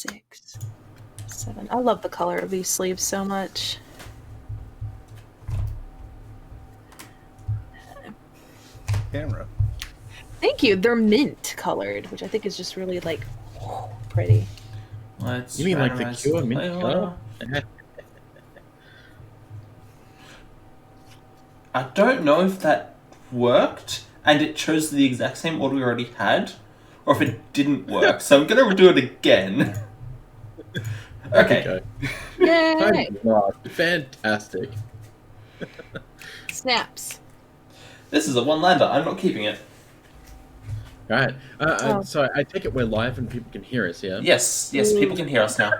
6, 7. I love the color of these sleeves so much. Camera. Thank you. They're mint colored, which I think is just really like pretty. Let's You mean like the randomize Cure the mint play color? order. I don't know if that worked and it chose the exact same order we already had, or if it didn't work. So I'm gonna do it again. Okay. Yay! Fantastic. Snaps. This is a one-lander. I'm not keeping it. Right. Oh. So I take it we're live and people can hear us, yeah? Yes, people can hear us now.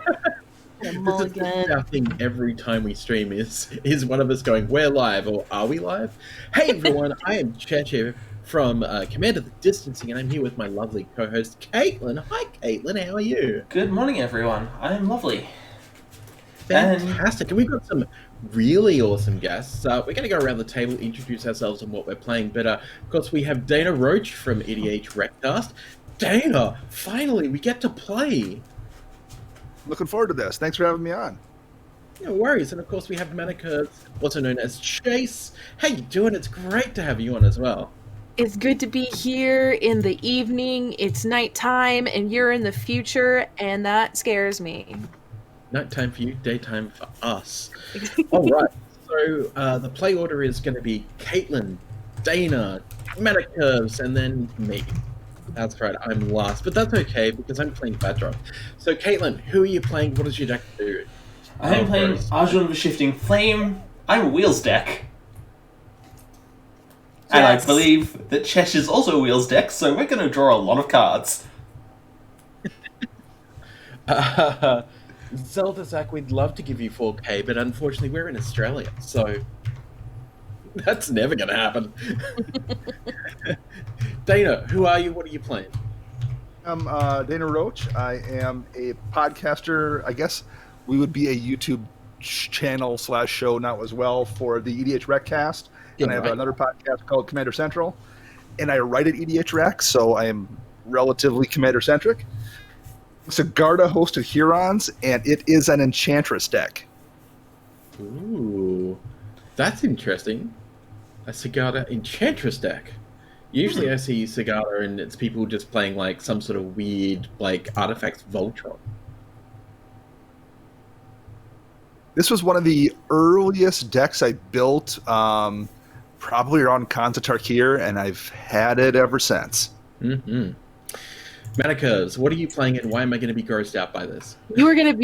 This is our thing every time we stream is one of us going, we're live, or are we live? Hey everyone, I am Chesh here from Commander the Distancing, and I'm here with my lovely co-host, Katelyn. Hi Katelyn, how are you? Good morning, everyone. I am lovely. Fantastic. And we've got some really awesome guests. We're going to go around the table, introduce ourselves and what we're playing. But of course, we have Dana Roach from EDH Recast. Dana, finally, we get to play. Looking forward to this. Thanks for having me on. No worries. And of course, we have Manika, also known as Chase. How you doing? It's great to have you on as well. It's good to be here in the evening. It's nighttime, and you're in the future, and that scares me. Nighttime for you, daytime for us. All right. So the play order is going to be Katelyn, Dana, Manika, and then me. That's right, I'm last, but that's okay because I'm playing Badrock. So, Katelyn, who are you playing? What does your deck do? I am playing Arjun of a Shifting Flame. I'm a Wheels deck. And I believe that Chesh is also a Wheels deck, so we're going to draw a lot of cards. Zelda Zach, we'd love to give you 4K, but unfortunately we're in Australia, so that's never going to happen. Dana, who are you? What are you playing? I'm Dana Roach. I am a podcaster. I guess we would be a YouTube channel / show now as well for the EDH Recast. Yeah, and I have right. another podcast called Commander Central. And I write at EDH Rec, so I am relatively Commander-centric. Sigarda hosted Hurons, and it is an Enchantress deck. Ooh, that's interesting. A Sigarda Enchantress deck. Usually I see Sigarda and it's people just playing like some sort of weird like artifacts Voltron. This was one of the earliest decks I built, probably around Khans of Tarkir, and I've had it ever since. Mm-hmm. Manika, what are you playing and why am I going to be grossed out by this? You were gonna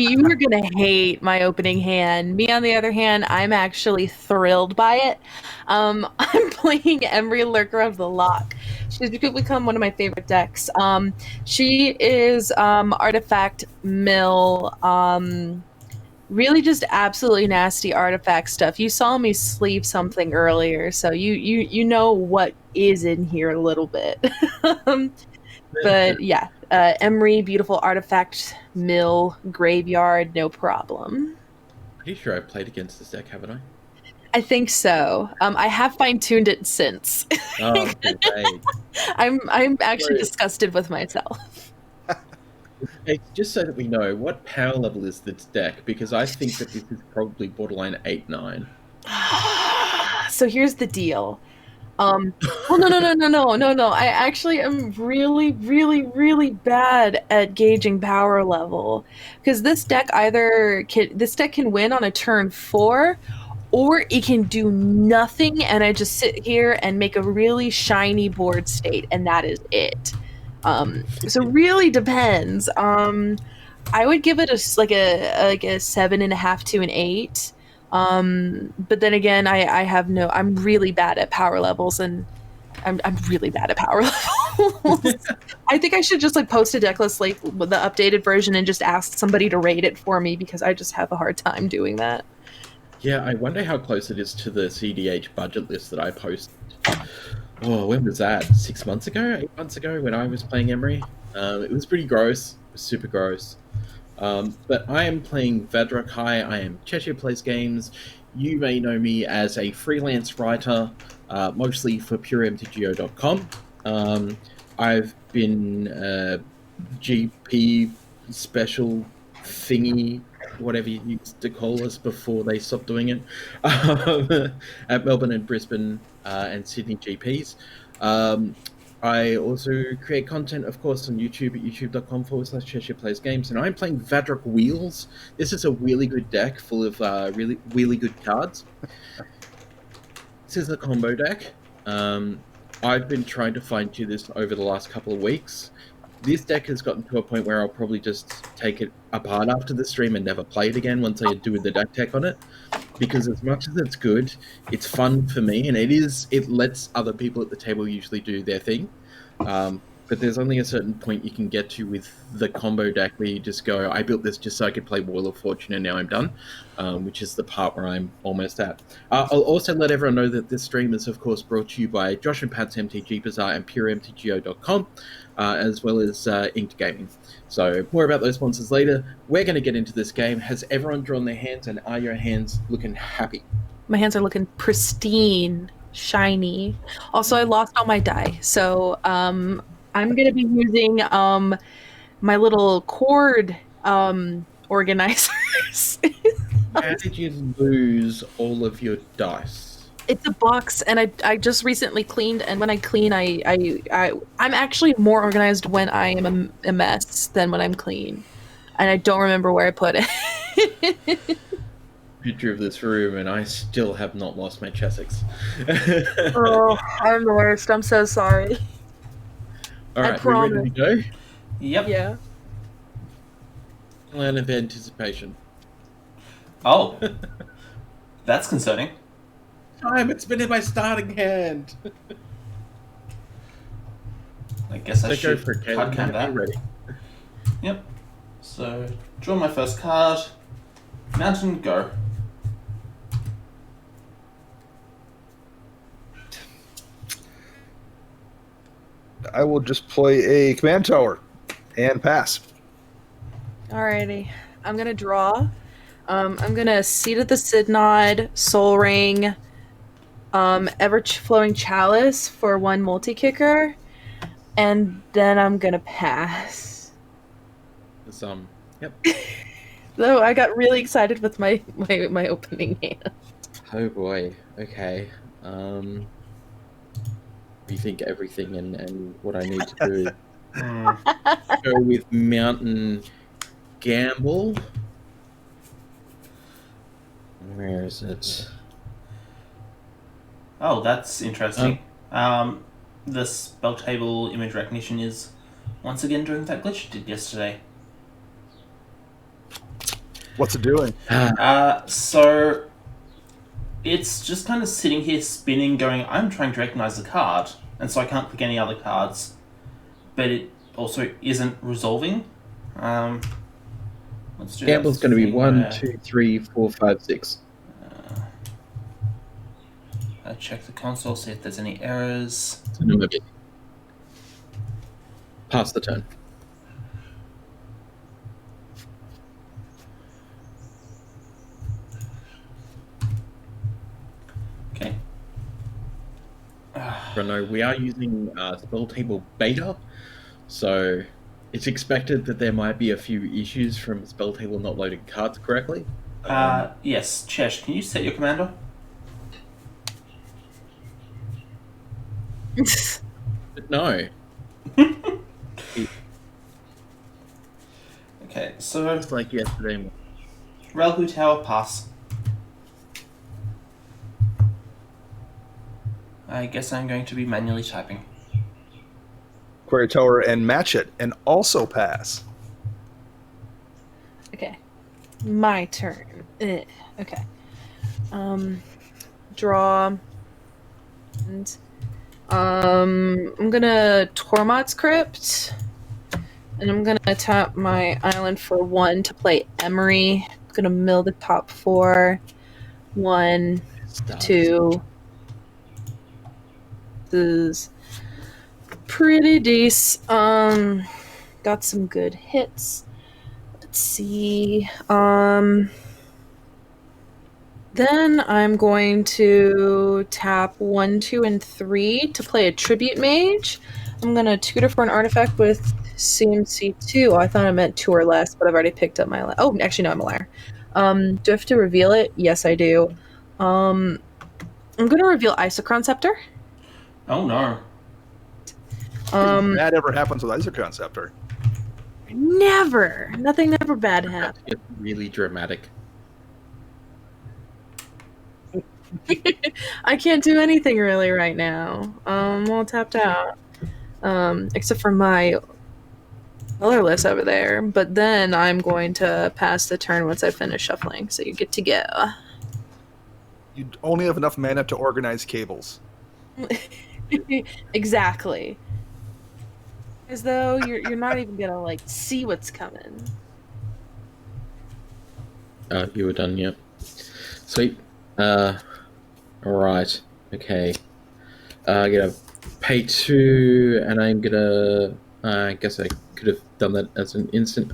hate my opening hand. Me, on the other hand, I'm actually thrilled by it. I'm playing Emery, Lurker of the Lock. She's become one of my favorite decks. She is artifact mill. Really just absolutely nasty artifact stuff. You saw me sleeve something earlier, so you know what is in here a little bit. But yeah, Emery, beautiful artifact mill, graveyard, no problem. Pretty sure I've played against this deck, haven't I? I think so. I have fine-tuned it since. Oh, great. I'm actually disgusted with myself. Hey, just so that we know, what power level is this deck? Because I think that this is probably borderline 8-9. So here's the deal. Well, no. I actually am really bad at gauging power level, because this deck can win on a turn 4, or it can do nothing, and I just sit here and make a really shiny board state, and that is it. So really depends. I would give it a 7.5 to an 8. But then again, I'm really bad at power levels, and I'm really bad at power levels. I think I should just post a deck list with the updated version and just ask somebody to rate it for me, because I just have a hard time doing that. Yeah, I wonder how close it is to the CDH budget list that I posted. Oh, when was that? 6 months ago? 8 months ago when I was playing Emery? It was pretty gross. It was super gross. But I am playing Vadrak High. I am Cheshire Plays Games. You may know me as a freelance writer, mostly for PUREMTGO.com. I've been GP special thingy, whatever you used to call us before they stopped doing it, at Melbourne and Brisbane and Sydney GPs. I also create content, of course, on YouTube at youtube.com/Cheshire Plays Games, and I'm playing Vadrak Wheels. This is a really good deck full of really good cards. This is a combo deck. I've been trying to fine-tune this over the last couple of weeks. This deck has gotten to a point where I'll probably just take it apart after the stream and never play it again once I do the deck tech on it. Because as much as it's good, it's fun for me, and it lets other people at the table usually do their thing. But there's only a certain point you can get to with the combo deck where you just go, I built this just so I could play Wheel of Fortune and now I'm done, which is the part where I'm almost at. I'll also let everyone know that this stream is, of course, brought to you by Josh and Pat's MTG Bazaar and PureMTGO.com, as well as Inked Gaming. So more about those sponsors later. We're going to get into this game. Has everyone drawn their hands, and are your hands looking happy? My hands are looking pristine, shiny. Also, I lost all my die, so I'm gonna be using my little cord organizers. How did you lose all of your dice? It's a box, and I just recently cleaned. And when I clean, I'm actually more organized when I am a mess than when I'm clean, and I don't remember where I put it. Picture of this room, and I still have not lost my Chessex. Oh, I'm the worst. I'm so sorry. All right, we ready to go? Yep. Yeah. Land of anticipation. Oh. That's concerning. Time, it's been in my starting hand. I guess I should go for it, card count that. ready. Yep. So, draw my first card. Mountain, go. I will just play a command tower and pass. Alrighty. I'm gonna draw. I'm gonna Seed of the Synod, Soul Ring, Ever-Flowing Chalice for 1 multi-kicker, and then I'm gonna pass. Yep. Though I got really excited with my opening hand. Oh boy. Okay. Rethink everything and what I need to do. Go with Mountain Gamble. Where is it? Oh, that's interesting. The spell table image recognition is once again doing that glitch it did yesterday. What's it doing? So it's just kind of sitting here spinning, going, I'm trying to recognize the card, and so I can't click any other cards. But it also isn't resolving. Let's do Gamble's going to be 1, 2, 3, 4, 5, 6. I check the console, see if there's any errors. Pass the turn. Okay. No, we are using spell table beta, so it's expected that there might be a few issues from spell table not loading cards correctly. Yes, Chesh, can you set your commander? But no. Okay, so It's like yesterday. Railway Tower, pass. I guess I'm going to be manually typing. Query tower and match it, and also pass. Okay. My turn. Okay. Draw. And I'm gonna Tormod's Crypt. And I'm gonna tap my island for 1 to play Emery. I'm gonna mill the top 4. 1, 2. This is pretty decent. Got some good hits. Let's see. Then I'm going to tap 1, 2, and 3 to play a Tribute Mage. I'm gonna tutor for an artifact with CMC2. I thought I meant 2 or less, but I've already picked up my... Oh, actually, no, I'm a liar. Do I have to reveal it? Yes, I do. I'm going to reveal Isochron Scepter. Oh no. That ever happens with Isochron Scepter. Never. Nothing ever bad happens. It's really dramatic. I can't do anything really right now. I'm all tapped out. Except for my colorless over there. But then I'm going to pass the turn once I finish shuffling, so you get to go. You only have enough mana to organize cables. Exactly. As though you're not even gonna like see what's coming. Oh, you were done, yep. Sweet. Alright. Okay. I'm gonna pay 2, and I'm gonna... I guess I could have done that as an instant.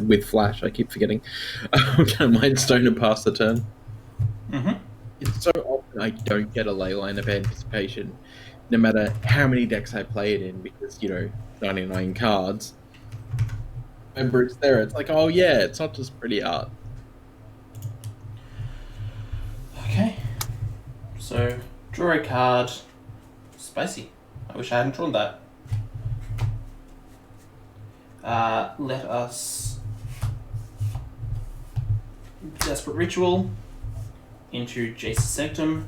With Flash, I keep forgetting. I'm gonna Mindstone and pass the turn. Mm-hmm. It's so often I don't get a Leyline of Anticipation, no matter how many decks I play it in, because, 99 cards. Remember, it's there. It's like, oh yeah, it's not just pretty art. Okay. So, draw a card. Spicy. I wish I hadn't drawn that. Let us... Desperate Ritual into Jace's Sanctum.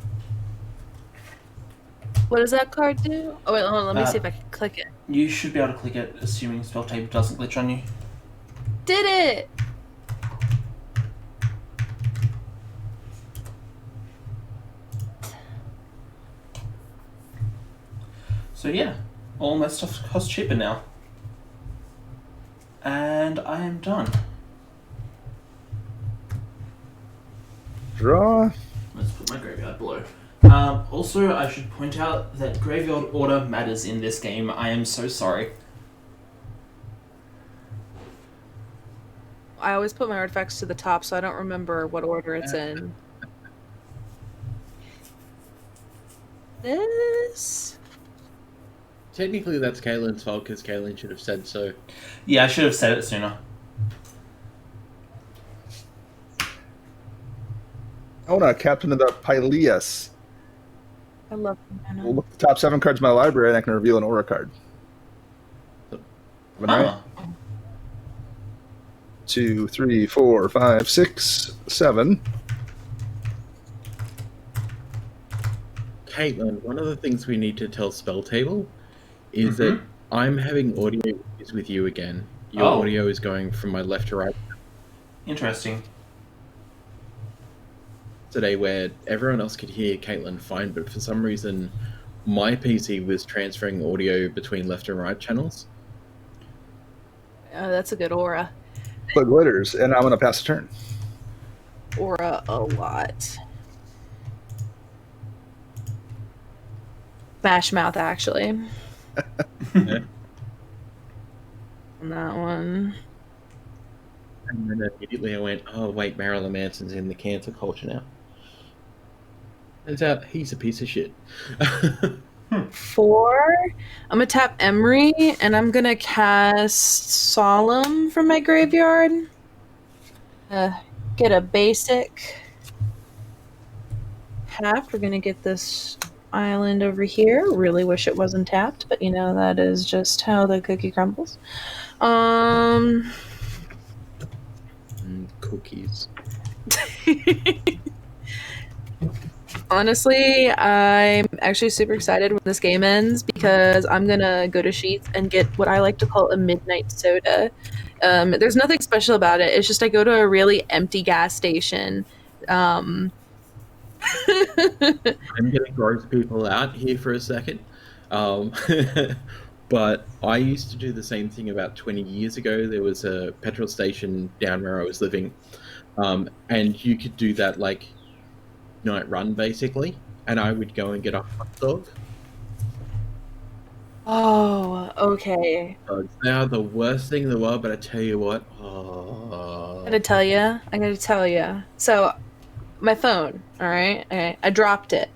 What does that card do? Oh wait, hold on, let me see if I can click it. You should be able to click it, assuming Spell Table doesn't glitch on you. Did it! So yeah, all my stuff costs cheaper now. And I am done. Draw. Let's put my graveyard below. Also, I should point out that graveyard order matters in this game. I am so sorry. I always put my artifacts to the top, so I don't remember what order it's in. This... Technically, that's Katelyn's fault, because Katelyn should have said so. Yeah, I should have said it sooner. Ona, Captain of the Pyleas. I love mana. We'll look at the top 7 cards of my library, and I can reveal an aura card. 2, 3, 4, 5, 6, 7. Caitlin, one of the things we need to tell Spell Table is that I'm having audio issues with you again. Your audio is going from my left to right. Interesting. Today, where everyone else could hear Caitlin fine, but for some reason, my PC was transferring audio between left and right channels. Oh, that's a good aura. But glitters, and I'm going to pass the turn. Aura a lot. Smash Mouth, actually. Yeah. On that one. And then immediately I went, oh wait, Marilyn Manson's in the cancer culture now. Turns out he's a piece of shit. 4. I'm gonna tap Emery, and I'm gonna cast Solemn from my graveyard. Get a basic. Tapped. We're gonna get this island over here. Really wish it wasn't tapped, but that is just how the cookie crumbles. Cookies. Honestly, I'm actually super excited when this game ends, because I'm gonna go to Sheets and get what I like to call a midnight soda. There's nothing special about it. It's just I go to a really empty gas station. I'm gonna gross people out here for a second. But I used to do the same thing about 20 years ago. There was a petrol station down where I was living, and you could do that like night run basically, and I would go and get a hot dog. Oh, okay. They are the worst thing in the world, but I tell you what, I gotta tell you. So, my phone, alright? Okay, I dropped it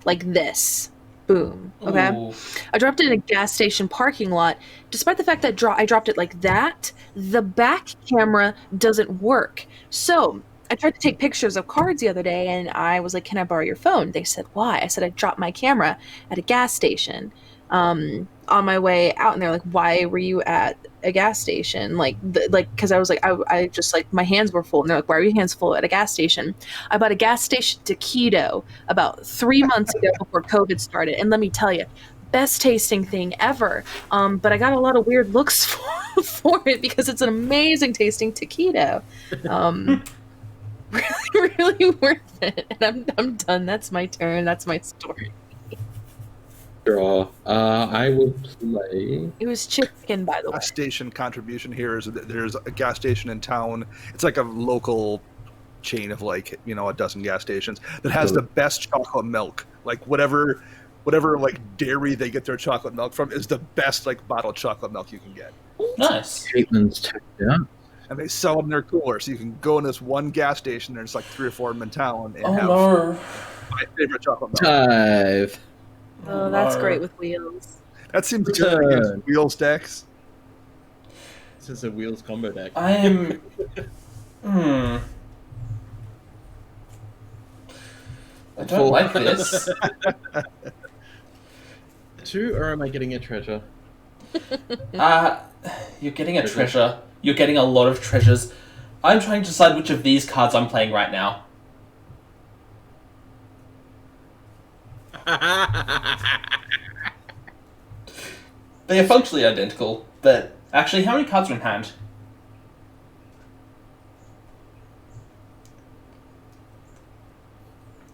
like this. Boom. Okay. Ooh. I dropped it in a gas station parking lot. Despite the fact that I dropped it like that, the back camera doesn't work. So I tried to take pictures of cards the other day, and I was like, "Can I borrow your phone?" They said, "Why?" I said, "I dropped my camera at a gas station on my way out." And they're like, "Why were you at a gas station?" Because I was like, I just like my hands were full, and they're like, "Why are your hands full at a gas station?" I bought a gas station taquito about 3 months ago before COVID started, and let me tell you, best tasting thing ever. But I got a lot of weird looks for it because it's an amazing tasting taquito. Really, really worth it. And I'm done. That's my turn. That's my story. Draw. I will play. It was chicken, by the way. Gas station contribution here is that there's a gas station in town. It's like a local chain of like, a dozen gas stations that has the best chocolate milk. Like whatever like dairy they get their chocolate milk from is the best like bottled chocolate milk you can get. Nice. Caitlyn's tapped out. And they sell them in their cooler, so you can go in this one gas station. There's like 3 or 4 of them in town, and have my favorite chocolate milk. 5. Oh, that's great with wheels. That seems good against wheel stacks. This is a wheels combo deck. I am. I don't like this. 2, or am I getting a treasure? You're getting a treasure. You're getting a lot of treasures. I'm trying to decide which of these cards I'm playing right now. They are functionally identical, but actually, how many cards are in hand?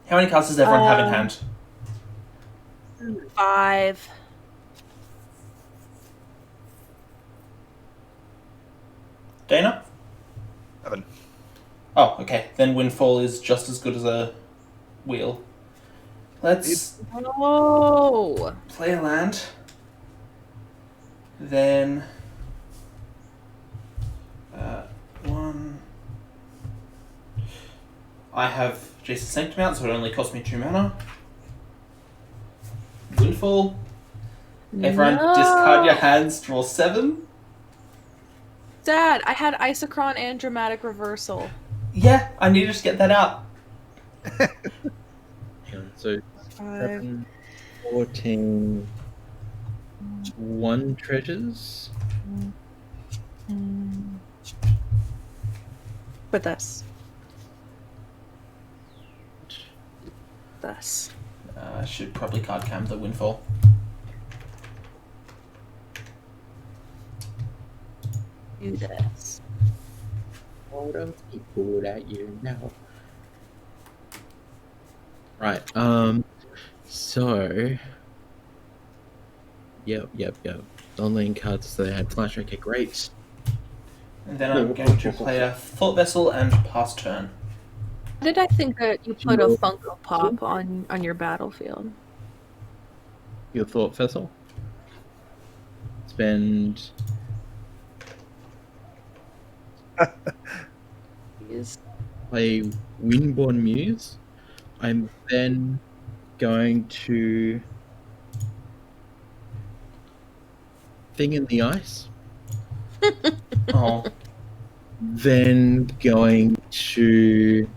How many cards does everyone have in hand? 5. Dana? 7. Oh, okay. Then Windfall is just as good as a wheel. Let's Oh. play a land. Then 1. I have Jason's Sanctum out, so it only cost me 2 mana. Windfall. Everyone discard your hands, draw 7. Dad, I had Isochron and Dramatic Reversal. Yeah, I needed to get that out. Hang on, so 5. 7, 14, 1 treasures. With this. This. I should probably card cam the Windfall. Do this. All those people that you know. Right. So. Yep. Online cards, so they had flash. Okay, great. And then I'm going to play a Thought Vessel and pass turn. Why did I think that you put a Funko Pop on your battlefield? Your thought vessel. Spend. Play Windborn Muse. I'm then going to Thing in the Ice. Oh. Then going to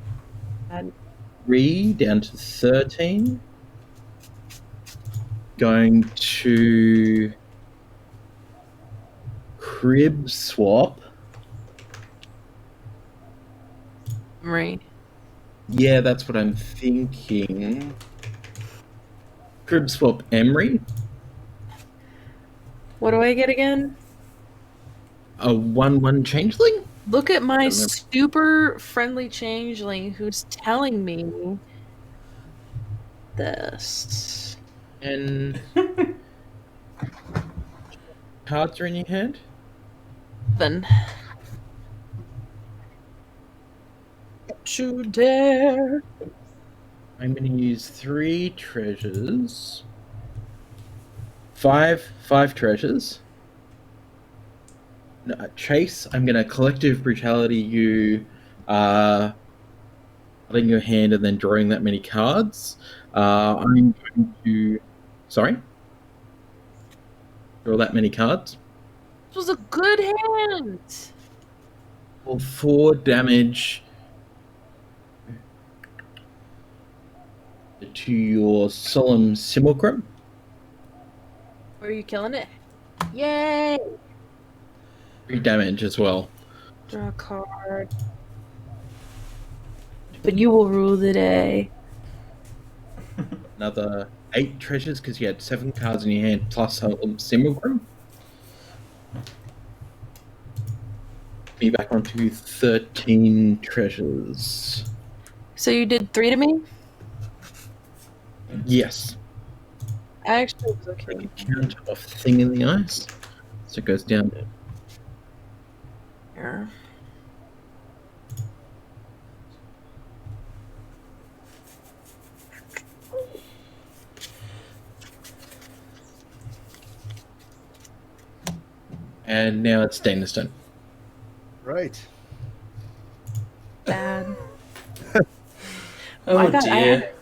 3 down to 13. Going to Crib Swap. Right. Yeah, that's what I'm thinking. Crib Swap Emery. What do I get again? A 1/1 changeling? Look at my super friendly changeling who's telling me this. And cards are in your hand? Then. Don't you dare. I'm going to use 3 treasures. 5 treasures. No, Chase, I'm going to Collective Brutality you putting your hand and then drawing that many cards. I'm going to Sorry? Draw that many cards? This was a good hand. Well, 4 damage to your Solemn Simulacrum. Are you killing it? Yay! 3 damage as well. Draw a card. But you will rule the day. Another 8 treasures because you had 7 cards in your hand plus Solemn Simulacrum. Me back onto 13 treasures. So you did 3 to me? Yes. I actually was okay. Take a count of Thing in the Ice. So it goes down to Here. and now it's Dana's turn. Right. Bad. Oh I got- dear.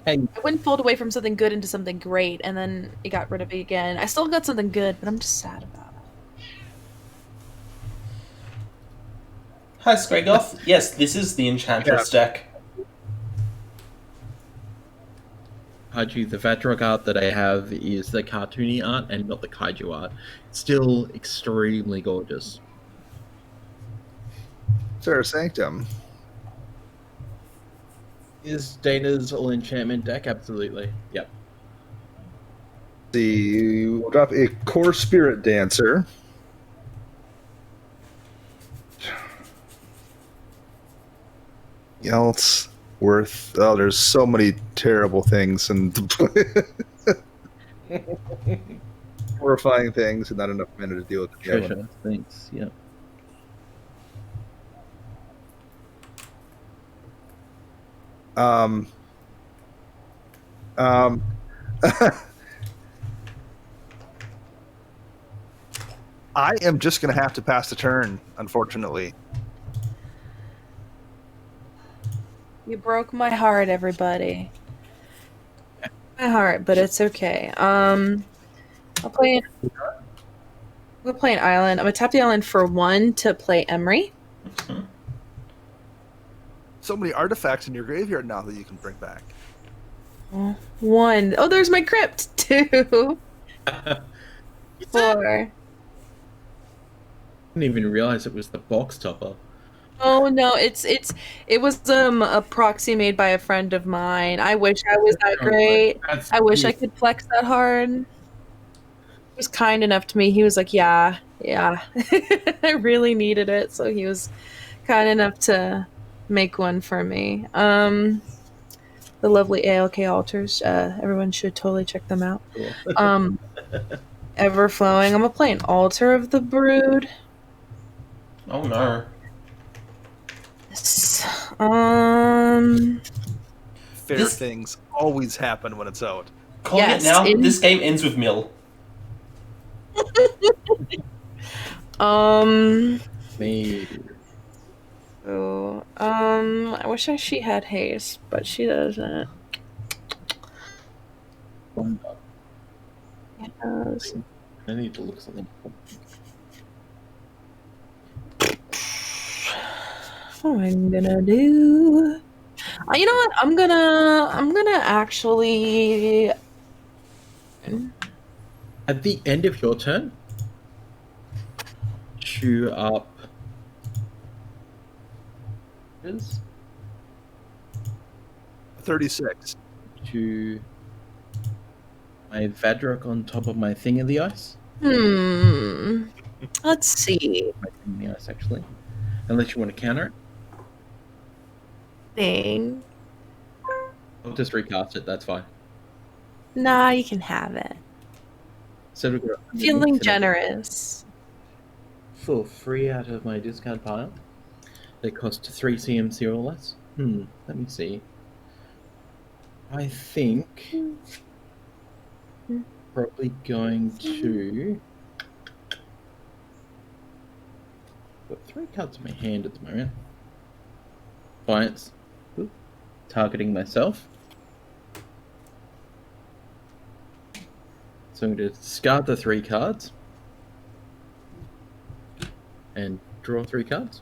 Hey, I windfalled away from something good into something great, and then it got rid of it again. I still got something good, but I'm just sad about it. Hi, Scragoth. Yes, this is the Enchantress deck. Kaiju, the Vadrog art that I have is the cartoony art and not the kaiju art. It's still extremely gorgeous. Sarah Sanctum. Is Dana's all enchantment deck? Absolutely. Yep. We'll drop a Core Spirit Dancer. Else worth. Oh, there's so many terrible things and horrifying things, and not enough mana to deal with the other one. Treasure. Thanks. Yep. Um, I am just going to have to pass the turn, unfortunately. You broke my heart, everybody. My heart, but it's okay. I'll play an island. I'm gonna tap the island for 1 to play Emery. So many artifacts in your graveyard now that you can bring back. 1. Oh, there's my crypt. 2. 4. Didn't even realize it was the box topper. Oh no, it was a proxy made by a friend of mine. I wish I was that great. I wish I could flex that hard. He was kind enough to me. He was like, yeah. I really needed it, so he was kind enough to make one for me. The lovely ALK altars. Everyone should totally check them out. Cool. Everflowing. I'm gonna play an Altar of the Brood. Oh no. Fair This- things always happen when it's out. Calling Yes, it now, in- this game ends with Mill. Me. So, I wish she had haste, but she doesn't. Yes. I need to look something up. What am I gonna do? You know what? I'm gonna actually. At the end of your turn, chew up. Is 36. to my Vadrok on top of my Thing in the Ice. Let's see. My Thing in the Ice, actually. Unless you want to counter it, Thing. I'll just recast it. That's fine. Nah, you can have it. So we've got Feeling infinite generous. for free out of my discard pile. They cost 3 CMC or less. Let me see. I think probably going to. Got 3 cards in my hand at the moment. Defiance. Targeting myself. So I'm going to discard the 3 cards and draw 3 cards.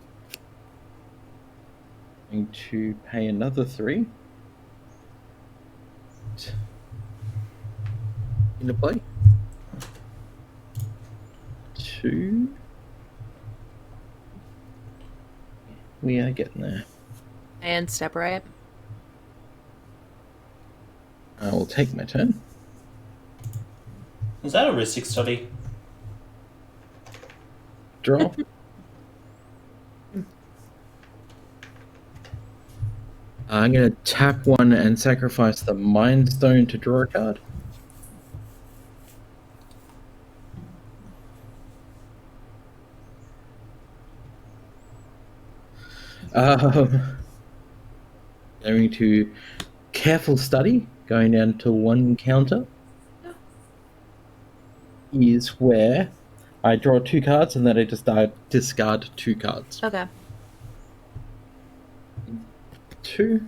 I'm going to pay another 3 into play. 2. We are getting there. And step right. I will take my turn. Is that a Ristic study? Draw. I'm going to tap 1 and sacrifice the Mind Stone to draw a card. Going to Careful Study, going down to 1 counter, is where I draw 2 cards and then I just discard 2 cards. Okay. 2.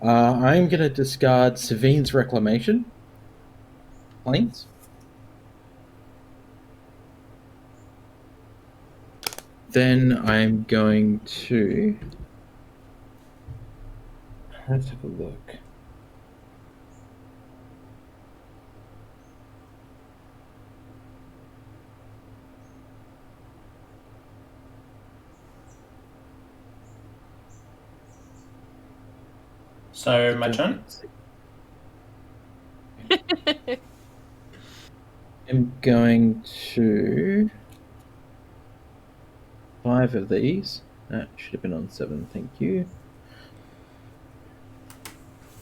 I'm going to discard Savine's Reclamation. Planes. Then I'm going to... Let's have a look. So, my turn? I'm going to... 5 of these. That should have been on 7, thank you.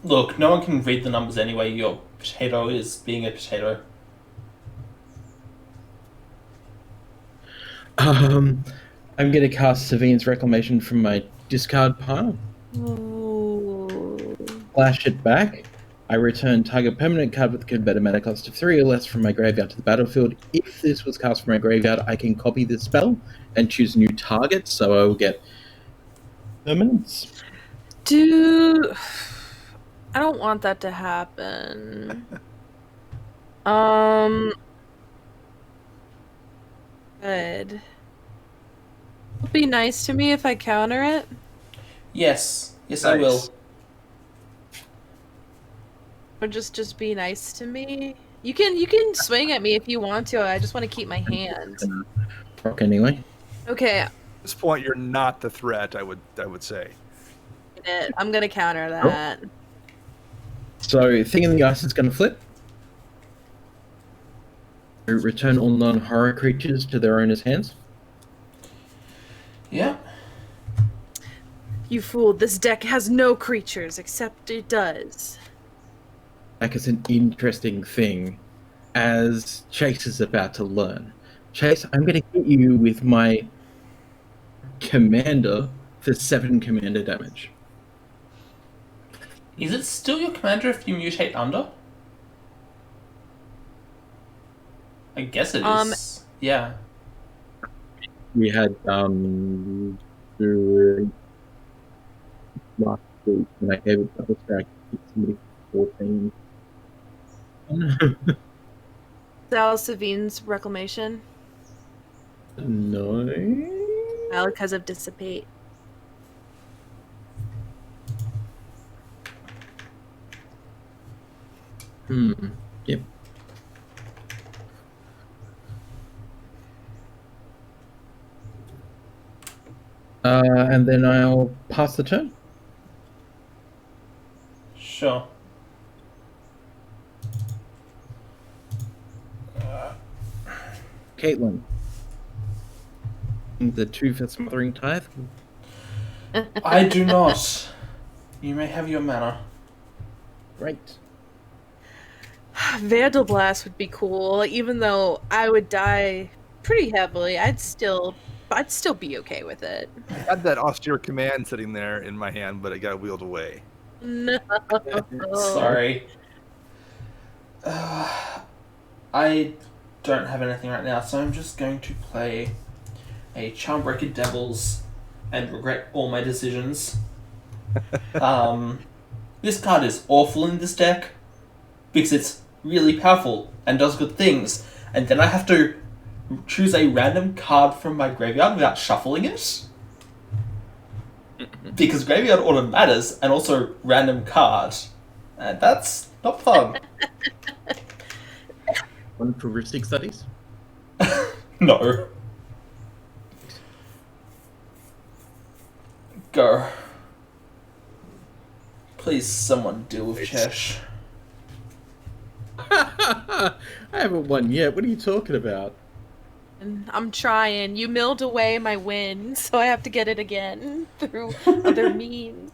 Look, no one can read the numbers anyway. Your potato is being a potato. I'm going to cast Savine's Reclamation from my discard pile. Ooh. Flash it back. I return target permanent card with a converted mana cost of 3 or less from my graveyard to the battlefield. If this was cast from my graveyard, I can copy this spell and choose a new target, so I will get permanents. Dude, I don't want that to happen. Good. It'll be nice to me if I counter it. Yes. Yes, Nice. I will. Or just be nice to me. You can swing at me if you want to. I just want to keep my hand. Rock anyway. Okay, At this point, you're not the threat. I would say. I'm gonna counter that. So, Thing in the Ice is going to flip. Return all non-horror creatures to their owner's hands. Yeah. You fool! This deck has no creatures, except it does. That is an interesting thing, as Chase is about to learn. Chase, I'm going to hit you with my commander for 7 commander damage. Is it still your commander if you mutate under? I guess it is. Yeah. We had last week when I gave it double stack somebody 14. Sal Savine's Reclamation. No. Well, because of Dissipate. Yep. And then I'll pass the turn. Sure. Katelyn. The 2 for Smothering Tithe. I do not. You may have your mana. Great. Vandal Blast would be cool, even though I would die pretty heavily. I'd still be okay with it. I had that austere command sitting there in my hand, but it got wheeled away. No. Sorry. I don't have anything right now, so I'm just going to play a Charmbreaker Devils and regret all my decisions. This card is awful in this deck because it's really powerful and does good things, and then I have to choose a random card from my graveyard without shuffling it? Because graveyard order matters, and also random card. And that's not fun. One for heuristic studies? No. Go. Please, someone deal with Chesh. I haven't won yet. What are you talking about? I'm trying. You milled away my win, so I have to get it again through other means.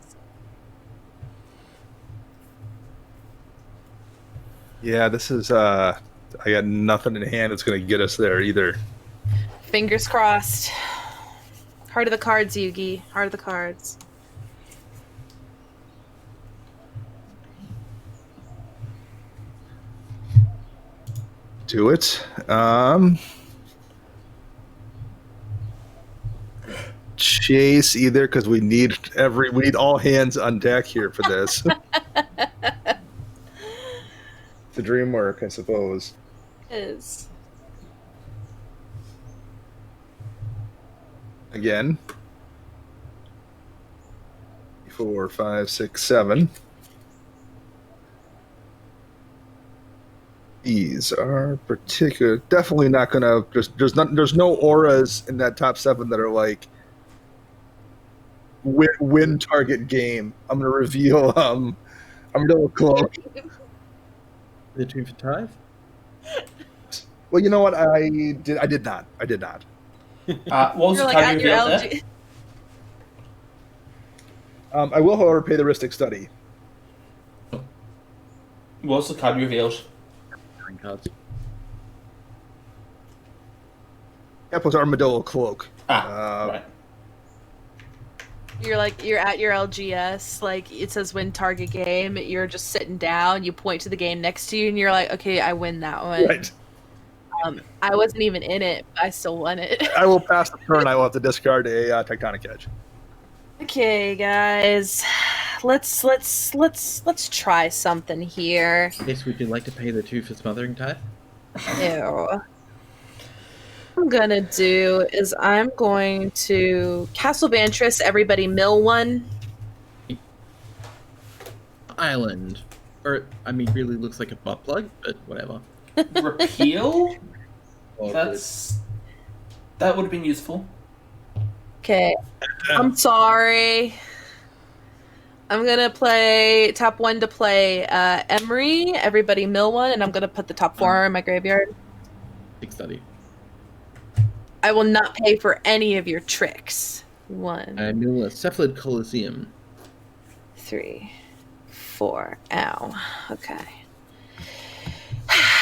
Yeah, this is I got nothing in hand that's gonna get us there either. Fingers crossed. Heart of the cards, Yugi. Heart of the cards. Do it. Chase either, because we need all hands on deck here for this. The dream work, I suppose. Is. Again. 4, 5, 6, 7. These are particular. Definitely not gonna. There's no auras in that top 7 that are like win target game. I'm gonna reveal. I'm gonna cloak. The 2 for Tithe? Well, you know what? I did not. What was You're the like card at you your revealed there? LG. I will, however, pay the heuristic study. What was the card you revealed? Nine cards. Yeah, plus armadillo cloak. Right. You're at your LGS, like it says win target game, you're just sitting down, you point to the game next to you and you're like, okay, I win that one. Right. I wasn't even in it, but I still won it. I will pass the turn. I will have to discard a tectonic edge. Okay, guys. Let's try something here. Yes, would you like to pay the 2 for Smothering Tithe? Ew. What I'm gonna do is I'm going to Castle Bantress, everybody mill one. Island. Or, I mean, really looks like a butt plug, but whatever. Repeal? Oh, That would have been useful. Okay. I'm sorry. I'm gonna play top 1 to play Emery, everybody mill one, and I'm gonna put the top 4 in my graveyard. Big study. I will not pay for any of your tricks. 1, I mill a Cephalid Coliseum. 3, 4. Ow. Okay.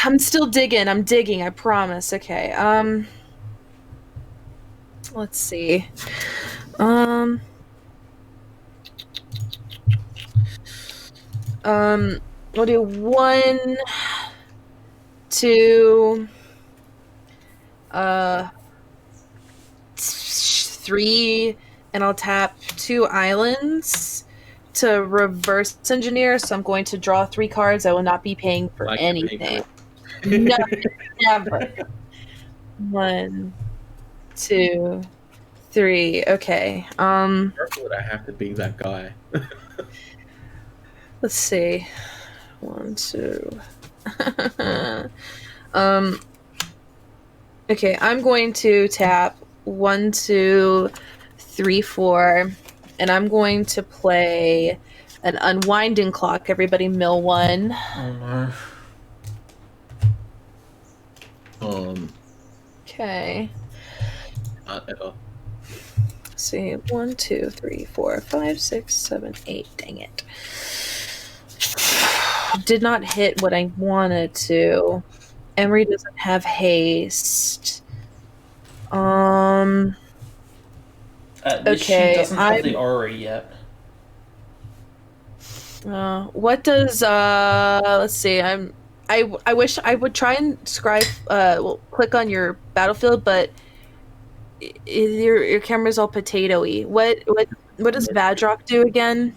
I'm still digging. I'm digging. I promise. Okay. Let's see. We'll do 1, 2, 3, and I'll tap 2 islands to reverse engineer. So I'm going to draw 3 cards. I will not be paying for Like anything. No, never. 1, 2, 3. Okay. Why would I have to be that guy? Let's see. 1, 2. Okay, I'm going to tap 1, 2, 3, 4, and I'm going to play an unwinding clock. Everybody mill 1. Oh no. Okay. Not ever. Let's see. 1, 2, 3, 4, 5, 6, 7, 8. Dang it. Did not hit what I wanted to. Emery doesn't have haste. At least Okay, she doesn't have the aura yet. What does let's see. I wish I would try and click on your battlefield, but your camera's all potatoey. What does Vadrock do again?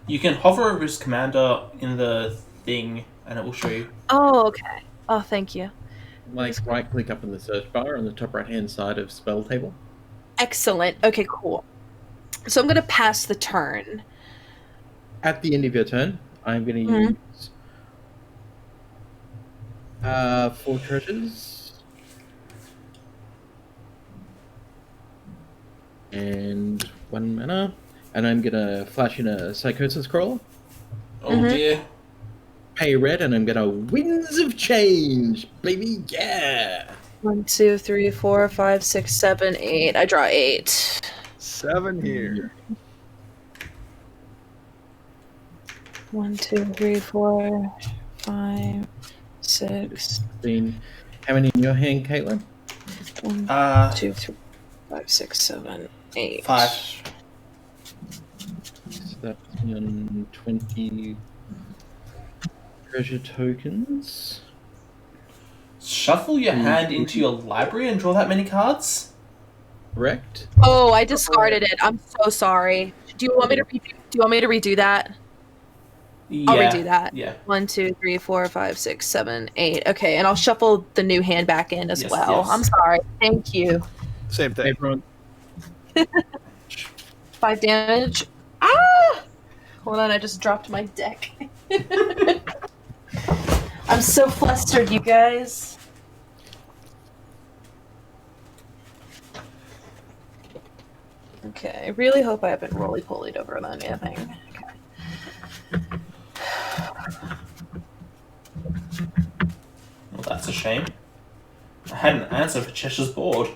You can hover over his commander in the thing and it will show you. Oh, okay. Oh, thank you. Like right click up in the search bar on the top right hand side of spell table. Excellent. Okay, cool. So I'm going to pass the turn. At the end of your turn, I'm going to Mhm. use 4 treasures and 1 mana, and I'm going to flash in a Psychosis Crawler, Oh dear. pay red, and I'm going to Winds of Change, baby, yeah! 1, 2, 3, 4, 5, 6, 7, 8. I draw 8. 7 here. 1, 2, 3, 4, 5, 6. 16. How many in your hand, Caitlin? 1, 2, 3, 5, 6, 7, 8. 5. So that's on 20 treasure tokens. Shuffle your hand into your library and draw that many cards. Correct. Oh, I discarded it. I'm so sorry. Do you want me to redo that? Yeah. I'll redo that. Yeah. 1, 2, 3, 4, 5, 6, 7, 8. Okay, and I'll shuffle the new hand back in as Yes, well. yes. I'm sorry. Thank you. Same thing. Everyone, 5 damage. Ah! Hold on, I just dropped my deck. I'm so flustered, you guys. Okay, I really hope I haven't roly-polied over on anything. Okay. Well, that's a shame. I had an answer for Chesh's board.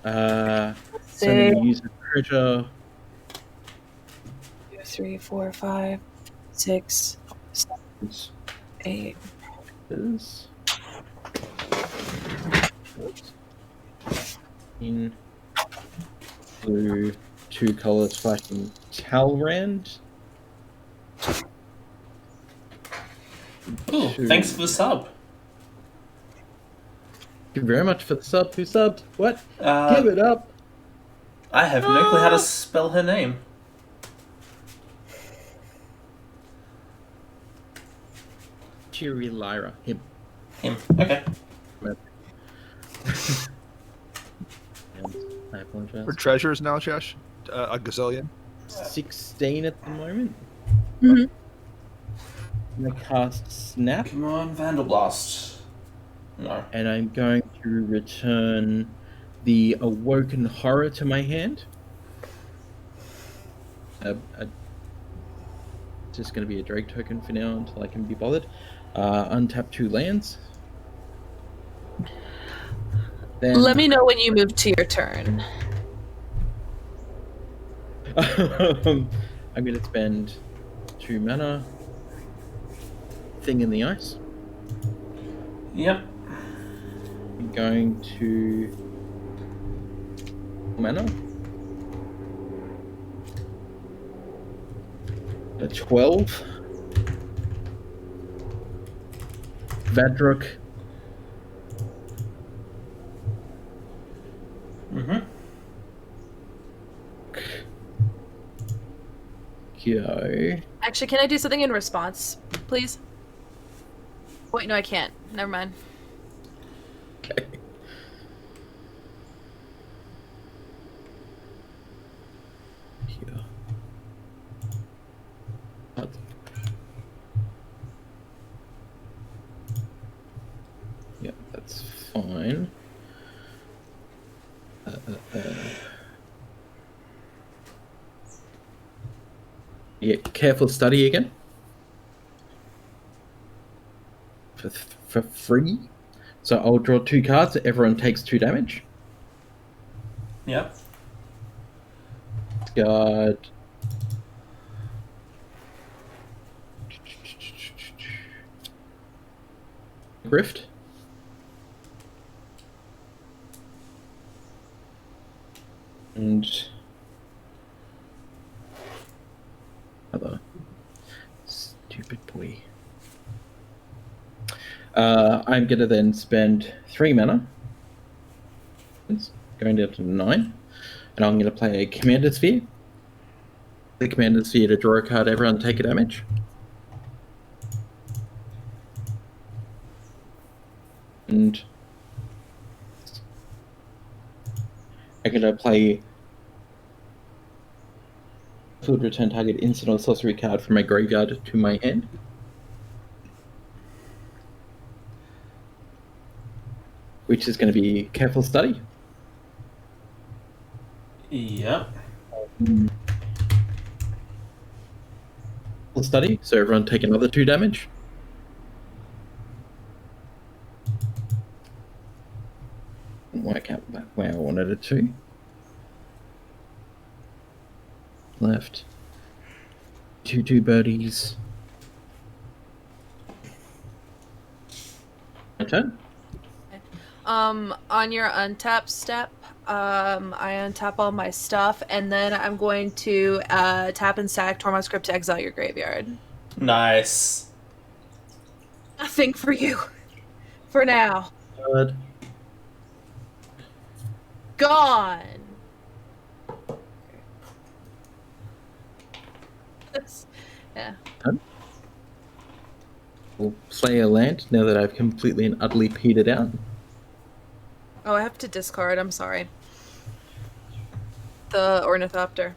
so See. I'm going to use a treasure. 2, 3, 4, 5, 6, 7, 8. Is in blue, 2 colors flashing Talrand. Ooh, thanks for the sub. Thank you very much for the sub. Who subbed? What? Uh, Give it up. I have no clue how to spell her name. Cheery Lyra. Him. Him. Okay. I apologize. For treasures now, Chesh? A gazillion? 16 at the moment. Mhm. I'm going to cast Snap, Come on, Vandalblast. No. and I'm going to return the Awoken Horror to my hand. Just going to be a Drake token for now until I can be bothered. Untap 2 lands. Then Let me know when you move to your turn. I'm going to spend 2 mana. Thing in the ice. Yep. I'm going to mana. A 12. Vadruk. Mm-hmm. Go. Actually, can I do something in response, please? Wait, no, I can't. Never mind. Okay. Here. What? Yeah, that's fine. Yeah, careful study again. For free. So I'll draw 2 cards. Everyone takes 2 damage. Yep. Guard. Grift. And other stupid boy. I'm gonna then spend 3 mana. It's going down to 9. And I'm gonna play a Commander Sphere. The commander's here to draw a card. Everyone take a damage. And I'm going to play field return target instant or sorcery card from my graveyard to my hand. Which is going to be Careful Study. Yep. Careful Study, so everyone take another 2 damage. Work out that way I wanted it to. Left. 2 birdies. My turn. On your untap step, I untap all my stuff, and then I'm going to tap and sack Tormod's Script to exile your graveyard. Nice. Nothing for you. For now. Good. Gone. Yeah. We'll play a land now that I've completely and utterly petered out. Oh, I have to discard. I'm sorry. The Ornithopter.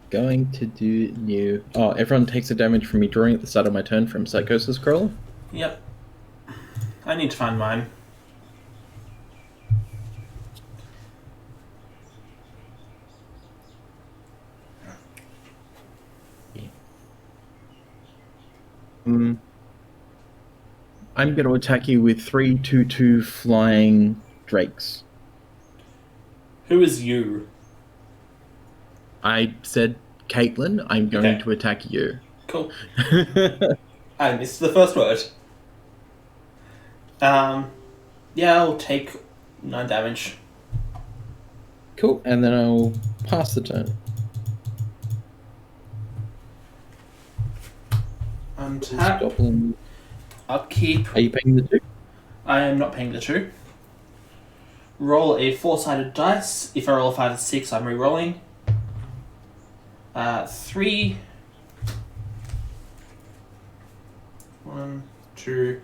Going to do new. Oh, everyone takes a damage from me drawing at the start of my turn from Psychosis Crawler. Yep. I need to find mine. I'm going to attack you with 3/2/2 flying drakes. Who is you? I said, Caitlin, I'm going to attack you. Cool. I missed the first word. Yeah, I'll take 9 damage. Cool, and then I'll pass the turn. Untap. Goblin. Upkeep. Are you paying the 2? I am not paying the 2. Roll a 4-sided dice. If I roll a 5 and 6, I'm re-rolling. 3. 1, 2,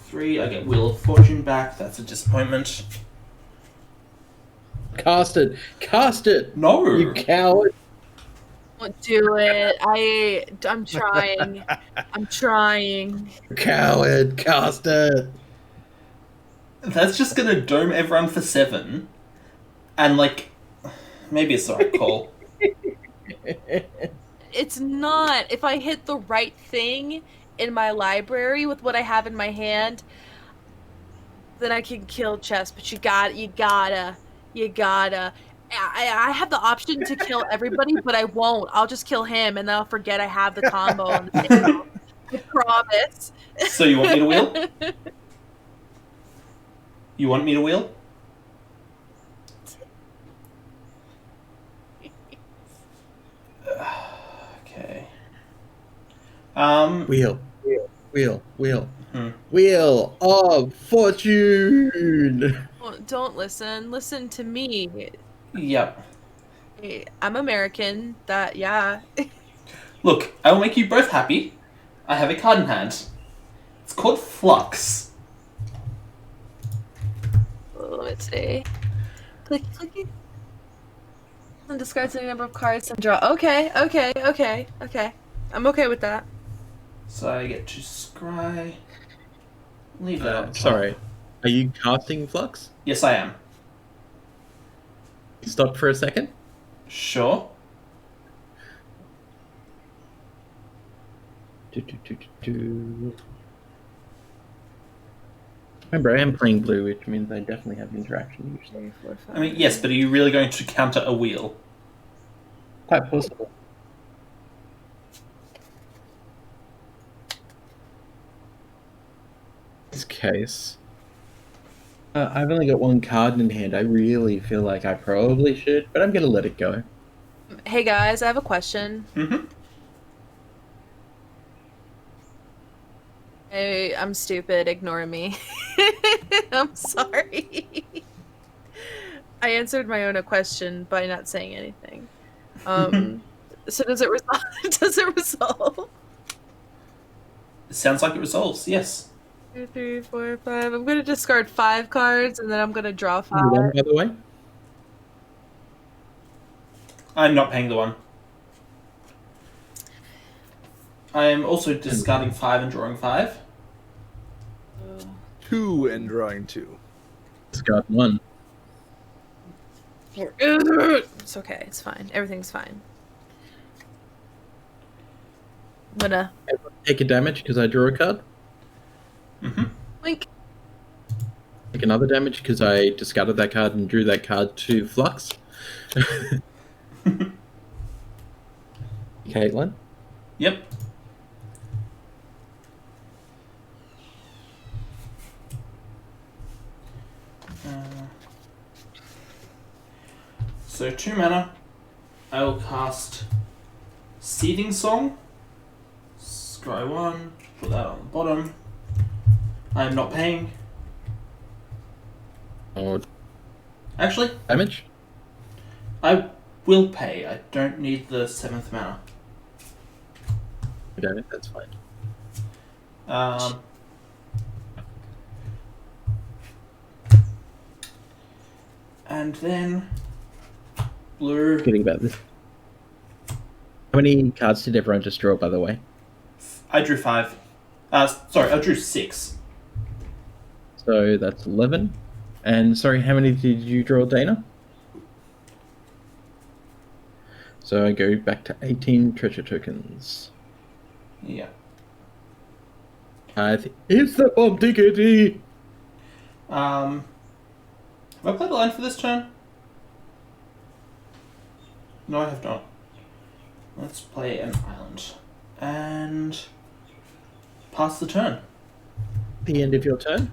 3. I get Wheel of Fortune back. That's a disappointment. Cast it! Cast it! No! You coward! Don't do it. I'm trying. I'm trying. Coward! Cast it! That's just gonna dome everyone for 7. And, like, maybe it's the right call. It's not. If I hit the right thing in my library with what I have in my hand, then I can kill Chess. But you gotta. I have the option to kill everybody, but I won't. I'll just kill him, and then I'll forget I have the combo on the table. I promise. So you want me to wheel? You want me to wheel? Okay. Wheel. Wheel of Fortune! Don't listen. Listen to me. Yep. I'm American. Yeah. Look, I will make you both happy. I have a card in hand. It's called Flux. Let's see. Click. And discards any number of cards and draw. Okay. I'm okay with that. So I get to scry. Leave that on top. Sorry. Are you casting Flux? Yes, I am. Stop for a second. Sure. Remember, I am playing blue, which means I definitely have interaction usually. I mean, yes, but are you really going to counter a wheel? Quite possible. In this case, I've only got 1 card in hand. I really feel like I probably should, but I'm going to let it go. Hey guys, I have a question. Mm-hmm. I'm stupid. Ignore me. I'm sorry. I answered my own question by not saying anything. So does it resolve? Does it resolve? It sounds like it resolves, yes. 2, 3, 4, 5. I'm gonna discard 5 cards and then I'm gonna draw 5. One, by the way. I'm not paying the 1. I am also discarding 5 and drawing 5. 2 and drawing 2. Discard 1. It's okay. It's fine. Everything's fine. I'm gonna Take a damage because I drew a card. blink. Take another damage because I discarded that card and drew that card to Flux. Caitlin. Yep. So 2 mana. I will cast Seething Song. Scry 1. Put that on the bottom. I am not paying. Or Actually, damage. I will pay. I don't need the 7th mana. Okay, that's fine. And then blue. Forgetting about this. How many cards did everyone just draw, by the way? I drew 5. Sorry, I drew 6. So that's 11. And sorry, how many did you draw, Dana? So I go back to 18 treasure tokens. Yeah. It's the bomb tickety! Have I played a line for this turn? No, I have not. Let's play an island. And pass the turn. The end of your turn.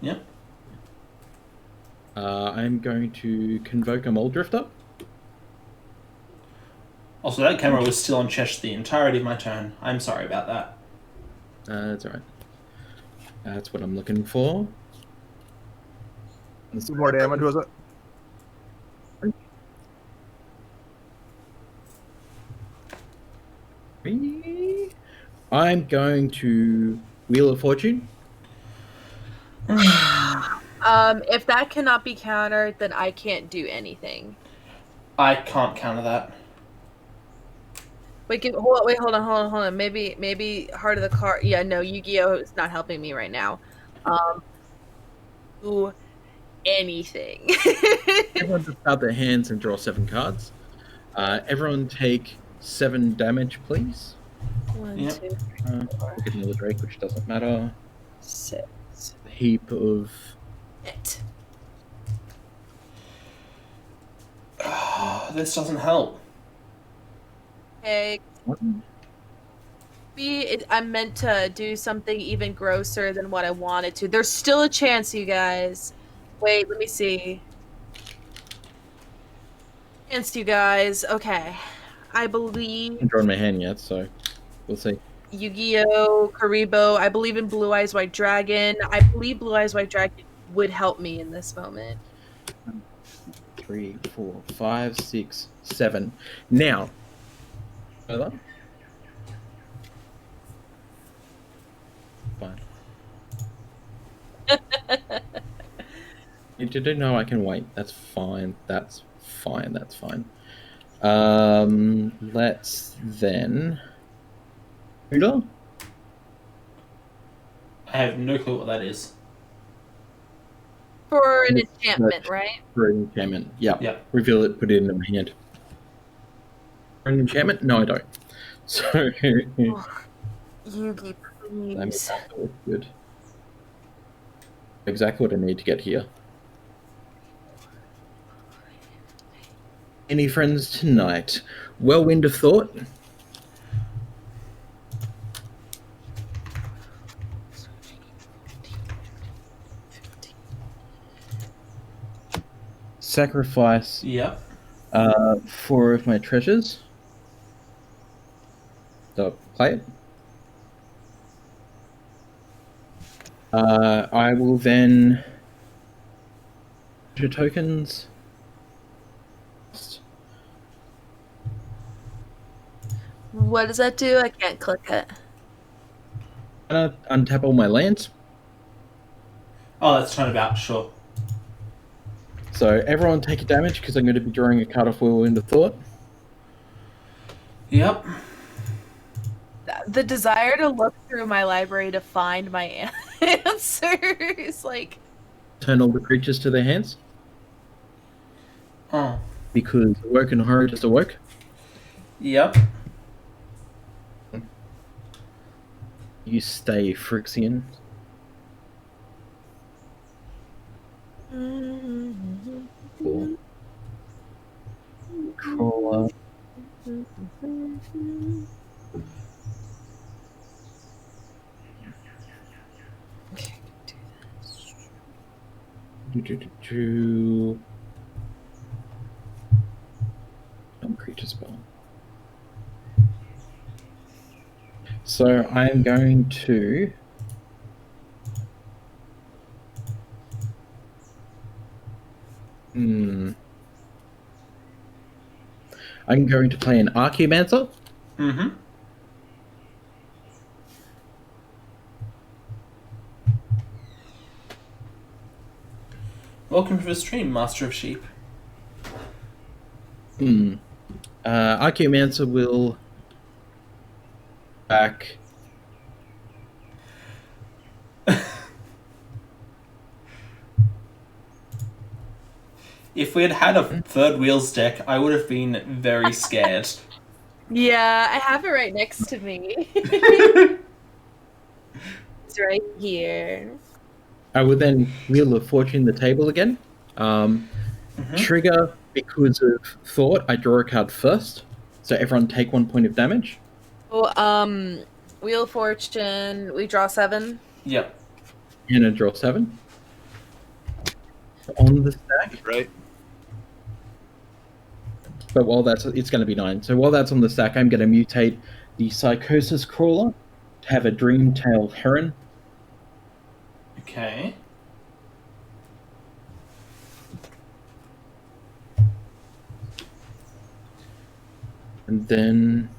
Yep. I'm going to convoke a Mole Drifter. Also, that camera was still on Chesh the entirety of my turn. I'm sorry about that. That's alright. That's what I'm looking for. Some more damage, was it? I'm going to Wheel of Fortune. If that cannot be countered, then I can't do anything. I can't counter that. Wait, hold on. Maybe Heart of the Card. Yeah, no, Yu-Gi-Oh is not helping me right now. Do anything. Everyone just out their hands and draw 7 cards. Everyone take 7 damage, please. 1, Yep. 2, 3, 4, Get another Drake, which doesn't matter. 6. A heap of... It. This doesn't help. Okay. I meant to do something even grosser than what I wanted to. There's still a chance, you guys. Wait, let me see. Chance, you guys. Okay. I believe I haven't drawn my hand yet, so we'll see. Yu-Gi-Oh, Karibo. I believe in Blue Eyes White Dragon. I believe Blue Eyes White Dragon would help me in this moment. 3, 4, 5, 6, 7. Now, further. Fine. You didn't know I can wait. That's fine. That's fine. That's fine. Let's then. Rudolph? I have no clue what that is. For an enchantment, right? For an enchantment. Yeah. Yeah. Reveal it, put it in my hand. For an enchantment? No, I don't. So. Yugi, please. That looks good. Exactly what I need to get here. Any friends tonight? Whirlwind of Thought. Sacrifice Yep. 4 of my treasures. So play it. I will then your tokens. What does that do? I can't click it. Untap all my lands. Oh, that's turnabout, sure. So everyone take a damage because I'm going to be drawing a card off Whirlwind of Thought. Yep. The desire to look through my library to find my answers, like... Turn all the creatures to their hands. Oh. Because Awoke and Horror just awoke. Yep. You stay, Phyrexian. Cool. Crawler. Creature spell. So I'm going to I'm going to play an Archaeomancer. Mm-hmm. Welcome to the stream, Master of Sheep. Archaeomancer will back. If we had had a third wheels deck, I would have been very scared. Yeah, I have it right next to me. It's right here. I will then Wheel of Fortune the table again. Trigger, because of Thought, I draw a card first. So everyone take 1 point of damage. Oh, Wheel of Fortune, we draw 7. Yep. And I draw 7. On the stack. Right. But while it's going to be 9. So while that's on the stack, I'm going to mutate the Psychosis Crawler to have a Dreamtail Heron. Okay. And then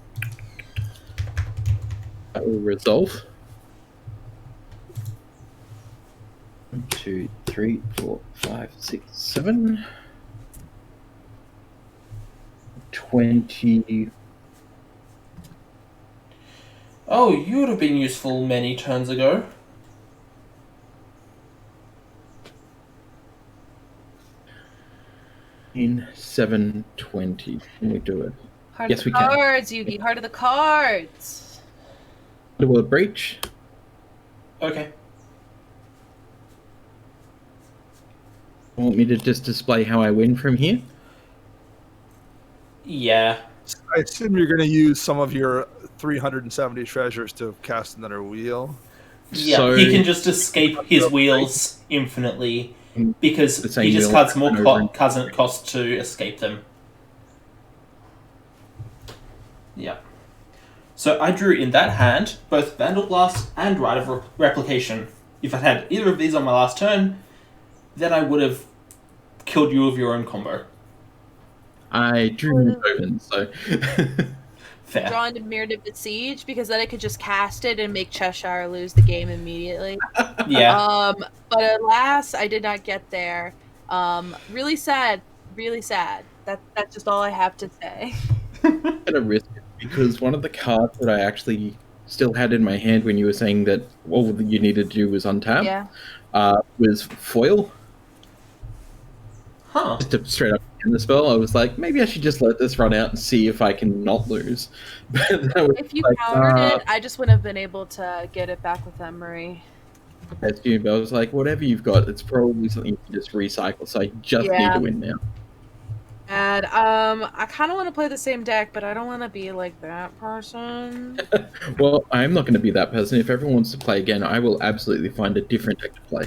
that will resolve. 1, 2, 3, 4, 5, 6, 7. 20. Oh, you would have been useful many turns ago. In 720. Can we do it? Heart Yes, of the we can. cards, Yugi. Heart of the cards. Do a breach. Okay. Want me to just display how I win from here? Yeah. I assume you're going to use some of your 370 treasures to cast another wheel. Yeah, So- he can just escape his wheels infinitely because The same he just wheel cuts more over and- cards than it costs to escape them. Yeah. So I drew in that hand both Vandal Blast and Rite of Replication. If I had either of these on my last turn, then I would have killed you with your own combo. I drew an open, so Fair. Draw into Mirror to Besiege because then I could just cast it and make Cheshire lose the game immediately. Yeah. But alas, I did not get there. Really sad. Really sad. That's just all I have to say. I'm gonna risk it because one of the cards that I actually still had in my hand when you were saying that all you needed to do was untap Yeah. Was foil. Huh. Just to straight up end the spell, I was like, maybe I should just let this run out and see if I can not lose. But that was If you like, countered it, I just wouldn't have been able to get it back with Emery. that's you, but I was like, whatever you've got, it's probably something you can just recycle. So I just need Yeah. to win now. And I kind of want to play the same deck, but I don't want to be like that person. Well, I'm not going to be that person. If everyone wants to play again, I will absolutely find a different deck to play.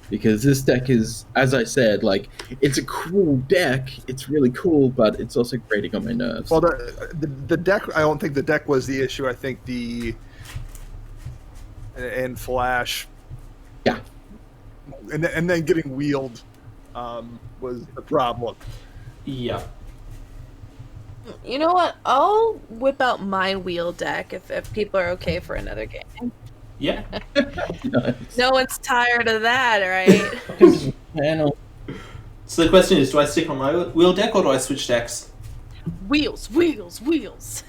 Because this deck is, as I said, like, it's a cool deck. It's really cool, but it's also grating on my nerves. Well, the deck, I don't think the deck was the issue. I think and Flash, Yeah. And then getting wheeled was the problem. Yeah. You know what? I'll whip out my wheel deck if people are okay for another game. Yeah. Nice. No one's tired of that, right? Panel. So the question is, do I stick on my wheel deck or do I switch decks? Wheels, wheels, wheels.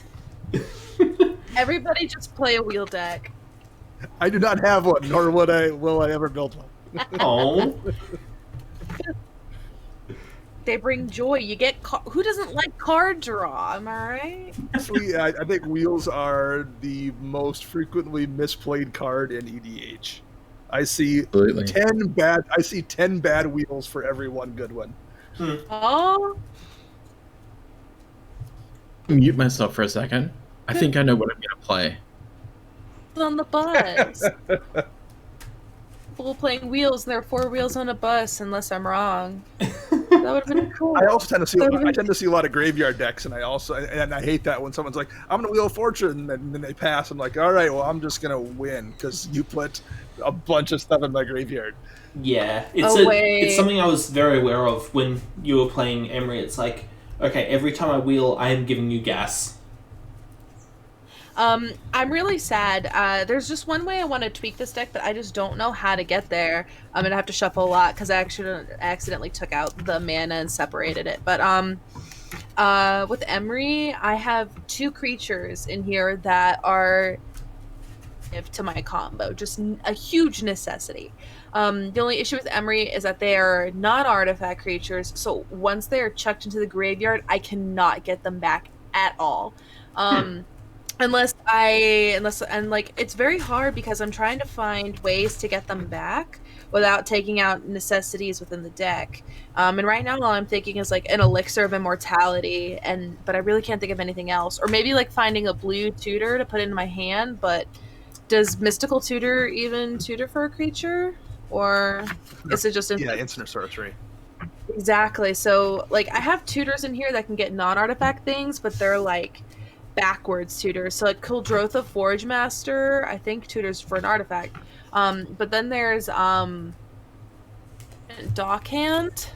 Everybody just play a wheel deck. I do not have one, nor will I ever build one. Oh. They bring joy. You get who doesn't like card draw? Am I right? Honestly, I think wheels are the most frequently misplayed card in EDH. I see Absolutely. 10 bad wheels for every one good one. Oh, Mute myself for a second. I think I know what I'm going to play. on the bus. People playing wheels, and there are 4 wheels on a bus, unless I'm wrong. That would have been cool. I also tend to see a lot of graveyard decks, and I hate that when someone's like, "I'm gonna wheel fortune," and then they pass. I'm like, "All right, well, I'm just gonna win because you put a bunch of stuff in my graveyard." Yeah, Wait. it's something I was very aware of when you were playing Emery. It's like, okay, every time I wheel, I am giving you gas. I'm really sad. There's just one way I want to tweak this deck, but I just don't know how to get there. I'm gonna have to shuffle a lot because I actually accidentally took out the mana and separated it. But with Emery, I have 2 creatures in here that are to my combo, just a huge necessity. The only issue with Emery is that they are not artifact creatures, so once they are chucked into the graveyard, I cannot get them back at all. Unless it's very hard because I'm trying to find ways to get them back without taking out necessities within the deck. And right now all I'm thinking is like an elixir of immortality, but I really can't think of anything else. Or maybe like finding a blue tutor to put in my hand, but does mystical tutor even tutor for a creature? Or is it just instant sorcery? Exactly. So like I have tutors in here that can get non-artifact things, but they're like backwards tutors. So like Kuldrotha Forge Master, I think tutors for an artifact. But then there's Dockhand,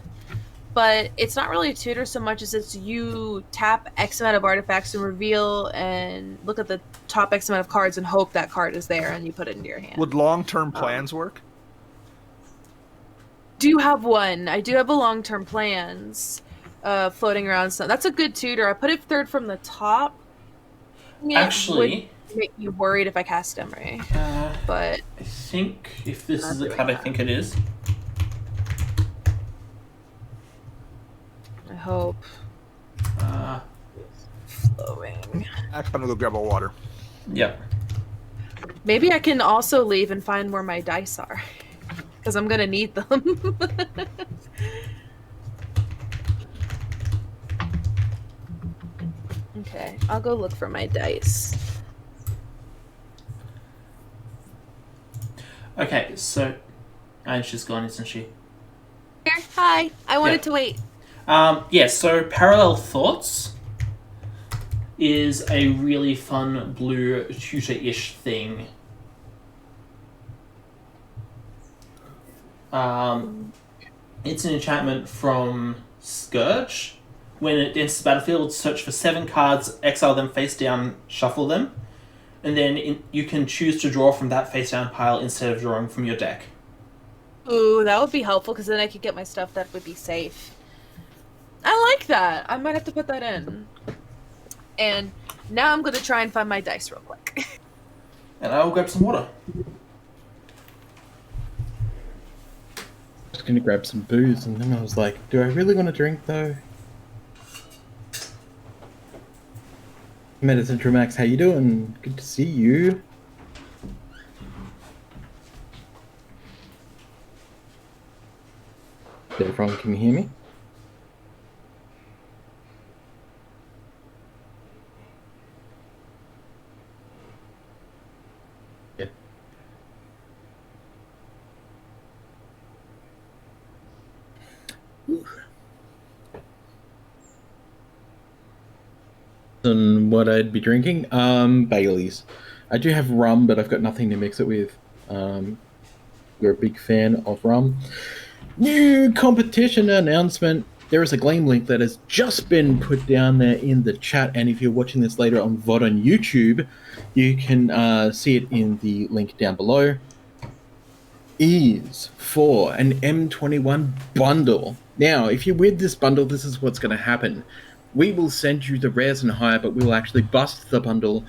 but it's not really a tutor so much as it's you tap X amount of artifacts and reveal and look at the top X amount of cards and hope that card is there and you put it into your hand. Would long-term plans work? Do have one. I do have a long-term plans floating around. So that's a good tutor. I put it 3rd from the top. Actually, would make you worried if I cast Emery. But I think if this is the card, I think it is. I hope. Flowing. I'm gonna go grab a water. Yep. Maybe I can also leave and find where my dice are. Because I'm gonna need them. Okay, I'll go look for my dice. Okay, so... And she's gone, isn't she? Here, hi. I wanted to wait. So Parallel Thoughts is a really fun blue tutor-ish thing. It's an enchantment from Scourge. When it enters the battlefield, search for 7 cards, exile them face down, shuffle them, and then you can choose to draw from that face down pile instead of drawing from your deck. Ooh, that would be helpful because then I could get my stuff that would be safe. I like that. I might have to put that in. And now I'm going to try and find my dice real quick. And I will grab some water. Just gonna grab some booze, and then I was like, do I really want to drink though? Medicine Max, how you doing? Good to see you. Everyone, can you hear me? Yeah. And what I'd be drinking? Baileys. I do have rum, but I've got nothing to mix it with. you're a big fan of rum. New competition announcement. There is a Gleam link that has just been put down there in the chat, and if you're watching this later on VOD on YouTube, you can see it in the link down below. Is for an M21 bundle. Now, if you win this bundle, this is what's going to happen. We will send you the rares and hire, but we will actually bust the bundle.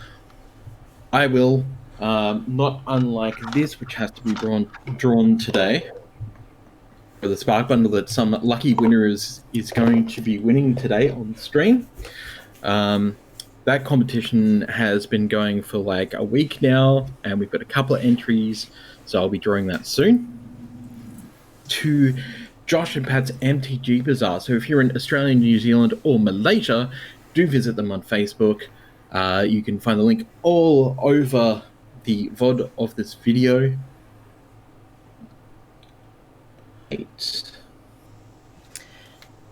I will, not unlike this, which has to be drawn today. For the Spark bundle that some lucky winner is going to be winning today on stream. That competition has been going for like a week now, and we've got a couple of entries, so I'll be drawing that soon. To Josh and Pat's MTG Bazaar. So if you're in Australia, New Zealand, or Malaysia, do visit them on Facebook. You can find the link all over the VOD of this video.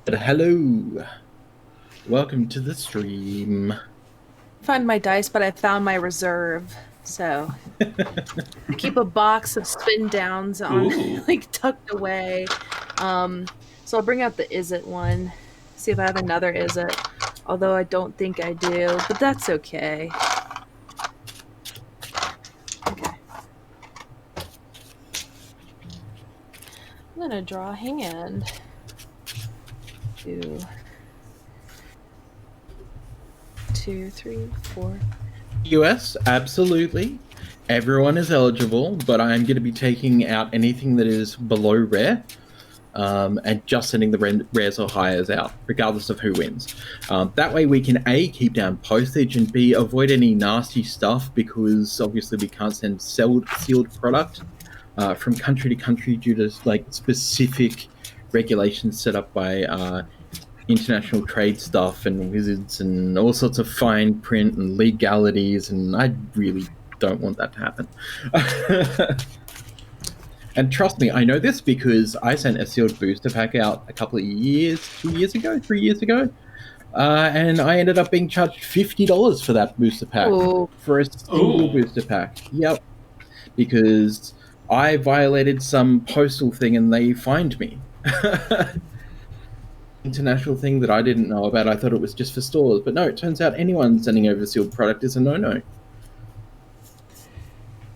But hello, welcome to the stream. Find my dice, but I found my reserve. So I keep a box of spin downs on, like tucked away. So I'll bring out the Is It one, see if I have another Is It. Although I don't think I do, but that's okay. Okay. I'm gonna draw a hand. 2, 3, 4. US, absolutely. Everyone is eligible, but I'm going to be taking out anything that is below rare, and just sending the rares or hires out, regardless of who wins. That way we can A, keep down postage, and B, avoid any nasty stuff, because obviously we can't send sealed product from country to country due to like specific regulations set up by international trade stuff and wizards and all sorts of fine print and legalities, and I really don't want that to happen. And trust me, I know this because I sent a sealed booster pack out a couple of years, 3 years ago, and I ended up being charged $50 for that booster pack. Ooh. For a single booster pack. Yep. Because I violated some postal thing and they fined me. International thing that I didn't know about. I thought it was just for stores, but no, it turns out anyone sending over sealed product is a no-no.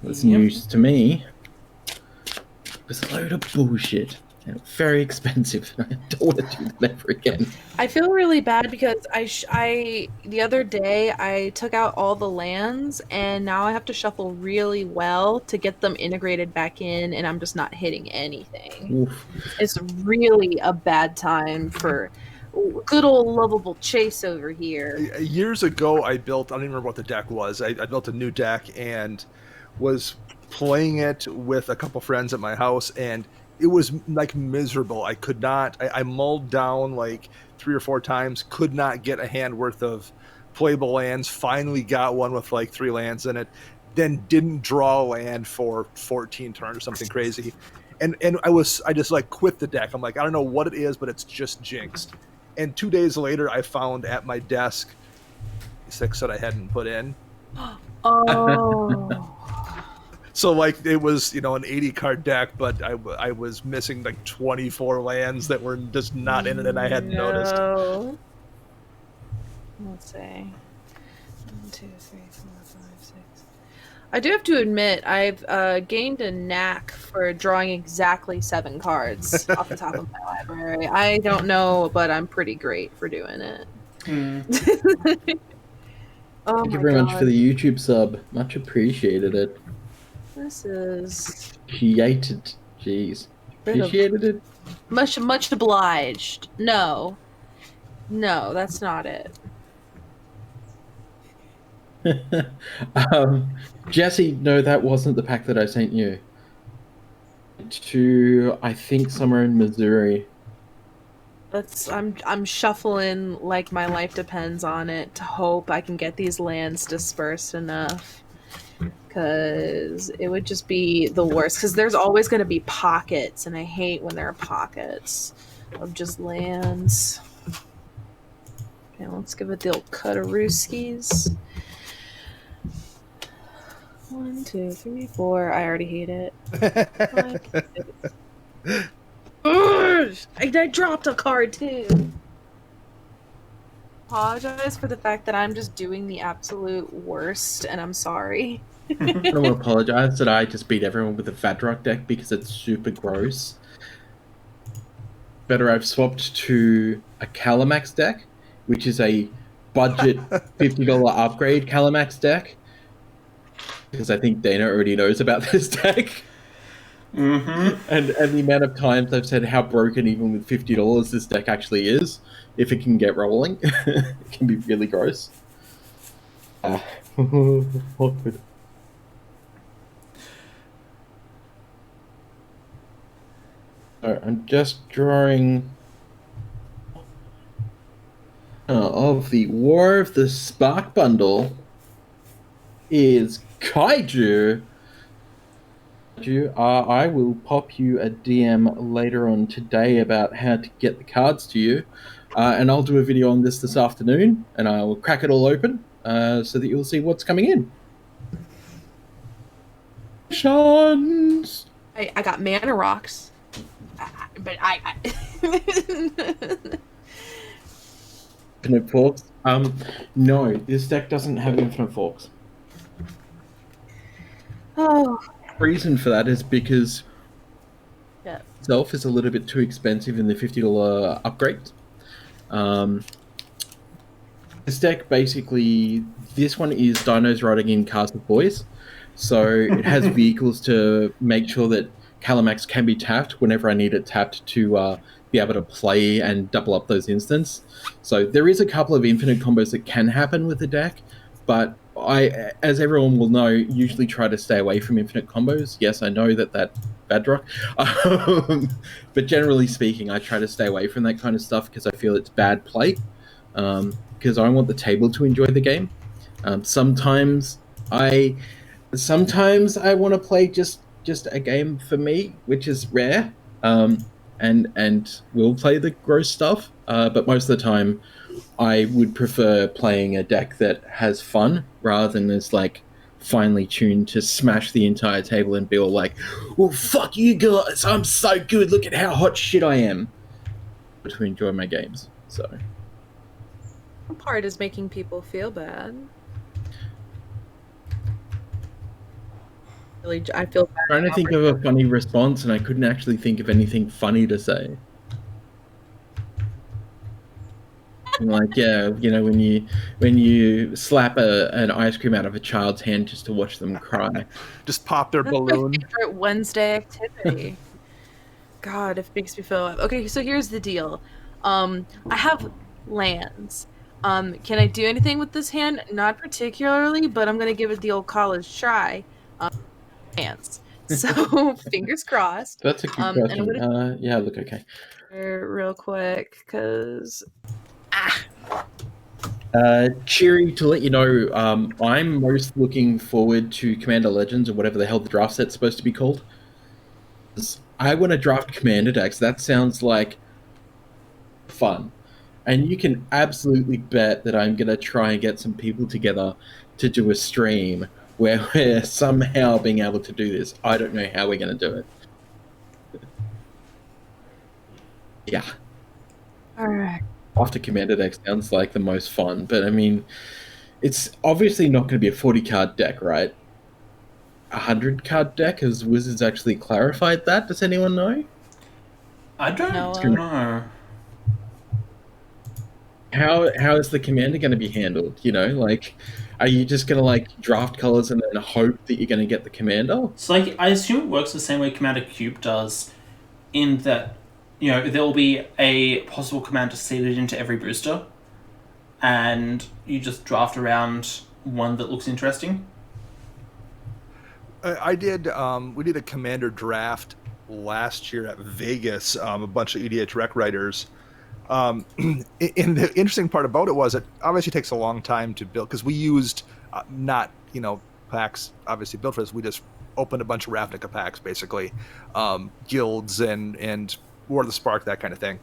That's news to me. It was a load of bullshit and very expensive. I don't want to do that ever again. I feel really bad because I the other day I took out all the lands and now I have to shuffle really well to get them integrated back in, and I'm just not hitting anything. Oof. It's really a bad time for good old lovable Chase over here. Years ago, I don't even remember what the deck was. I built a new deck and was playing it with a couple friends at my house, and it was like miserable. I could not, I mulled down like 3 or 4 times, could not get a hand worth of playable lands, finally got one with like 3 lands in it, then didn't draw a land for 14 turns or something crazy. And I just like quit the deck. I'm like, I don't know what it is, but it's just jinxed. And 2 days later, I found at my desk 6 that I hadn't put in. Oh. So like it was, an 80 card deck, but I was missing like 24 lands that were just not in it, and I hadn't noticed. Let's see. 1, 2, 3, 4, 5, 6. I do have to admit, I've gained a knack for drawing exactly 7 cards off the top of my library. I don't know, but I'm pretty great for doing it. Oh Thank you very much for the YouTube sub. Much appreciated it. This is... Appreciated. Jeez. Appreciated it? Much obliged. No. No, that's not it. Jesse, no, that wasn't the pack that I sent you. To, I think, somewhere in Missouri. I'm shuffling like my life depends on it to hope I can get these lands dispersed enough. Because it would just be the worst. Because there's always going to be pockets, and I hate when there are pockets of just lands. Okay, let's give it the old Cutarooskies. 1, 2, 3, 4. I already hate it. 5, 6. I dropped a card too. Apologize for the fact that I'm just doing the absolute worst, and I'm sorry. I don't want to apologize that I just beat everyone with a Vadrock deck because it's super gross. Better I've swapped to a Calamax deck, which is a budget $50 upgrade Calamax deck. Because I think Dana already knows about this deck. Mm-hmm. And the amount of times I've said how broken even with $50 this deck actually is, if it can get rolling. It can be really gross. Awkward. So I'm just drawing of the War of the Spark bundle is Kaiju. I will pop you a DM later on today about how to get the cards to you, and I'll do a video on this afternoon, and I will crack it all open so that you'll see what's coming in. Shans. I got mana rocks. But I Infinite Forks? No, this deck doesn't have Infinite Forks. Oh. The reason for that is because Yeah. itself is a little bit too expensive in the $50 upgrade. This deck basically, this one is dinos riding in cars of boys, so it has vehicles to make sure that Calamax can be tapped whenever I need it tapped to be able to play and double up those instants. So there is a couple of infinite combos that can happen with the deck, but I, as everyone will know, usually try to stay away from infinite combos. Yes, I know that bad rock, but generally speaking, I try to stay away from that kind of stuff because I feel it's bad play. Because I want the table to enjoy the game. Sometimes I want to play just a game for me, which is rare, and will play the gross stuff. But most of the time, I would prefer playing a deck that has fun rather than is like finely tuned to smash the entire table and be all like, "Well, fuck you guys, I'm so good. Look at how hot shit I am." To enjoy my games, so. Part is making people feel bad. Really, I feel bad. Trying to think of a funny response, and I couldn't actually think of anything funny to say. Like, yeah, you know, when you slap an ice cream out of a child's hand just to watch them cry. Just pop their That's balloon. my favorite Wednesday activity. God, it makes me feel. Okay, so here's the deal. I have lands. Can I do anything with this hand? Not particularly, but I'm gonna give it the old college try. Lands. So fingers crossed. That's a good And I'm question. gonna Yeah, look okay. real quick, cause Cheery to let you know, I'm most looking forward to Commander Legends or whatever the hell the draft set's supposed to be called. I want to draft Commander decks. That sounds like fun. And you can absolutely bet that I'm going to try and get some people together to do a stream where we're somehow being able to do this. I don't know how we're going to do it. Yeah. all right. After Commander deck sounds like the most fun, but I mean, it's obviously not going to be a 40-card deck, right? A 100-card deck? Has Wizards actually clarified that? Does anyone know? I don't know. How is the Commander going to be handled? You know, like, are you just going to like draft colors and then hope that you're going to get the Commander? So, like, I assume it works the same way Commander Cube does, in that, you know, there will be a possible commander seeded into every booster, and you just draft around one that looks interesting. I did. We did a commander draft last year at Vegas. A bunch of EDH rec writers. And the interesting part about it was it obviously takes a long time to build because we used not packs obviously built for this. We just opened a bunch of Ravnica packs basically, guilds and War of the Spark, that kind of thing.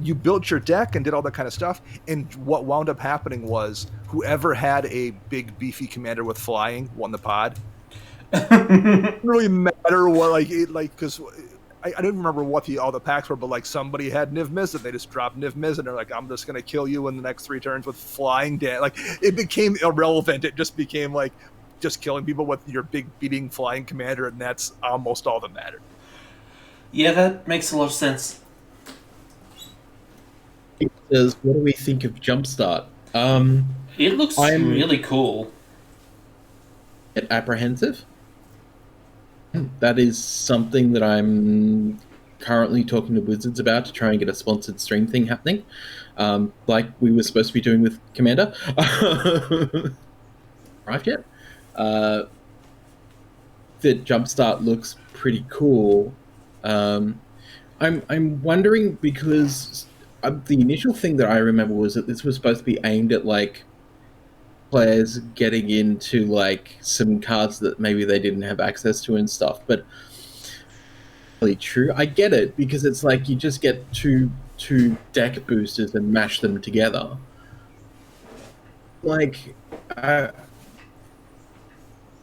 You built your deck and did all that kind of stuff, and what wound up happening was whoever had a big beefy commander with flying won the pod. It didn't really matter what because I don't remember what all the packs were, but like somebody had Niv Mizzet, they just dropped Niv Mizzet, and they're like, I'm just gonna kill you in the next 3 turns with flying Dan. Like it became irrelevant. It just became like just killing people with your big beating flying commander, and that's almost all that mattered. Yeah, that makes a lot of sense. It says, what do we think of Jumpstart? It looks I'm- really cool. Apprehensive. That is something that I'm currently talking to Wizards about to try and get a sponsored stream thing happening, like we were supposed to be doing with Commander. Arrived yet? That Jumpstart looks pretty cool. I'm wondering because the initial thing that I remember was that this was supposed to be aimed at like players getting into like some cards that maybe they didn't have access to and stuff, but really true. I get it because it's like you just get two deck boosters and mash them together. Like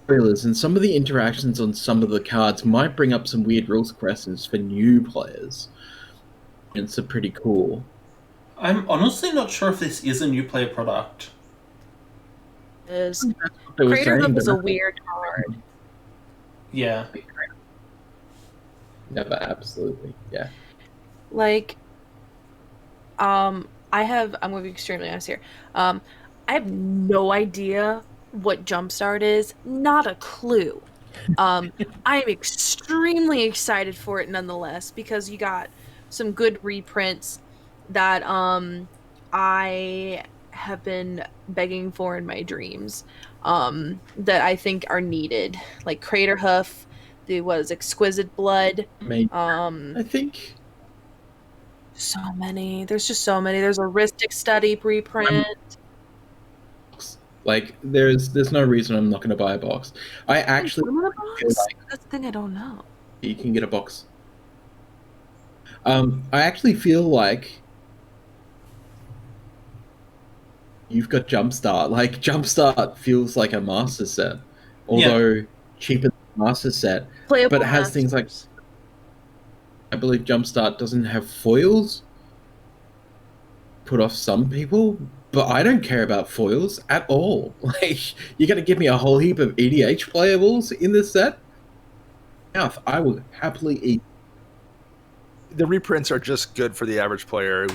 spoilers, and some of the interactions on some of the cards might bring up some weird rules questions for new players. It's a pretty cool. I'm honestly not sure if this is a new player product. Is They were Crater saying, Hub but is a weird card. Yeah. never absolutely, yeah. Like, I'm going to be extremely honest here. I have no idea what Jumpstart is. Not a clue. I am extremely excited for it nonetheless because you got some good reprints that I have been begging for in my dreams that I think are needed, like Crater Hoof, Exquisite Blood. Maybe, I think So many. There's just so many. There's a Ristic Study reprint. like there's no reason I'm not going to buy a box. I actually Put 'em in a feel box? like That's the thing I don't know. you can get a box. I actually feel like you've got Jumpstart. Like Jumpstart feels like a master set, although cheaper than a master set. Playable But it has things like, masters. I believe Jumpstart doesn't have foils. Put off some people, but I don't care about foils at all. Like you're gonna give me a whole heap of EDH playables in this set? Mouth, I will happily eat. The reprints are just good for the average player.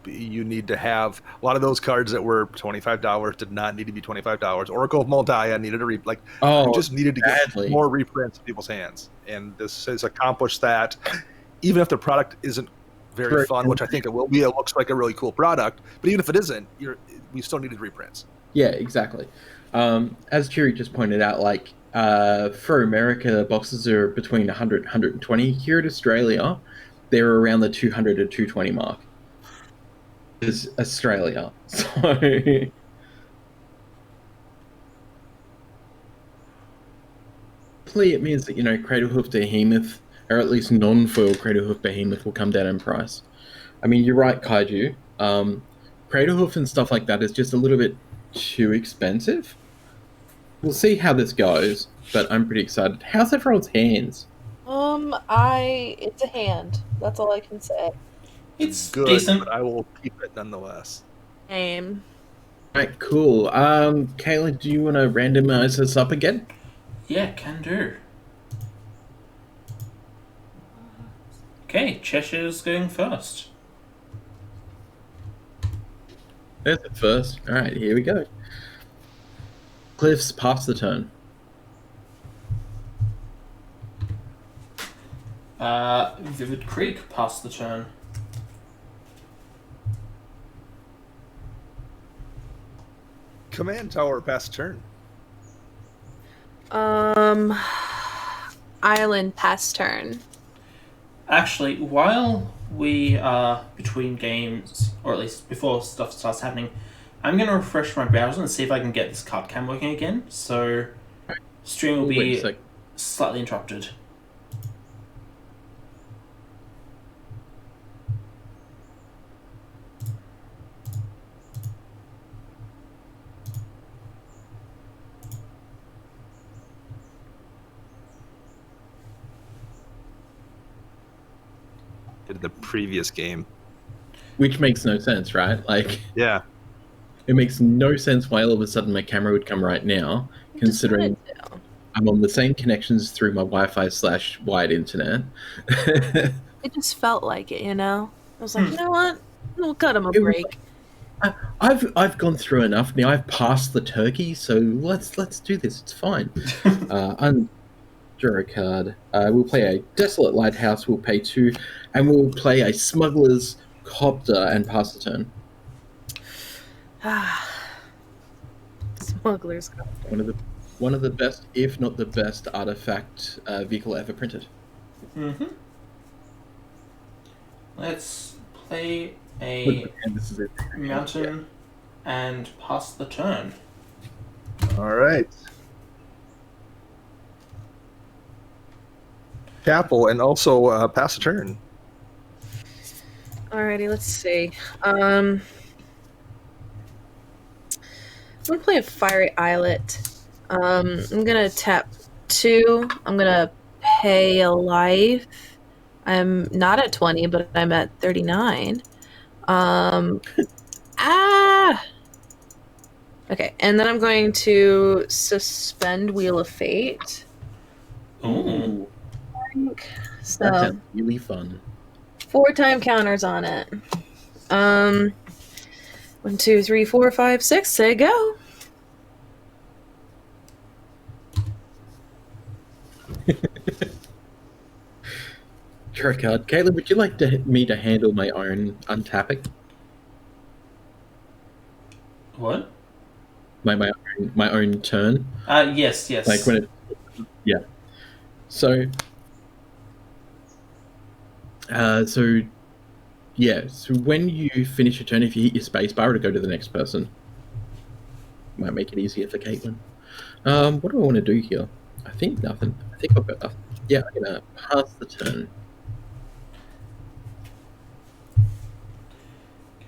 You need to have a lot of those cards that were $25 did not need to be $25. Oracle of Moldiah needed a you just needed to badly. get more reprints in people's hands, and this has accomplished that. Even if the product isn't very fun, which I think it will be, it looks like a really cool product. But even if it isn't, we still needed reprints. Yeah, exactly. As Cheery just pointed out, like for America, boxes are between 100 120. Here at Australia, they're around the 200 to 220 mark. Is Australia. So hopefully it means that, Cradlehoof Behemoth, or at least non-foil Cradlehoof Behemoth, will come down in price. I mean, you're right, Kaiju. Cradlehoof and stuff like that is just a little bit too expensive. We'll see how this goes, but I'm pretty excited. How's everyone's hands? It's a hand. That's all I can say. It's Good, decent. but I will keep it nonetheless. Aim. Right, cool. Kayla, do you want to randomize us up again? Yeah, can do. Okay, Cheshire's going first. There's it first. All right, here we go. Cliff's pass the turn. Vivid Creek passed the turn. Command Tower pass turn. Island pass turn. Actually, while we are between games, or at least before stuff starts happening, I'm going to refresh my browser and see if I can get this card cam working again. So, stream will Wait a be sec. slightly interrupted. in the previous game. Which makes no sense, right? Like, Yeah. it makes no sense why all of a sudden my camera would come right now, considering I'm on the same connections through my Wi-Fi / wired internet. It just felt like it, you know? I was like, you know what? We'll cut him a It was break. I've gone through enough now. I've passed the turkey, so let's do this. It's fine. Draw a card. We'll play a Desolate Lighthouse. We'll pay 2, and we'll play a Smuggler's Copter and pass the turn. Smuggler's Copter. One of the best, if not the best, artifact vehicle ever printed. Mm-hmm. Let's play a mountain and pass the turn. All right. Chapel and also pass a turn. Alrighty, let's see. I'm gonna play a Fiery Islet. I'm gonna tap 2. I'm gonna pay a life. I'm not at 20, but I'm at 39. Okay, and then I'm going to suspend Wheel of Fate. Ooh. So That sounds really fun. 4 time counters on it. 1, 2, 3, 4, 5, 6. Say go. Draw a card. Caleb, would you like me to handle my own untapping? What? My own turn. Yes. Like when it, yeah. So when you finish your turn, if you hit your space bar to go to the next person, might make it easier for Caitlin. What do I want to do here? I think nothing. I think I've got nothing. Yeah, I'm gonna pass the turn.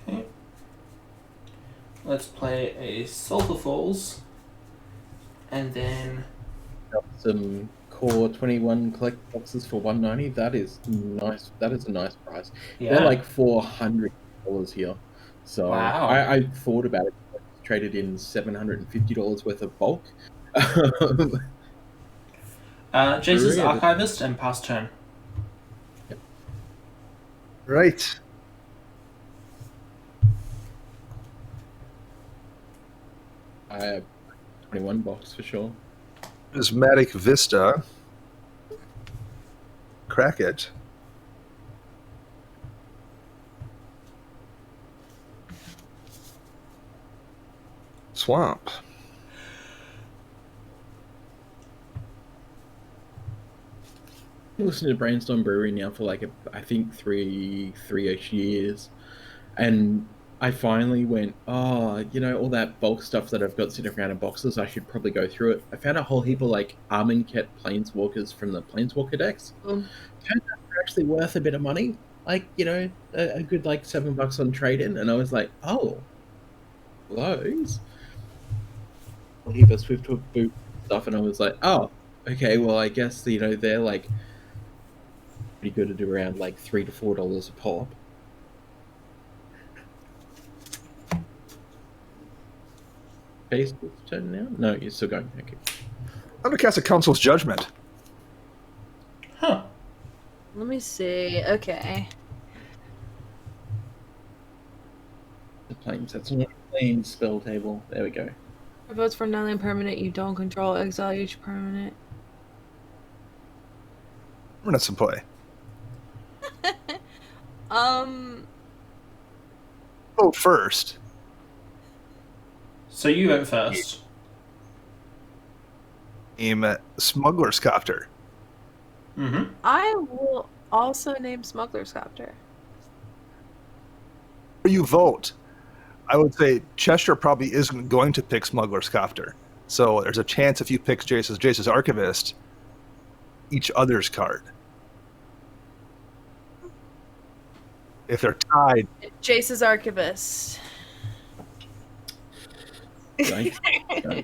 Okay. Let's play a Sulphur Falls, and then Got some core 21 collect boxes for $190. That is nice. That is a nice price. yeah. They're like $400 here. So Wow. I thought about it. I traded in $750 worth of bulk. Jace's Really? Archivist and pass turn. Right. I have 21 box for sure. Prismatic Vista. Crack it. Swamp. I've listened to Brainstorm Brewery now for like I think three-ish years, and I finally went, oh, you know, all that bulk stuff that I've got sitting around in boxes, I should probably go through it. I found a whole heap of like Armenket Planeswalkers from the Planeswalker decks. Turns out they're actually worth a bit of money, like, you know, a good like $7 on trade-in, and I was like, oh, those. A heap of Swifthook boot stuff, and I was like, oh, okay, well, I guess, you know, they're like pretty good at around like $3 to $4 a pop. Base turn now? No, you're still going. Okay. I'm gonna cast a Council's Judgment. Huh. Let me see. Okay. The planes. That's not a plane spell table. There we go. Votes for non-land permanent you don't control. Exile each permanent. We're not some play. Vote first. So you went first. Name Smuggler's Copter. Mm-hmm. I will also name Smuggler's Copter. You vote. I would say Cheshire probably isn't going to pick Smuggler's Copter. So there's a chance if you pick Jace's Archivist, each other's card. If they're tied. Jace's Archivist. Right?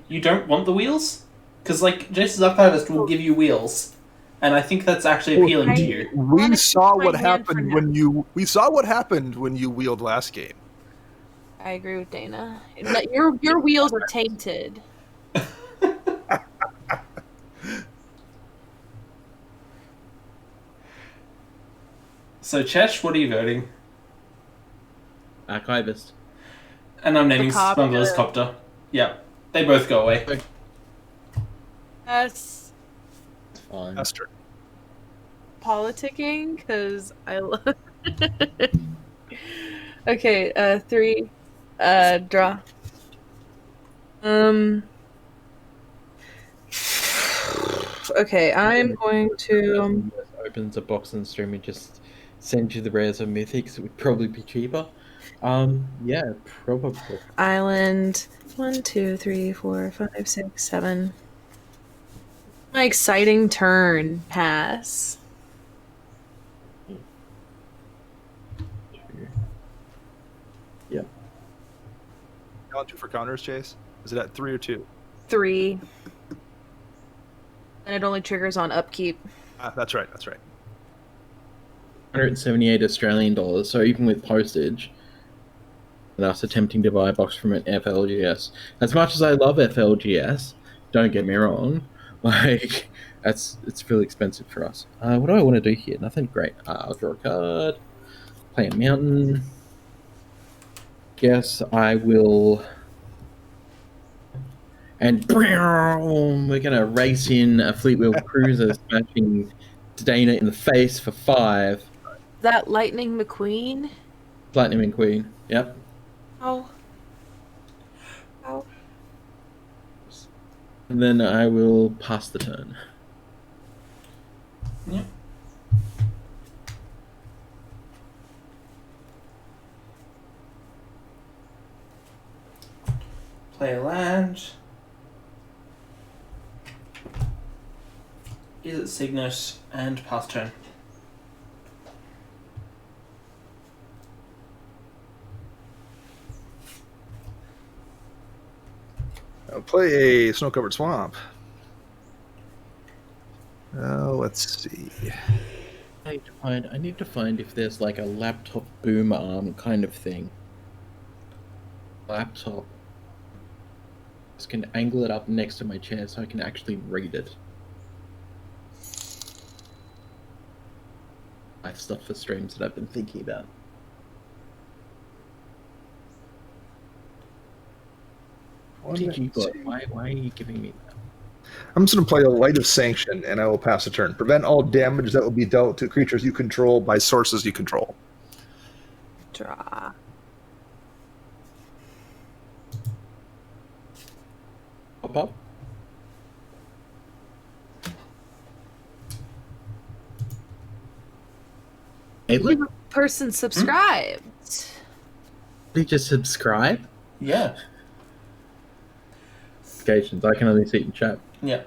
You don't want the wheels? Because, like, Jace's Archivist will give you wheels. and I think that's actually appealing to you. We saw what happened now. when you. We saw what happened when you wheeled last game. I agree with Dana. Your wheels are tainted. So, Chesh, what are you voting? Archivist. And I'm naming The copter. Smuggler's Copter. Yeah, they both go away. Yes. Fine. Esther. Politicking, because I love. Okay, 3, draw. Okay, I'm going to. Opens a box and stream and just sends you the rares of mythics. It would probably be cheaper. Yeah, probably. Island 1, 2, 3, 4, 5, 6, 7. My exciting turn. Pass. Yeah. Down 2 for counters, Chase. Is it at 3 or 2? 3. And it only triggers on upkeep. That's right. That's right. 178 Australian dollars. So even with postage, and us attempting to buy a box from an FLGS. As much as I love FLGS, don't get me wrong, like it's really expensive for us. What do I want to do here? Nothing great. I'll draw a card. Play a mountain. Guess I will. And we're gonna race in a fleet wheel cruiser, smashing Dana in the face for 5. That Lightning McQueen? Platinum McQueen. Yep. Oh. Oh. And then I will pass the turn. Yep. Play a land. Is it Signet and pass turn? I'll play a snow-covered swamp. Let's see. I need to find if there's like a laptop boom arm kind of thing. Laptop. Just can angle it up next to my chair so I can actually read it. I have stuff for streams that I've been thinking about. Why are you giving me that? I'm just going to play a Light of Sanction, and I will pass a turn. Prevent all damage that will be dealt to creatures you control by sources you control. Draw. Pop up. Hey, look. Person subscribed. Did you just subscribe? Yeah. Notifications. I can only see it in chat. Yeah.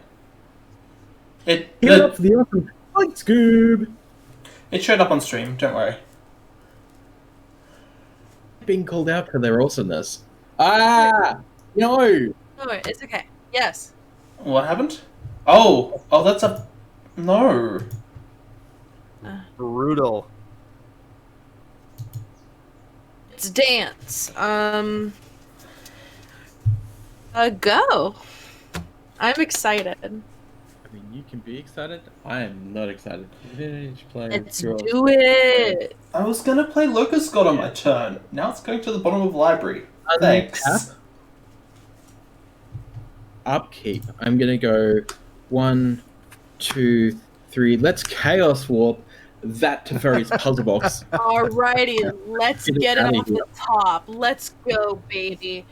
Give it up for the awesome Light Scoob! It showed up on stream, don't worry. Being called out for their awesomeness. Ah! No! No, it's okay. Yes. What happened? Oh, that's a... No. Brutal. It's dance. Go. I'm excited. I mean, you can be excited. I am not excited. Let's do it. I was going to play Locust God on my turn. Now it's going to the bottom of library. Thanks. Untap. Upkeep. I'm going to go 1, 2, 3. Let's Chaos Warp that Teferi's puzzle box. Alrighty, let's get it outta off the top. Let's go, baby.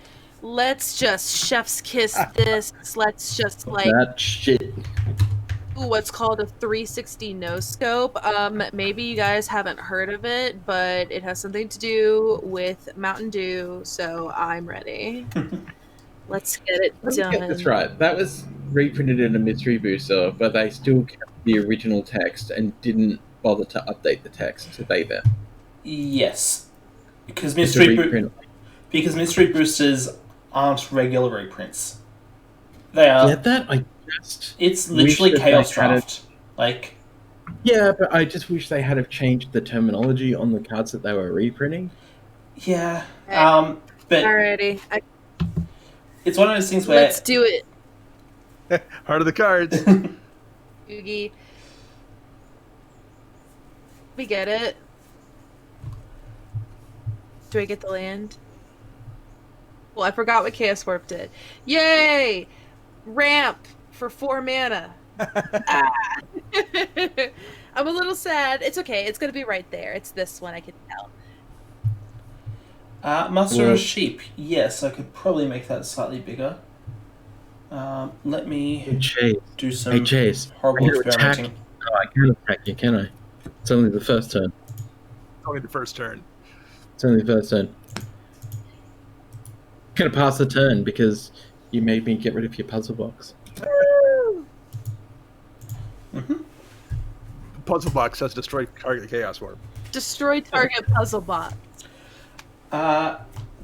Let's just chef's kiss this. Let's just like That shit. what's called a 360 no scope. Maybe you guys haven't heard of it, but it has something to do with Mountain Dew, so I'm ready. Let's get it Let me done. get this right. That was reprinted in a mystery booster, but they still kept the original text and didn't bother to update the text to they there. Yes. Because It's a mystery reprint. because mystery boosters aren't regular reprints. They are. Get that? I just It's literally wish that Chaos they had it- Draft. Like, Yeah, but I just wish they had have changed the terminology on the cards that they were reprinting. yeah. Right. But Alrighty, it's one of those things where let's do it, Heart of the cards. Yugi. We get it. Do I get the land? Well, I forgot what Chaos Warp did. Yay! Ramp for 4 mana. Ah. I'm a little sad. It's okay. It's gonna be right there. It's this one, I can tell. Master of Sheep. Yes, I could probably make that slightly bigger. Let me Hey, Chase. do some Hey, Chase. horrible I'm gonna attack. experimenting. Oh, I can't attack you, can I? It's only the first turn. Only the first turn. It's only the first turn. I'm gonna pass the turn because you made me get rid of your puzzle box. Puzzle box says destroy target Chaos Warp. Destroy target puzzle box.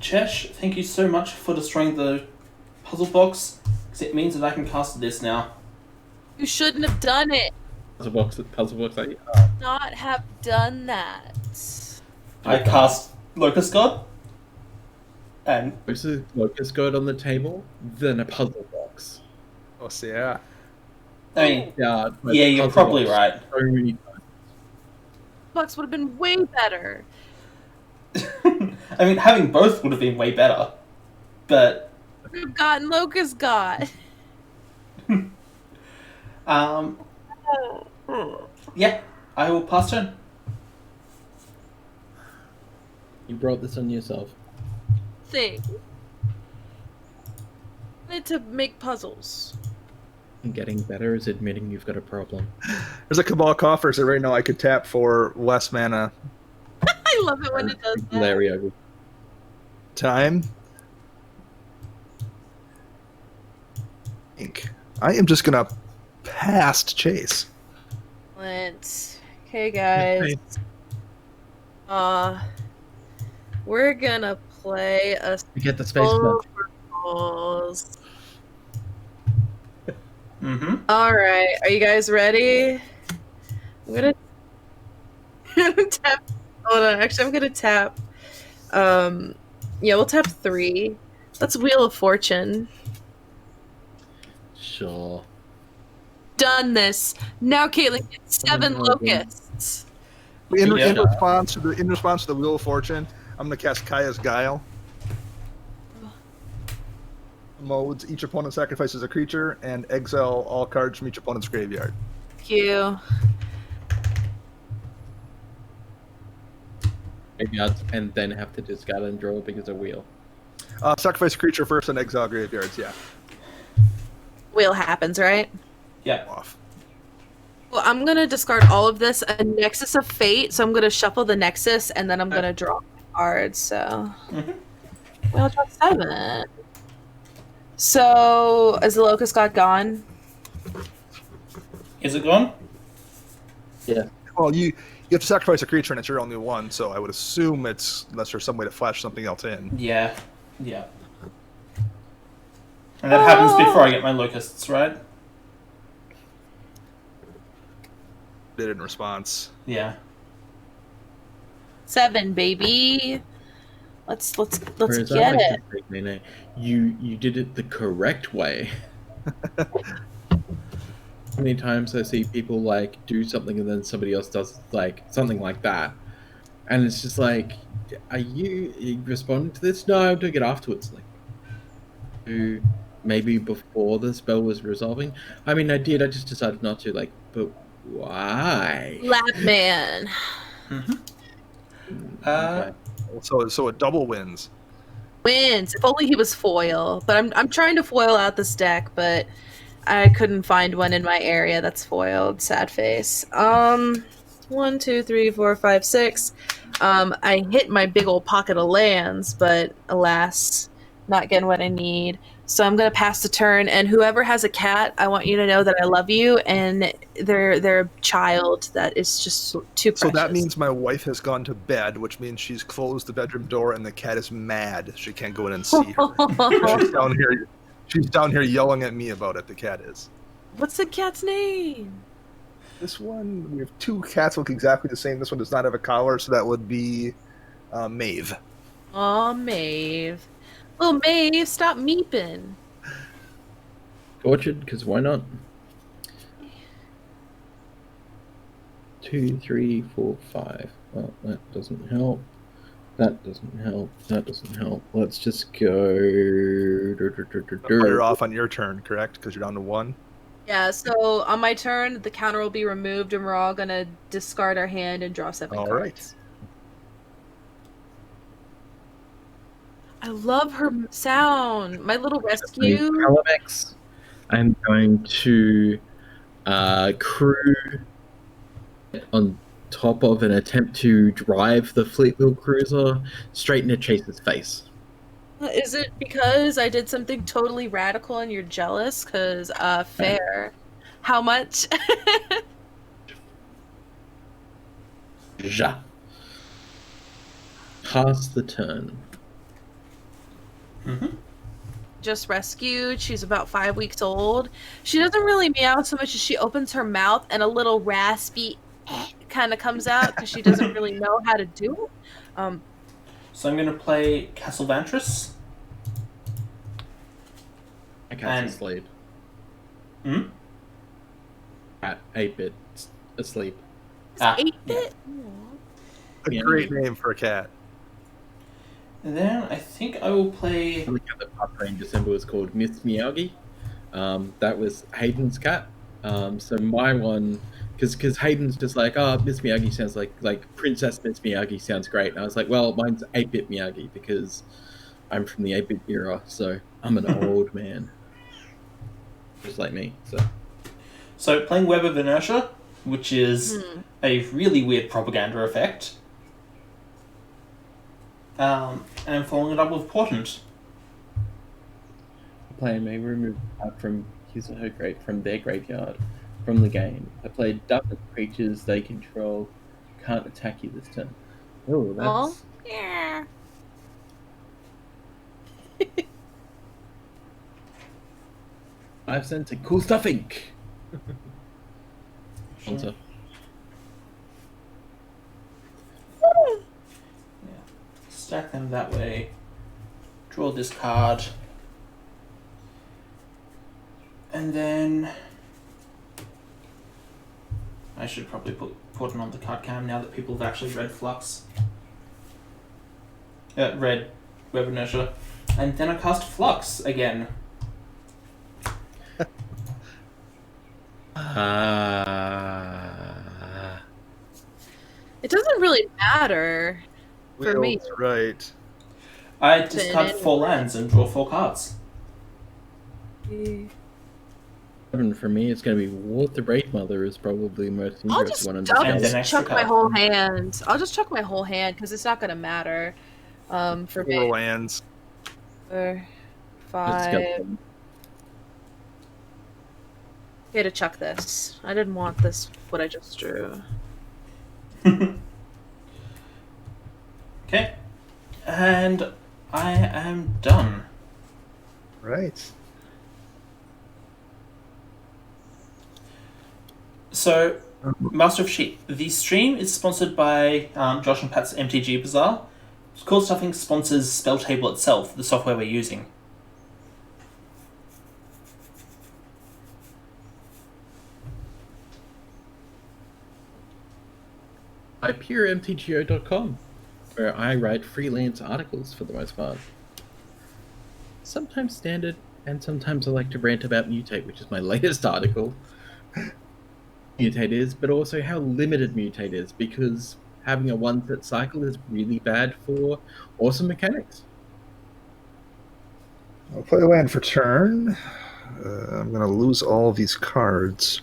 Chesh, thank you so much for destroying the puzzle box, because it means that I can cast this now. You shouldn't have done it. Puzzle box. Like, Not have done that. I cast Locust God, and This is Locust God on the table, then a puzzle box. Oh, so yeah. I mean, Yeah, but yeah, you're puzzle probably box right. so many times. Box would have been way better. I mean, having both would have been way better, but We've gotten Locust God. yeah, I will pass turn. You brought this on yourself. Thing. I need to make puzzles. And getting better is admitting you've got a problem. There's a Cabal Coffer, so right now I could tap for less mana. I love it when it does that. Larry over. Time. Ink. I am just gonna past Chase. Excellent. Okay, guys. We're gonna play a You get the space block. Overfalls. Mm-hmm. Alright, are you guys ready? I'm gonna tap. Hold on, actually, I'm gonna tap. Yeah, we'll tap 3. That's Wheel of Fortune. Sure. Done this. Now Caitlin gets 7 Oh, locusts. In Yeah. response to the Wheel of Fortune, I'm gonna cast Kaya's Guile. Modes: each opponent sacrifices a creature and exile all cards from each opponent's graveyard. Thank you. Maybe and then have to discard and draw because of wheel. Sacrifice a creature first and exile graveyards. Yeah, Wheel happens, right? Yeah. off. Well, I'm gonna discard all of this. A Nexus of Fate, so I'm gonna shuffle the Nexus, and then I'm gonna draw cards. So, I'll draw 7. So, is the Locust God gone? Is it gone? Yeah. Well, you have to sacrifice a creature and it's your only one, so I would assume it's unless there's some way to flash something else in. Yeah. Yeah. And that happens before I get my locusts, right? Did in response. Yeah. 7, baby. Let's Whereas get I like it. to say, Nene, you did it the correct way. Many times I see people like do something and then somebody else does like something like that, and it's just like, are you responding to this? No, I'm doing it afterwards. Like, maybe before the spell was resolving. I mean, I did. I just decided not to. Like, but why? Lap man. Okay. So it double wins. Wins. If only he was foil. But I'm trying to foil out this deck, but I couldn't find one in my area that's foiled. Sad face. 1, 2, 3, 4, 5, 6. I hit my big old pocket of lands, but alas, not getting what I need. So I'm gonna pass the turn, and whoever has a cat, I want you to know that I love you, and they're a child that is just too precious. So that means my wife has gone to bed, which means she's closed the bedroom door and the cat is mad. She can't go in and see her. She's down here yelling at me about it, the cat is. What's the cat's name? This one, we have two cats look exactly the same. This one does not have a collar, so that would be Maeve. Aw, Maeve. Little Maeve, stop meeping. Tortured, because why not? 2, 3, 4, 5. Well, that doesn't help. That doesn't help. That doesn't help. Let's just go. Put her off on your turn, correct? Because you're down to 1. Yeah, so on my turn, the counter will be removed, and we're all gonna discard our hand and draw 7 All cards. right. I love her sound. My little rescue. Calamex. I'm going to crew on top of an attempt to drive the Fleetwheel Cruiser straight into Chase's face. Is it because I did something totally radical and you're jealous? Because, fair. How much? Ja. Pass the turn. Mm-hmm. Just rescued. She's about 5 weeks old. She doesn't really meow so much as she opens her mouth and a little raspy kind of comes out because she doesn't really know how to do it. So I'm going to play Castle Vantress. I can't asleep. Hmm? At 8-bit asleep. It's 8-bit? A great name for a cat. And then I think I will play... The cat that passed away in December was called Miss Miyagi. That was Hayden's cat. So my one, because Hayden's just like, oh, Miss Miyagi sounds like Princess Miss Miyagi sounds great. And I was like, well, mine's 8-bit Miyagi because I'm from the 8-bit era, so I'm an old man. Just like me, So playing Web of Inertia, which is a really weird propaganda effect. And I'm following it up with Portent. The player may remove a card from his or her from their graveyard from the game. The player doesn't creatures they control can't attack you this turn. Oh, that's... Yeah. I've sent it. Cool stuff, Inc. Sponsor. Stack them that way. Draw this card. And then... I should probably put Portent on the card cam now that people have actually read Flux. Read Web Inertia. And then I cast Flux again. It doesn't really matter for me. Right. I discard 4 lands and draw 4 cards. For me, it's going to be What the Wraith Mother is probably the most I'll interesting just one. chuck my whole hand. I'll just chuck my whole hand because it's not going to matter for 4 me. lands. 4, 5. Okay, to chuck this. I didn't want this, what I just drew. Okay. And I am done. Right. So, Master of Sheep. The stream is sponsored by Josh and Pat's MTG Bazaar. Cool Stuffing sponsors Spelltable itself, the software we're using. By PUREMTGO.com, where I write freelance articles for the most part. Sometimes standard, and sometimes I like to rant about Mutate, which is my latest article. Mutate is, but also how limited Mutate is, because having a one-set cycle is really bad for awesome mechanics. I'll play a land for turn. I'm going to lose all of these cards.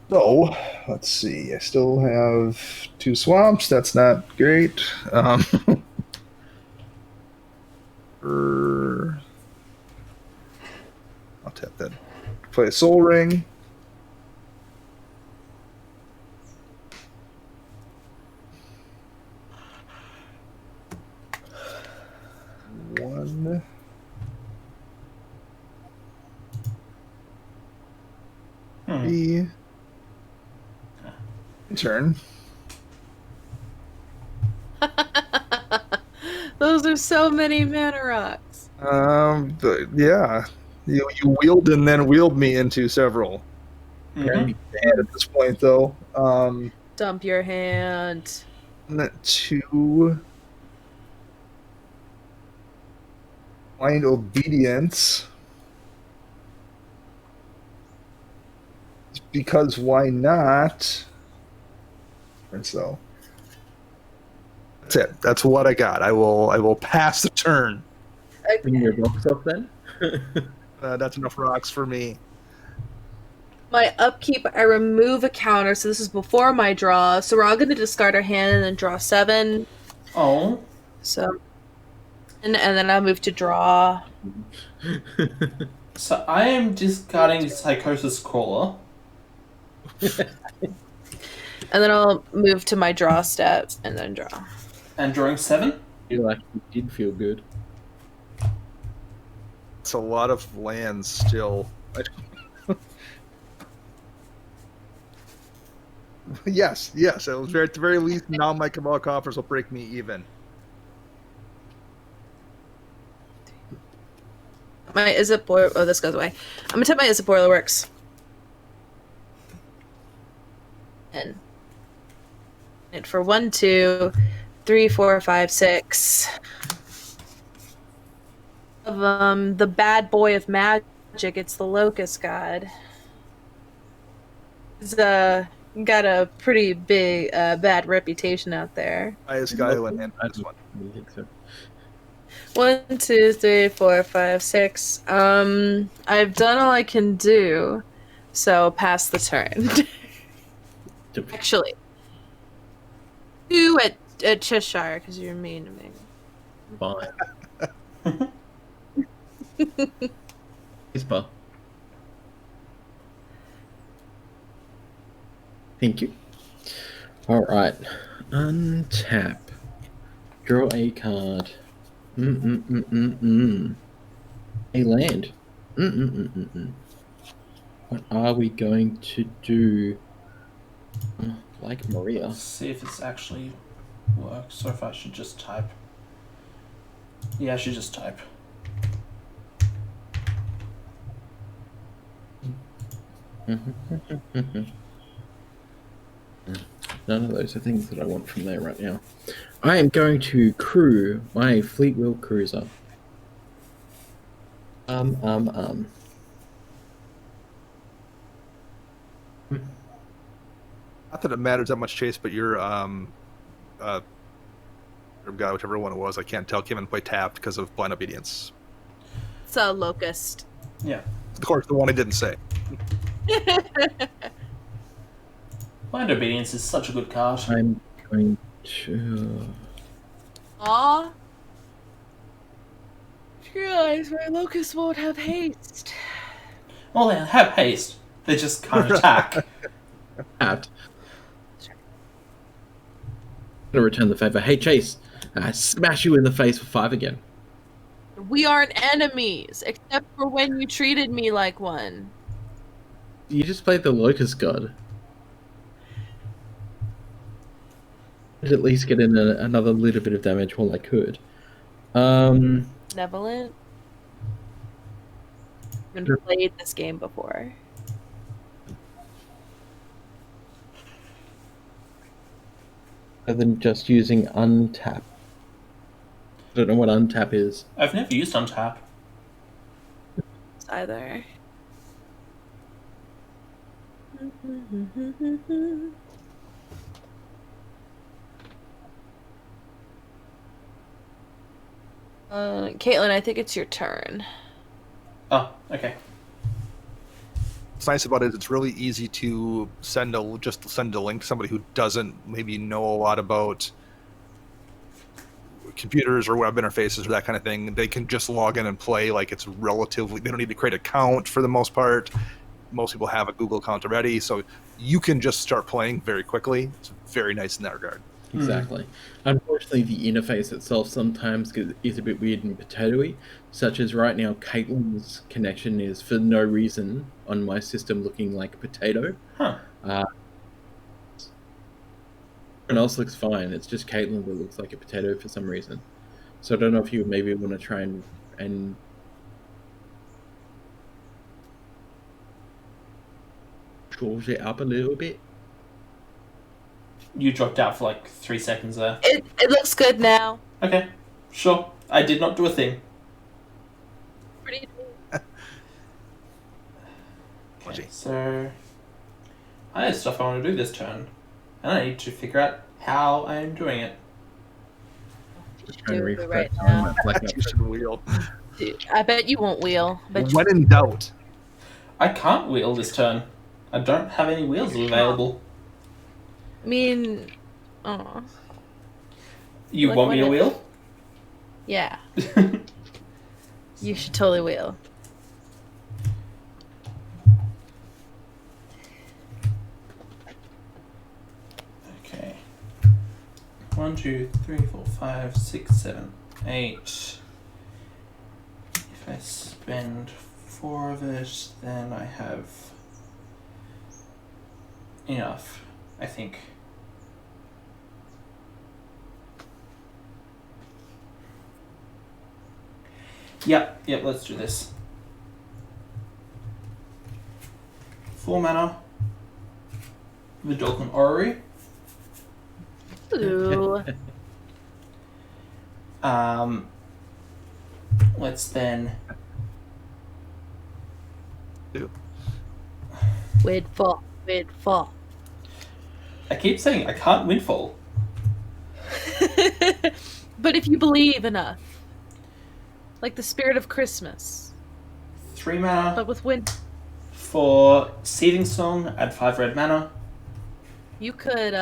So, let's see. I still have 2 swamps. That's not great. I'll tap that. Play a Soul Ring. One. be turn. Those are so many mana rocks. Yeah, you wheeled and then wheeled me into several. Mhm. Bad at this point, though. Dump your hand. 2 blind obedience. Because why not? And so that's it. That's what I got. I will pass the turn. Bring your rocks off then. That's enough rocks for me. My upkeep, I remove a counter, so this is before my draw. So we're all going to discard our hand and then draw 7. Oh. So, and then I'll move to draw. So I am discarding Psychosis Crawler. And then I'll move to my draw step and then draw. And drawing 7? feel like it did feel good. It's a lot of lands still. Yes. At the very least, now my Cabal Coffers will break me even. My Is It Boiler... Oh, this goes away. I'm going to tap my Is It Boiler Works. And for 1, 2, 3, 4, 5, 6. Of the bad boy of magic, it's the Locust God. He's got a pretty big bad reputation out there. Highest Skyland and this one. I don't think so. 1, 2, 3, 4, 5, 6. I've done all I can do, so pass the turn. Actually, 2 at Cheshire because you're mean to me. Fine. Ispa. Thank you. All right. Untap. Draw a card. A land. What are we going to do? Like Maria. Let's see if this actually works, or if I should just type. Yeah, I should just type. None of those are things that I want from there right now. I am going to crew my Fleet Wheel Cruiser. Not that it matters that much, Chase, but your guy, whichever one it was, I can't tell, came in and play tapped because of blind obedience. It's a Locust. Yeah. Of course, the one I didn't say. Blind Obedience is such a good card. I'm going to... Aw. I realize my Locust won't have haste. Well, they have haste. They just can't attack. I'm gonna return the favor. Hey, Chase, I smash you in the face for 5 again. We aren't enemies, except for when you treated me like one. You just played the Locust God. I'd at least get in another little bit of damage while I could. Benevolent. I've been played this game before. Other than just using untap. I don't know what untap is. I've never used Untap. Either. Katelyn, I think it's your turn. Oh, okay. What's nice about it is it's really easy to send a link to somebody who doesn't maybe know a lot about computers or web interfaces or that kind of thing. They can just log in and play like it's relatively. They don't need to create an account for the most part. Most people have a Google account already, so you can just start playing very quickly. It's very nice in that regard. Exactly. Unfortunately, the interface itself sometimes is a bit weird and potatoey, such as right now, Caitlyn's connection is for no reason on my system looking like a potato. Huh. Everyone else looks fine. It's just Caitlyn that looks like a potato for some reason. So I don't know if you maybe want to try and change it up a little bit. You dropped out for like 3 seconds there. It looks good now. Okay, sure. I did not do a thing. Pretty. Okay, so I have stuff I want to do this turn, and I need to figure out how I am doing it. Just trying to Do it refresh right on now. my blackout. You should wheel. Dude, I bet you won't wheel. But When in doubt. I can't wheel this turn. I don't have any wheels available. I mean, oh You Like want me to when wheel? yeah, you should totally wheel. Okay. 1, 2, 3, 4, 5, 6, 7, 8. If I spend 4 of it, then I have enough, I think. Yep, let's do this. 4 mana. Vidalcan Orrery. Ooh, Let's then. windfall. I keep saying I can't windfall. But if you believe enough, like the spirit of Christmas, 3 mana but with wind, for Seething Song, add 5 red mana. you could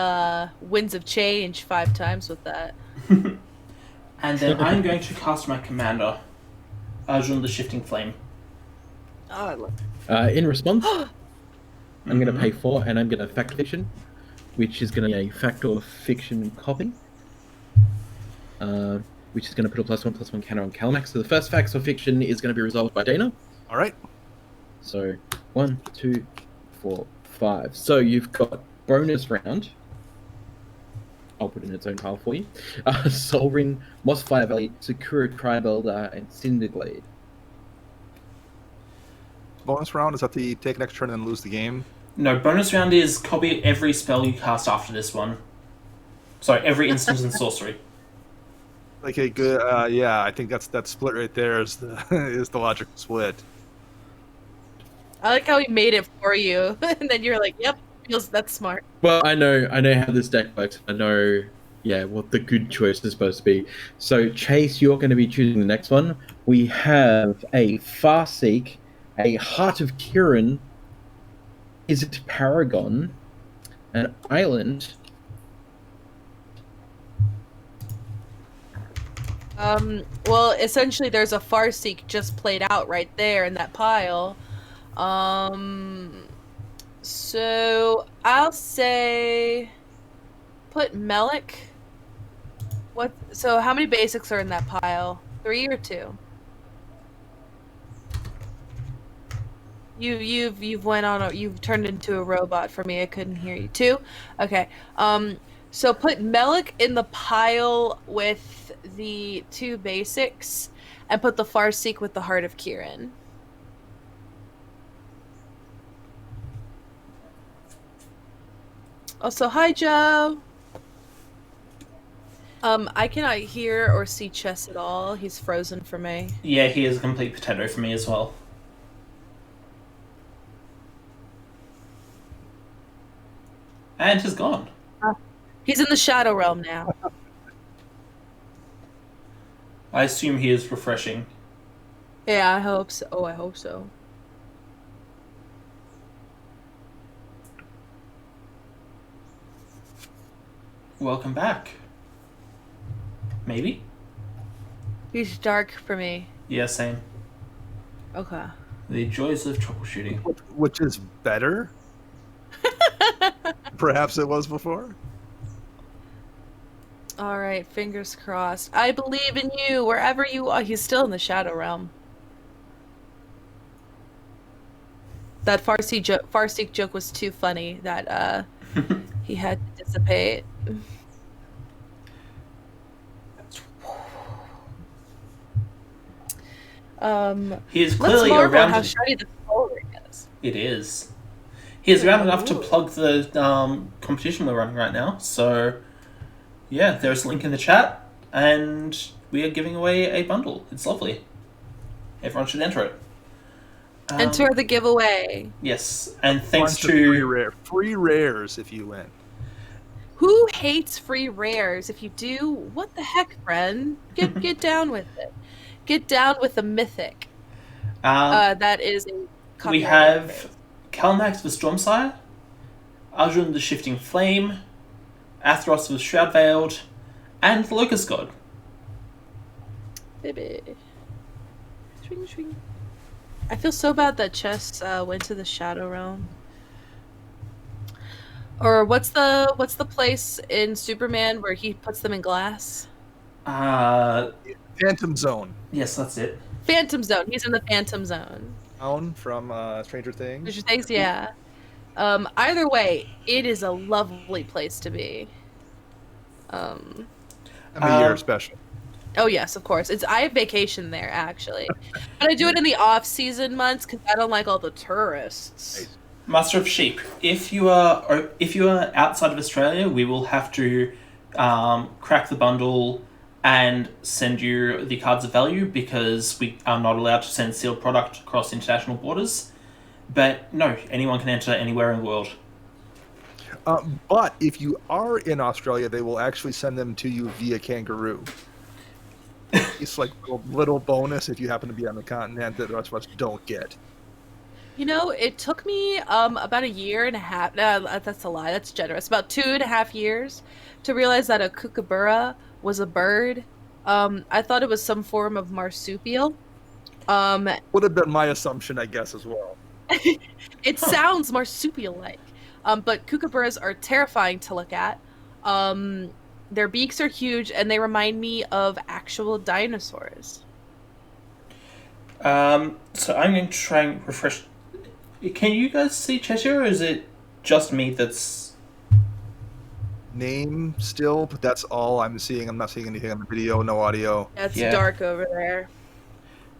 Winds of Change 5 times with that. And then I'm going to cast my commander, Arjun the Shifting Flame. Oh, I love In response, I'm going to pay 4, and I'm going to Factor Fiction, which is going to be a Factor Fiction copy, which is going to put a +1/+1 counter on Calmax. So the first Factor Fiction is going to be resolved by Dana. All right. So 1, 2, 4, 5. So you've got bonus round. I'll put it in its own pile for you. Soul Ring, Mossfire Valley, Sakura Crybelder, and Cinderglade. Bonus round, is that the take next turn and lose the game? No, bonus round is copy every spell you cast after this one. Sorry, every instant and sorcery. Like a good, yeah, I think that split right there is the is the logical split. I like how he made it for you, and then you're like, "Yep, that's smart." Well, I know how this deck works. I know, yeah, what the good choice is supposed to be. So, Chase, you're going to be choosing the next one. We have a Farseek, a Heart of Kirin, Is It Paragon, an Island. Well, essentially, there's a Farseek just played out right there in that pile. So I'll say put Melik. What? So how many basics are in that pile? 3 or 2? You've went on. You've turned into a robot for me. I couldn't hear you. 2. Okay. So put Melik in the pile with the 2 basics, and put the Farseek with the Heart of Kirin. Also, hi, Joe. I cannot hear or see Chess at all. He's frozen for me. Yeah, he is a complete potato for me as well. And he's gone. He's in the Shadow Realm now. I assume he is refreshing. Yeah, I hope so. Oh, I hope so. Welcome back. Maybe? He's dark for me. Yeah, same. Okay. The joys of troubleshooting. Which is better? Perhaps it was before? All right, fingers crossed. I believe in you wherever you are. He's still in the Shadow Realm. That Farseek joke was too funny that he had to dissipate. He is Let's clearly marvel at around. how shiny the soul ring is. It is. He is around enough to plug the competition we're running right now. So, yeah, there's a link in the chat, and we are giving away a bundle. It's lovely. Everyone should enter it. Enter the giveaway. Yes, and thanks Bunch of to free rares if you win. Who hates free rares? If you do, what the heck, friend? Get down with it. Get down with the mythic. That is a we have Kalmax the Stormsire, Arjun the Shifting Flame, Athros the Shroud Veiled, and the Locust God. Baby. Swing, swing. I feel so bad that Chess went to the Shadow Realm. Or what's the place in Superman where he puts them in glass? Phantom Zone. Yes, that's it. Phantom Zone. He's in the Phantom Zone. From Stranger Things. Stranger Things, yeah. Either way, it is a lovely place to be. And the year special. Oh yes, of course. I have vacation there actually, but I do it in the off-season months because I don't like all the tourists. Master of Sheep. If you are outside of Australia, we will have to crack the bundle and send you the cards of value because we are not allowed to send sealed product across international borders. But no, anyone can enter anywhere in the world. But if you are in Australia, they will actually send them to you via kangaroo. It's like a little bonus if you happen to be on the continent that the rest of us don't get. You know, it took me about a year and a half. No, that's a lie. That's generous. About 2.5 years to realize that a kookaburra was a bird. I thought it was some form of marsupial. Would have been my assumption, I guess, as well. It sounds marsupial-like. But kookaburras are terrifying to look at. Their beaks are huge, and they remind me of actual dinosaurs. So I'm going to try and refresh. Can you guys see Cheshire, or is it just me that's... Name still, but that's all I'm seeing. I'm not seeing anything on the video, no audio. It's dark over there.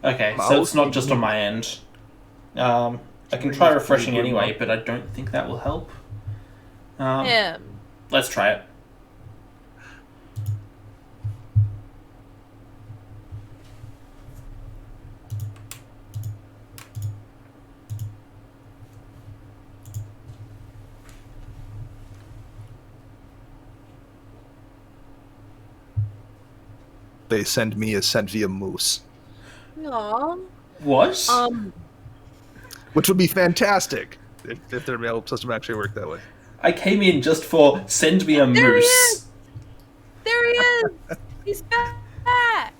Okay, so it's not just on my end. I can try refreshing anyway, but I don't think that will help. Let's try it. They send me is sent via moose. Aww. What? Which would be fantastic if their mail system actually worked that way. I came in just for send me a moose. There he is! He's back!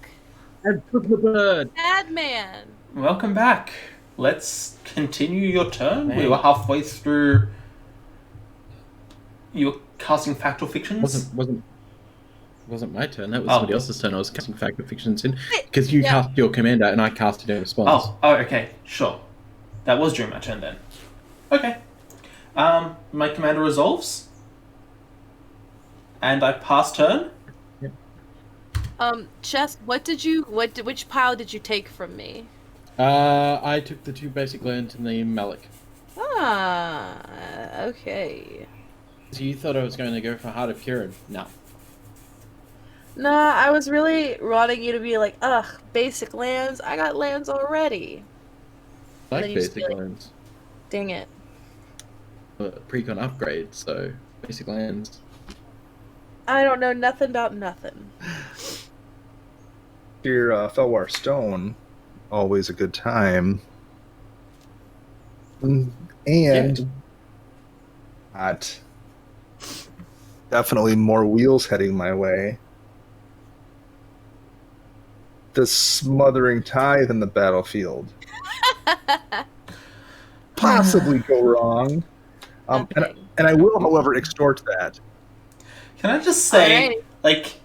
Bird. Madman! Welcome back. Let's continue your turn. We were halfway through your casting Fact or Fictions. Wasn't my turn. That was somebody else's turn. I was casting Fact or Fictions in because you cast your commander and I cast it in response. Oh, okay, sure. That was during my turn then. Okay. My commander resolves, and I pass turn. Chess, which pile did you take from me? I took the 2 basic lands and the Malik. Okay. So you thought I was going to go for Heart of Kieran? No. Nah, I was really wanting you to be like, ugh, basic lands. I got lands already. I like basic lands. Dang it. Precon upgrade, so basic lands. I don't know nothing about nothing. Here, Felwar Stone, always a good time. And not definitely more wheels heading my way. The Smothering Tithe in the battlefield. Possibly go wrong. And I will, however, extort that. Can I just say, Alright. like,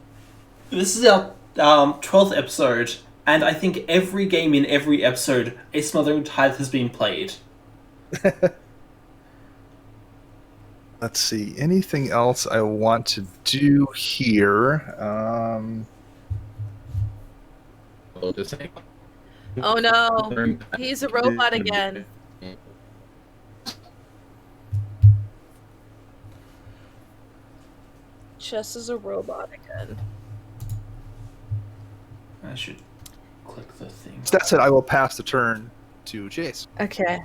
This is our 12th episode, and I think every game in every episode, A Smothering Tithe has been played. Let's see. Anything else I want to do here? Oh no, he's a robot again. Chess is a robot again. I should click the thing. That said, I will pass the turn to Jace. Okay.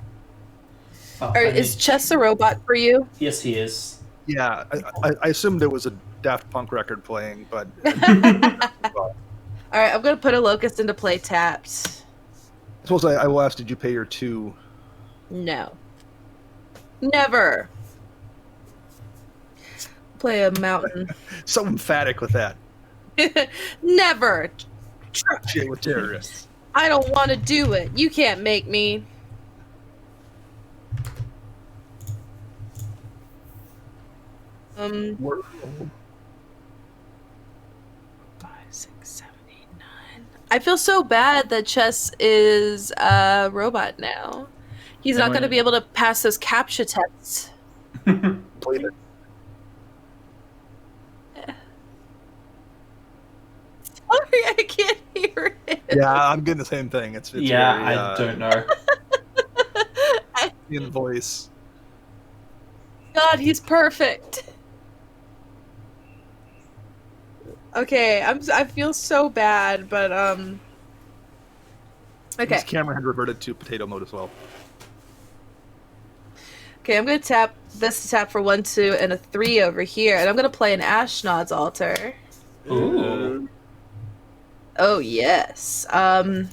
Oh, Is Chess a robot for you? Yes, he is. Yeah, I assumed there was a Daft Punk record playing, but All right, I'm gonna put a locust into play tapped. I suppose I will ask, did you pay your 2? No. Never. Play a mountain. So emphatic with that. Never. Shit with terrorists. I don't want to do it. You can't make me. We're- 5, 6, 7, 8, 9. I feel so bad that Chess is a robot now. He's not going to be able to pass those CAPTCHA tests. Played it. Sorry, I can't hear it. Yeah, I'm getting the same thing. It's yeah, very, I don't know. in voice. God, he's perfect. Okay, I feel so bad, but okay. His camera had reverted to potato mode as well. Okay, I'm gonna tap this to tap for 1, 2, and a 3 over here, and I'm gonna play an Ashnod's Altar. Ooh. Oh yes. And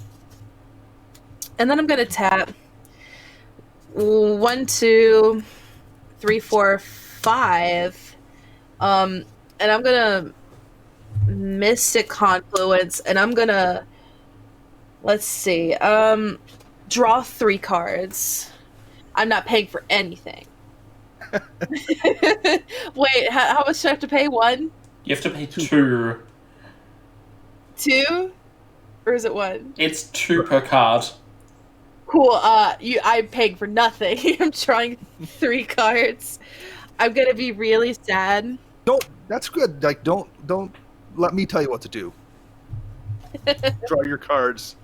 then I'm gonna tap 1, 2, 3, 4, 5. And I'm gonna Mystic Confluence, and I'm gonna, let's see, draw 3 cards. I'm not paying for anything. Wait, how much do I have to pay? 1? You have to pay 2. 2? Or is it 1? It's 2 per card. Cool, I'm paying for nothing. I'm drawing 3 cards. I'm gonna be really sad. That's good. Like, don't let me tell you what to do. Draw your cards.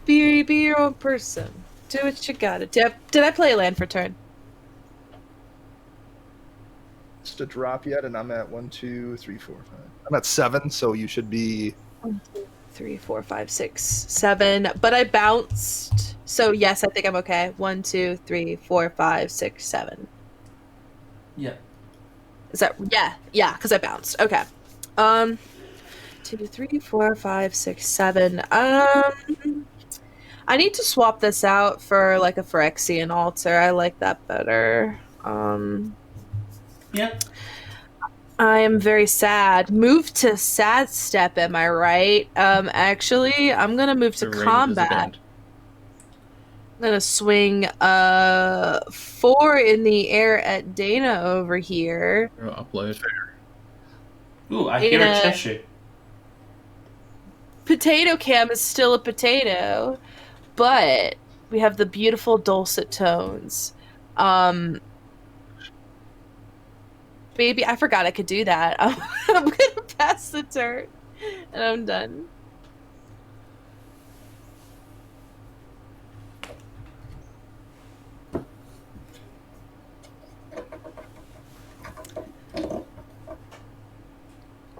Be your own person. Do what you gotta do. Did I play a land for turn? Just a drop yet, and I'm at 1, 2, 3, 4, 5. I'm at 7, so you should be 1, 2, 3, 4, 5, 6, 7. But I bounced. So yes, I think I'm okay. 1, 2, 3, 4, 5, 6, 7. Yeah. Is that yeah, because I bounced. Okay. 2, 3, 4, 5, 6, 7. I need to swap this out for like a Phyrexian altar. I like that better. Yeah. I am very sad. Move to sad step, am I right? Actually, I'm gonna move to combat. I'm gonna swing 4 in the air at Dana over here. Upload. Ooh, I hear a Cheshire. Potato Cam is still a potato, but we have the beautiful dulcet tones. Baby, I forgot I could do that. I'm gonna pass the turn, and I'm done.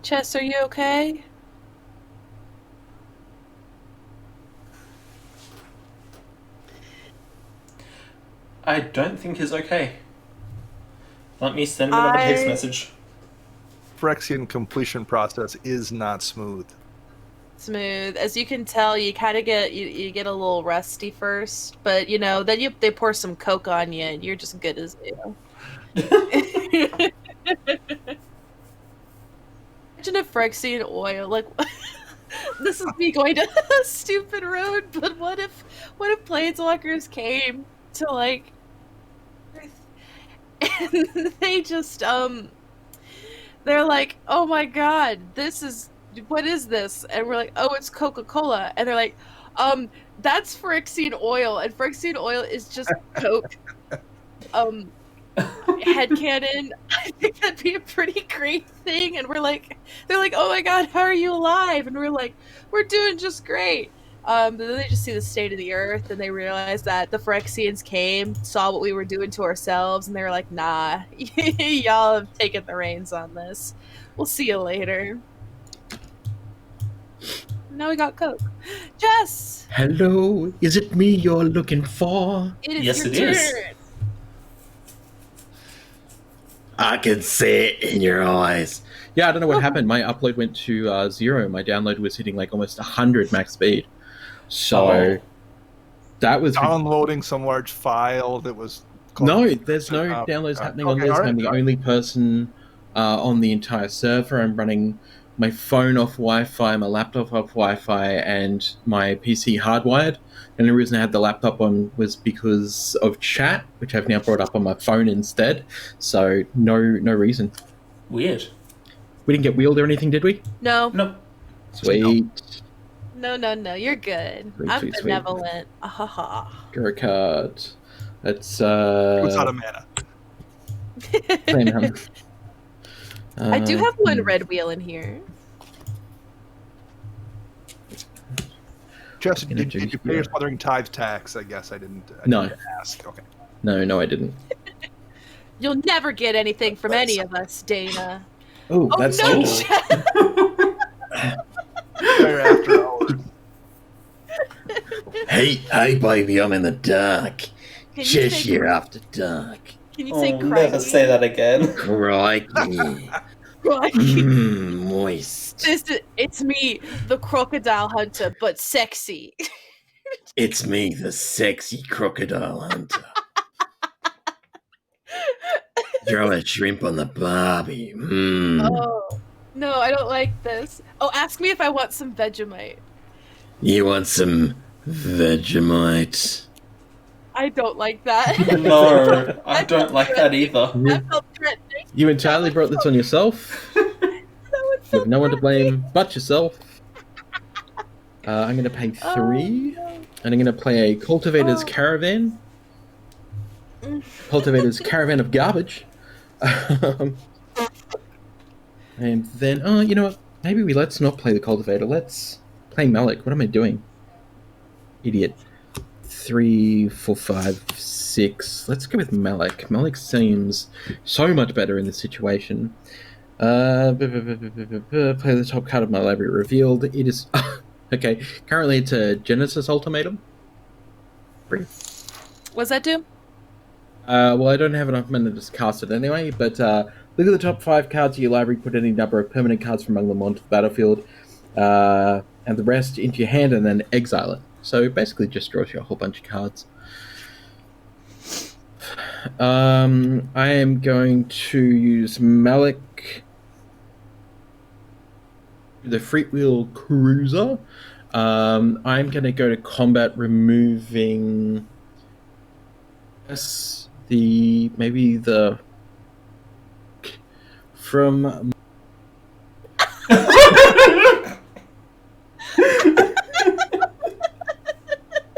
Chess, are you okay? I don't think he's okay. Let me send him another text message. Phyrexian completion process is not smooth. Smooth. As you can tell, you kind of get you get a little rusty first, but you know, then they pour some Coke on you, and you're just good as new. Imagine a Phyrexian oil, like this is me going down a stupid road, but what if planeswalkers came to like Earth and they just they're like, "Oh my god, what is this?" And we're like, "Oh, it's Coca-Cola." And they're like, that's Phyrexian oil, and Phyrexian oil is just Coke." Headcanon, I think that'd be a pretty great thing. And they're like, "Oh my god, how are you alive?" And we're like, "We're doing just great." But then they just see the state of the earth, and they realize that the Phyrexians came, saw what we were doing to ourselves, and they were like, "Nah, y'all have taken the reins on this. We'll see you later." Now we got Coke. Jess! Hello, is it me you're looking for? It is Yes, your it turn. is. I can see it in your eyes. Yeah, I don't know what happened. My upload went to 0. My download was hitting like almost 100 max speed. So that was Downloading some large file that was... no. There's no downloads happening on this. I'm the only person on the entire server. I'm running my phone off Wi-Fi, my laptop off Wi-Fi, and my PC hardwired. And the reason I had the laptop on was because of chat, which I've now brought up on my phone instead. So no reason. Weird. We didn't get wheeled or anything, did we? No. Nope. Sweet. No, you're good. Sweet, I'm sweet, sweet. benevolent. Ahaha. Draw a card. Let's What's out of mana? play him. I do have one red wheel in here. Just did you pay your Smothering Tides tax? I guess I didn't. No. Didn't ask. Okay. No, I didn't. You'll never get anything from any of us, Dana. Oh, Oh that's no! Fire after hours. Hey, baby, I'm in the dark. Can you Chesh say- here after dark. Can you say Oh, never say that again. Crikey. Crikey. Moist. It's me, the crocodile hunter, but sexy. It's me, the sexy crocodile hunter. Throw a shrimp on the barbie. Oh no, I don't like this. Oh, ask me if I want some Vegemite. You want some Vegemite? I don't like that. No, I don't like that either. That felt threatening. You entirely brought this on yourself. That would You feel have no one to threatening. blame but yourself. I'm going to pay 3, Oh, and I'm going to play a Cultivator's Oh. Caravan. no. Cultivator's Caravan of Garbage. And then, you know what? Maybe let's not play the Cultivator. Let's play Malik. What am I doing? Idiot. 3, 4, 5, 6. Let's go with Malik. Malik seems so much better in this situation. Play the top card of my library revealed. It is... okay, currently it's a Genesis Ultimatum. What's that do? Well, I don't have enough mana to cast it anyway, but look at the top 5 cards of your library, put any number of permanent cards from among them onto the battlefield, and the rest into your hand, and then exile it. So it basically just draws you a whole bunch of cards. I am going to use Malik, the Freewheel Cruiser. I'm going to go to combat, removing... Yes, maybe the from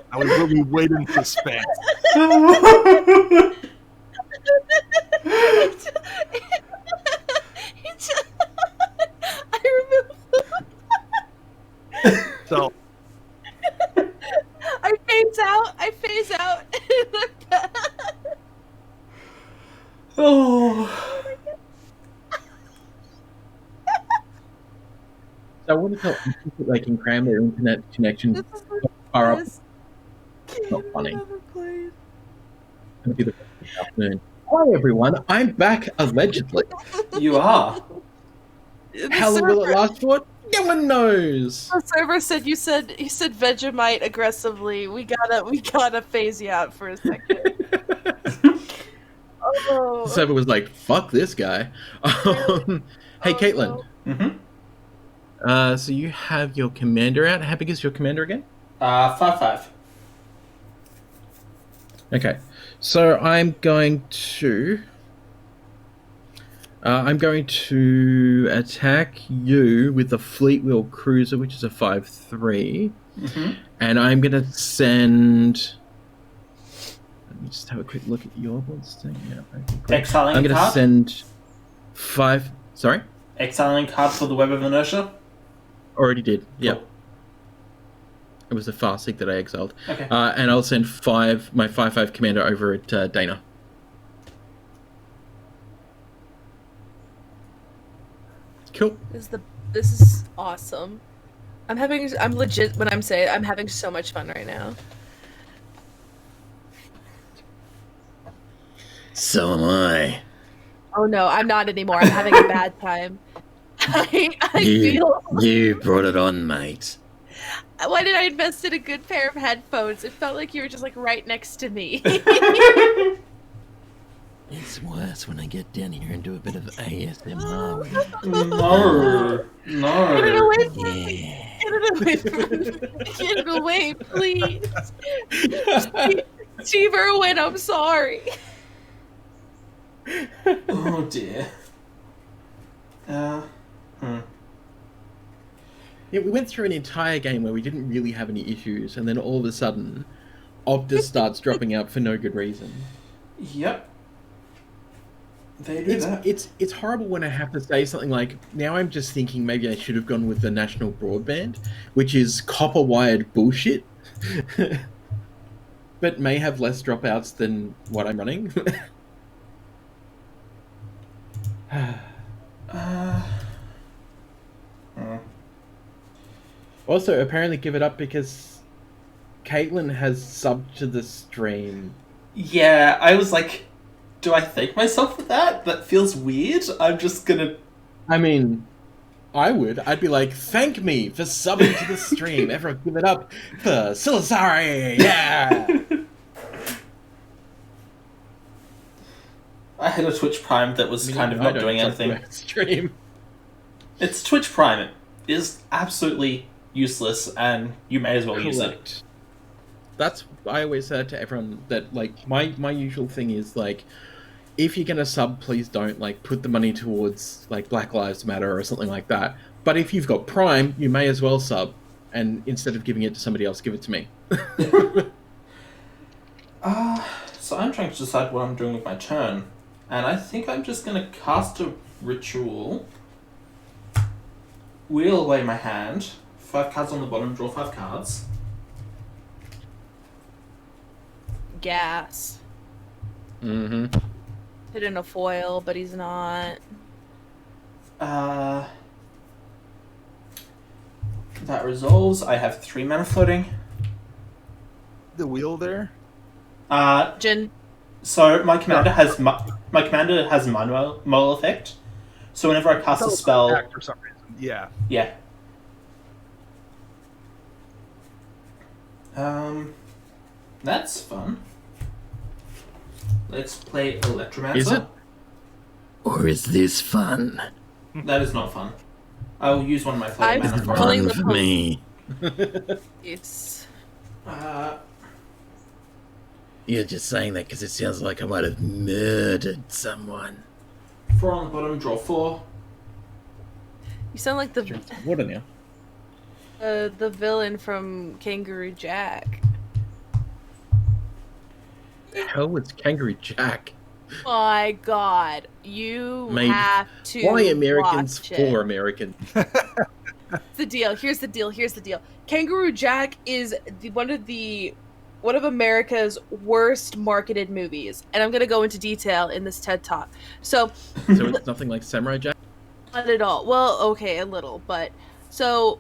I was really waiting for suspense. I removed So I phase out. Oh. I want to tell people they can cram their internet connection This is the far up. best Not game funny. I've ever played. It'll be the rest of the afternoon. Hi everyone, I'm back allegedly. You are. How long will it last for? No one knows. The server said you said Vegemite aggressively. We gotta phase you out for a second. Oh. The server was like, "Fuck this guy." Hey, Caitlin. Mm-hmm. So you have your commander out. How big is your commander again? 5/5. Okay, so I'm going to I'm going to attack you with the Fleet Wheel Cruiser, which is a 5/3. And I'm going to send... Let me just have a quick look at your monster. Yeah, okay, cool. Exiling I'm going to card? send 5... Sorry? Exiling card for the Web of Inertia? Already did. Yep. Cool. It was the Farseek that I exiled. Okay. And I'll send my 5/5 commander over at Dana. Cool. This is awesome. I'm legit when I'm saying I'm having so much fun right now. So am I. Oh no, I'm not anymore. I'm having a bad time. You brought it on, mate. Why did I invest in a good pair of headphones? It felt like you were just like right next to me. It's worse when I get down here and do a bit of ASMR. No. Get it away from Yeah. me. Get it away from me. Get it away, please. Steve Irwin, I'm sorry. Oh dear. Yeah, we went through an entire game where we didn't really have any issues, and then all of a sudden, Optus starts dropping out for no good reason. Yep. They do that. It's horrible when I have to say something like, now I'm just thinking maybe I should have gone with the national broadband, which is copper-wired bullshit, but may have less dropouts than what I'm running. Also, apparently give it up because Katelyn has subbed to the stream. Yeah, I was like, do I thank myself for that? That feels weird. I'm just gonna... I mean, I would. I'd be like, thank me for subbing to the stream. Everyone give it up for Silasari. Yeah! I had a Twitch Prime that was kind of not doing anything. Stream. It's Twitch Prime. It is absolutely useless, and you may as well use it. That's I always said to everyone that like my usual thing is like, if you're gonna sub, please don't like put the money towards like Black Lives Matter or something like that. But if you've got Prime, you may as well sub, and instead of giving it to somebody else, give it to me. So I'm trying to decide what I'm doing with my turn, and I think I'm just gonna cast a ritual, wheel away my hand, 5 cards on the bottom, draw 5 cards. Gas. Mm-hmm. Hit in a foil, but he's not. That resolves. I have 3 mana floating. The wheel there. Jin. So my commander has manual effect. So whenever I cast a spell, For some reason. Yeah. yeah. That's fun. Let's play Electromancer. Is it? Or is this fun? That is not fun. I will use one of my floating I'm mana for calling it. Fun the for me. It's You're just saying that because it sounds like I might have murdered someone. 4 on the bottom, draw 4. you sound like Drink some water now. the villain from Kangaroo Jack. The hell was Kangaroo Jack? My God, you Maybe. have to. Why Americans watch it. for Americans? The deal. Here's the deal. Kangaroo Jack is one of America's worst marketed movies, and I'm gonna go into detail in this TED Talk. So So it's nothing like Samurai Jack? not at all. Well, okay, a little, but so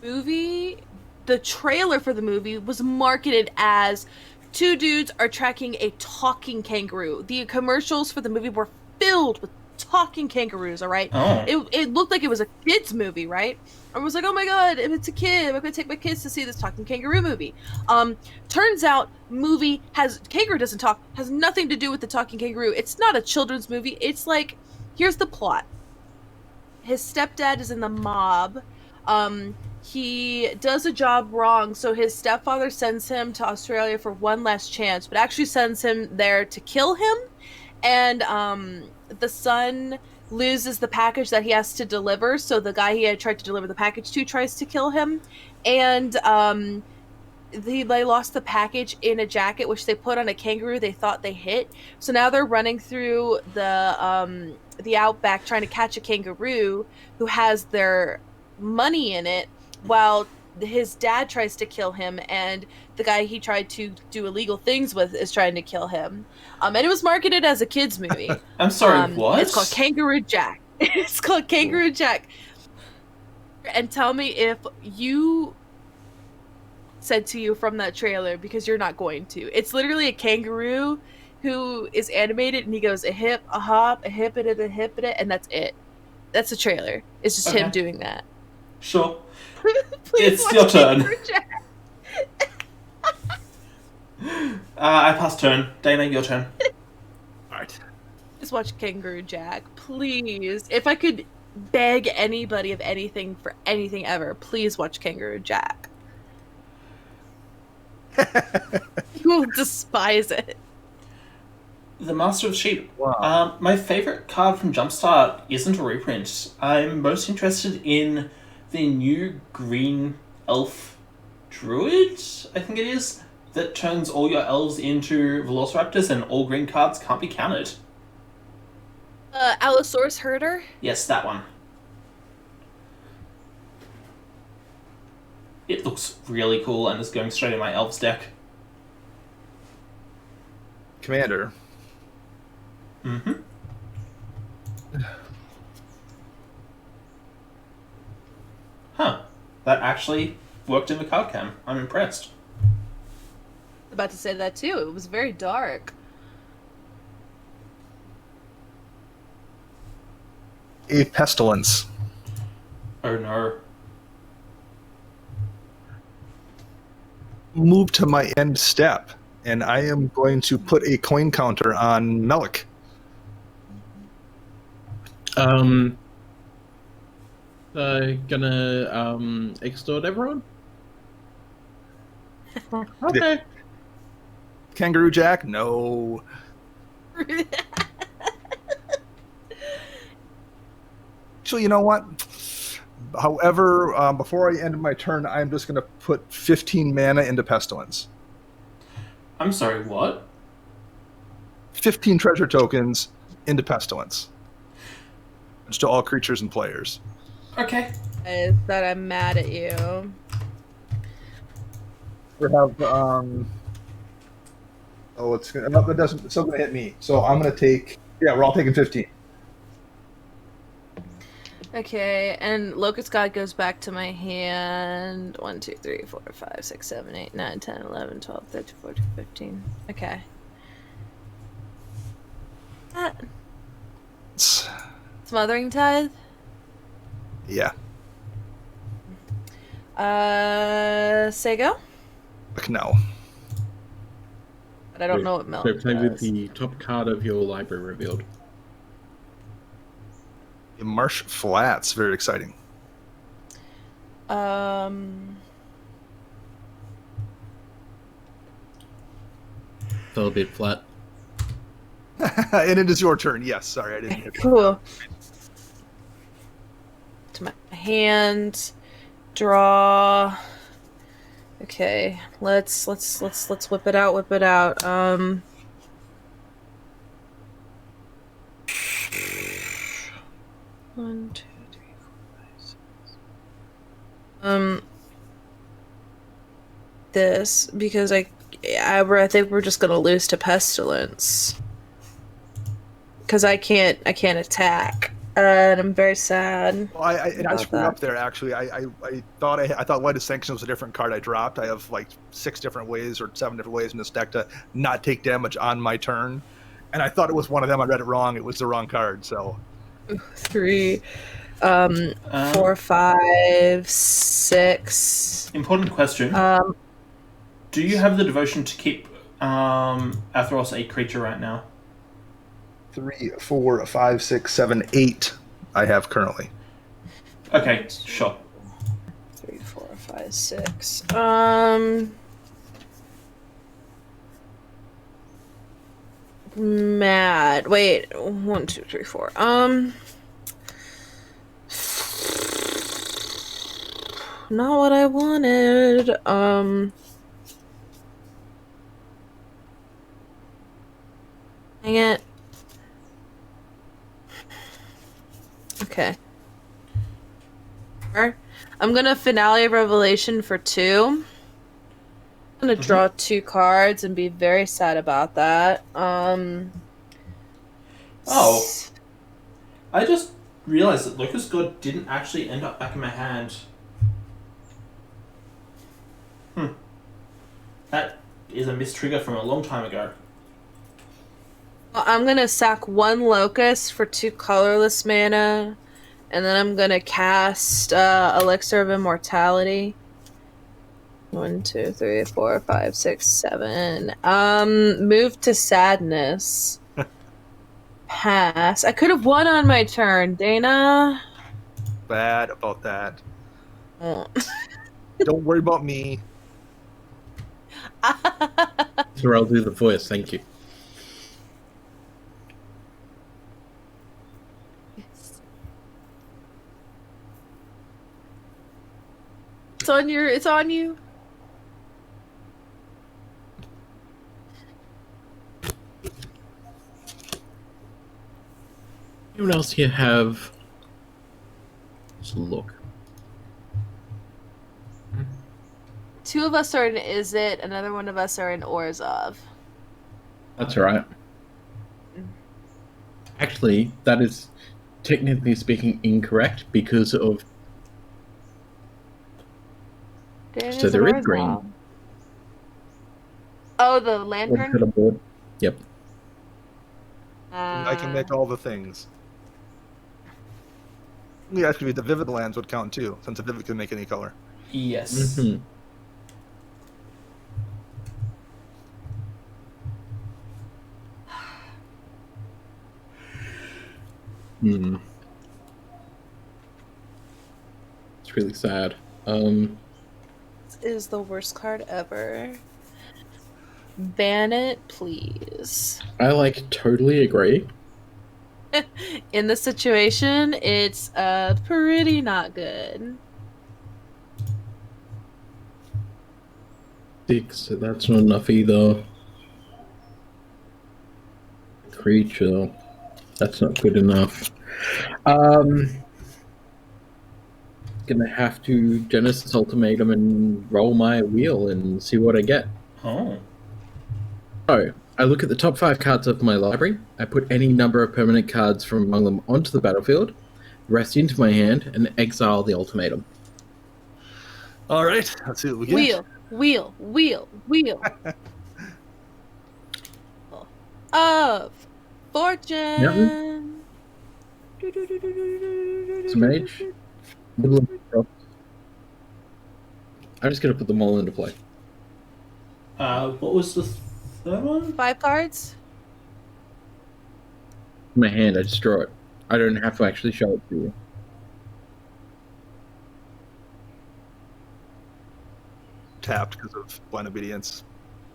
the trailer for the movie was marketed as 2 dudes are tracking a talking kangaroo. The commercials for the movie were filled with talking kangaroos, all right? Oh. It looked like it was a kid's movie, right? I was like, oh my God, if it's a kid, I'm gonna take my kids to see this talking kangaroo movie. Turns out Kangaroo Doesn't Talk has nothing to do with the talking kangaroo. It's not a children's movie. It's like, here's the plot. His stepdad is in the mob. He does a job wrong, so his stepfather sends him to Australia for one last chance, but actually sends him there to kill him. and the son loses the package that he has to deliver, so the guy he had tried to deliver the package to tries to kill him, and they lost the package in a jacket which they put on a kangaroo they thought they hit. So now they're running through the outback trying to catch a kangaroo who has their money in it, while his dad tries to kill him, and the guy he tried to do illegal things with is trying to kill him. And it was marketed as a kids movie. I'm sorry, what? It's called Kangaroo Jack. It's called Kangaroo Jack. And tell me if you said to you from that trailer, because you're not going to. It's literally a kangaroo who is animated, and he goes a hip, a hop, a hip it, a hip it, and that's it. That's the trailer. It's just him doing that. Sure. Please It's your turn. I pass turn. Dana, your turn. Alright. Just watch Kangaroo Jack, please. If I could beg anybody of anything for anything ever, please watch Kangaroo Jack. You will despise it. The Master of Sheep. Wow. My favorite card from Jumpstart isn't a reprint. I'm most interested in the new green elf druid, I think it is, that turns all your elves into velociraptors and all green cards can't be counted. Allosaurus Herder? Yes, that one. It looks really cool and is going straight in my elves deck. Commander. Mm-hmm. Huh. That actually worked in the card cam. I'm impressed. About to say that too. It was very dark. A pestilence. Oh no. Move to my end step, and I am going to put a coin counter on Melik. Gonna extort everyone? Okay. Kangaroo Jack? No. Actually, you know what? However, before I end my turn, I'm just going to put 15 mana into Pestilence. I'm sorry, what? 15 treasure tokens into Pestilence. It's to all creatures and players. Okay. Is that I'm mad at you. We have, oh, it's gonna, no, it's still going to hit me. So I'm going to take, yeah, we're all taking 15. Okay, and Locust God goes back to my hand. 1, 2, 3, 4, 5, 6, 7, 8, 9, 10, 11, 12, 13, 14, 15. Okay. Smothering Tithe? Yeah. Sego? No. But I don't know what Mel So play with does. the top card of your library revealed. Marsh Flats, very exciting. Fell a bit flat. And it is your turn. Yes, sorry, I didn't hit that. Cool. To my hand, draw. Okay, let's whip it out. 1, 2, 3, 4, 5, 6. This because I think we're just gonna lose to Pestilence because I can't attack, and I'm very sad. Well, I about screwed that. up there. Actually, I thought Light of Sanction was a different card I dropped. I have like 6 different ways or 7 different ways in this deck to not take damage on my turn, and I thought it was one of them. I read it wrong. It was the wrong card. So 3, 4, 5, 6. Important question. Do you have the devotion to keep Atheros a creature right now? 3, 4, 5, 6, 7, 8. I have currently. Okay, sure. 3, 4, 5, 6. mad. Wait, 1, 2, 3, 4. Not what I wanted. Dang it. Okay. I'm gonna Finale Revelation for 2. I'm gonna draw 2 cards and be very sad about that. Oh. I just realized that Locust God didn't actually end up back in my hand. That is a mistrigger from a long time ago. I'm gonna sack 1 Locust for 2 colorless mana, and then I'm gonna cast Elixir of Immortality. 1, 2, 3, 4, 5, 6, 7. Move to Sadness. Pass. I could have won on my turn, Dana. Bad about that. Oh. Don't worry about me. So I'll do the voice. Thank you. It's on you. Anyone else here have? Let's look. 2 of us are in Is It, another one of us are in Orzhov. That's all right. Actually, that is technically speaking incorrect because of. Dana's So there in is Orzhov. green. Oh, the What's lantern? on board? Yep. I can make all the things. Yeah, actually, the Vivid lands would count too, since a Vivid can make any color. Yes. Mm-hmm. Hmm. It's really sad. This is the worst card ever. Ban it, please. I like totally agree. In this situation, it's pretty not good. 6, so that's not enough either. Creature, that's not good enough. Gonna have to Genesis Ultimatum and roll my wheel and see what I get. Oh. So, I look at the top 5 cards of my library, I put any number of permanent cards from among them onto the battlefield, rest into my hand, and exile the ultimatum. All right, let's see what we get. Wheel. Of Fortune. Mage. Middle of the drop. I'm just gonna put them all into play. What was the third one? 5 cards? In my hand, I just draw it. I don't have to actually show it to you. Tapped because of Blind Obedience.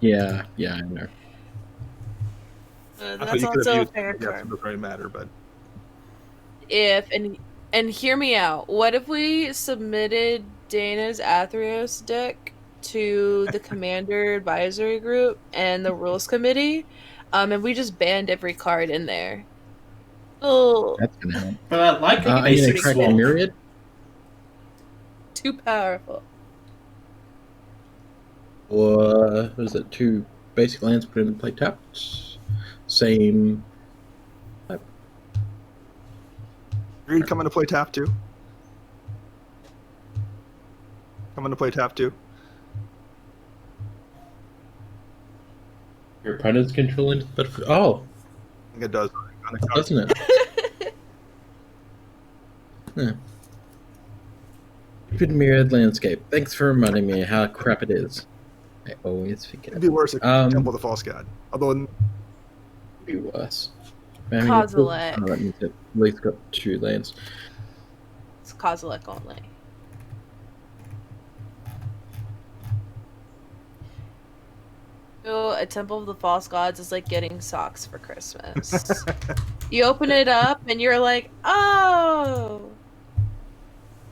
Yeah, I know. I thought That's you could have also a used fair it. Yes, card. it doesn't really matter, but And hear me out. What if we submitted Dana's Athreos deck to the Commander Advisory Group and the Rules Committee, and we just banned every card in there? Oh, That's gonna help. But I like a I'm gonna basic crack swap. a myriad. too powerful. Or was it 2 basic lands put into play tapped? Same. Greed coming to play tap too. Coming to play tap too. Your opponent's controlling the battlefield. Oh, I think it does. doesn't it? Yeah. Stupid mirrored landscape. Thanks for reminding me how crap it is. I always forget. It'd be worse if Temple of the False God. Although It'd be worse. I mean, Kozilek. that means it at least got 2 lands. It's Kozilek only. So a Temple of the False Gods is like getting socks for Christmas. You open it up and you're like, oh.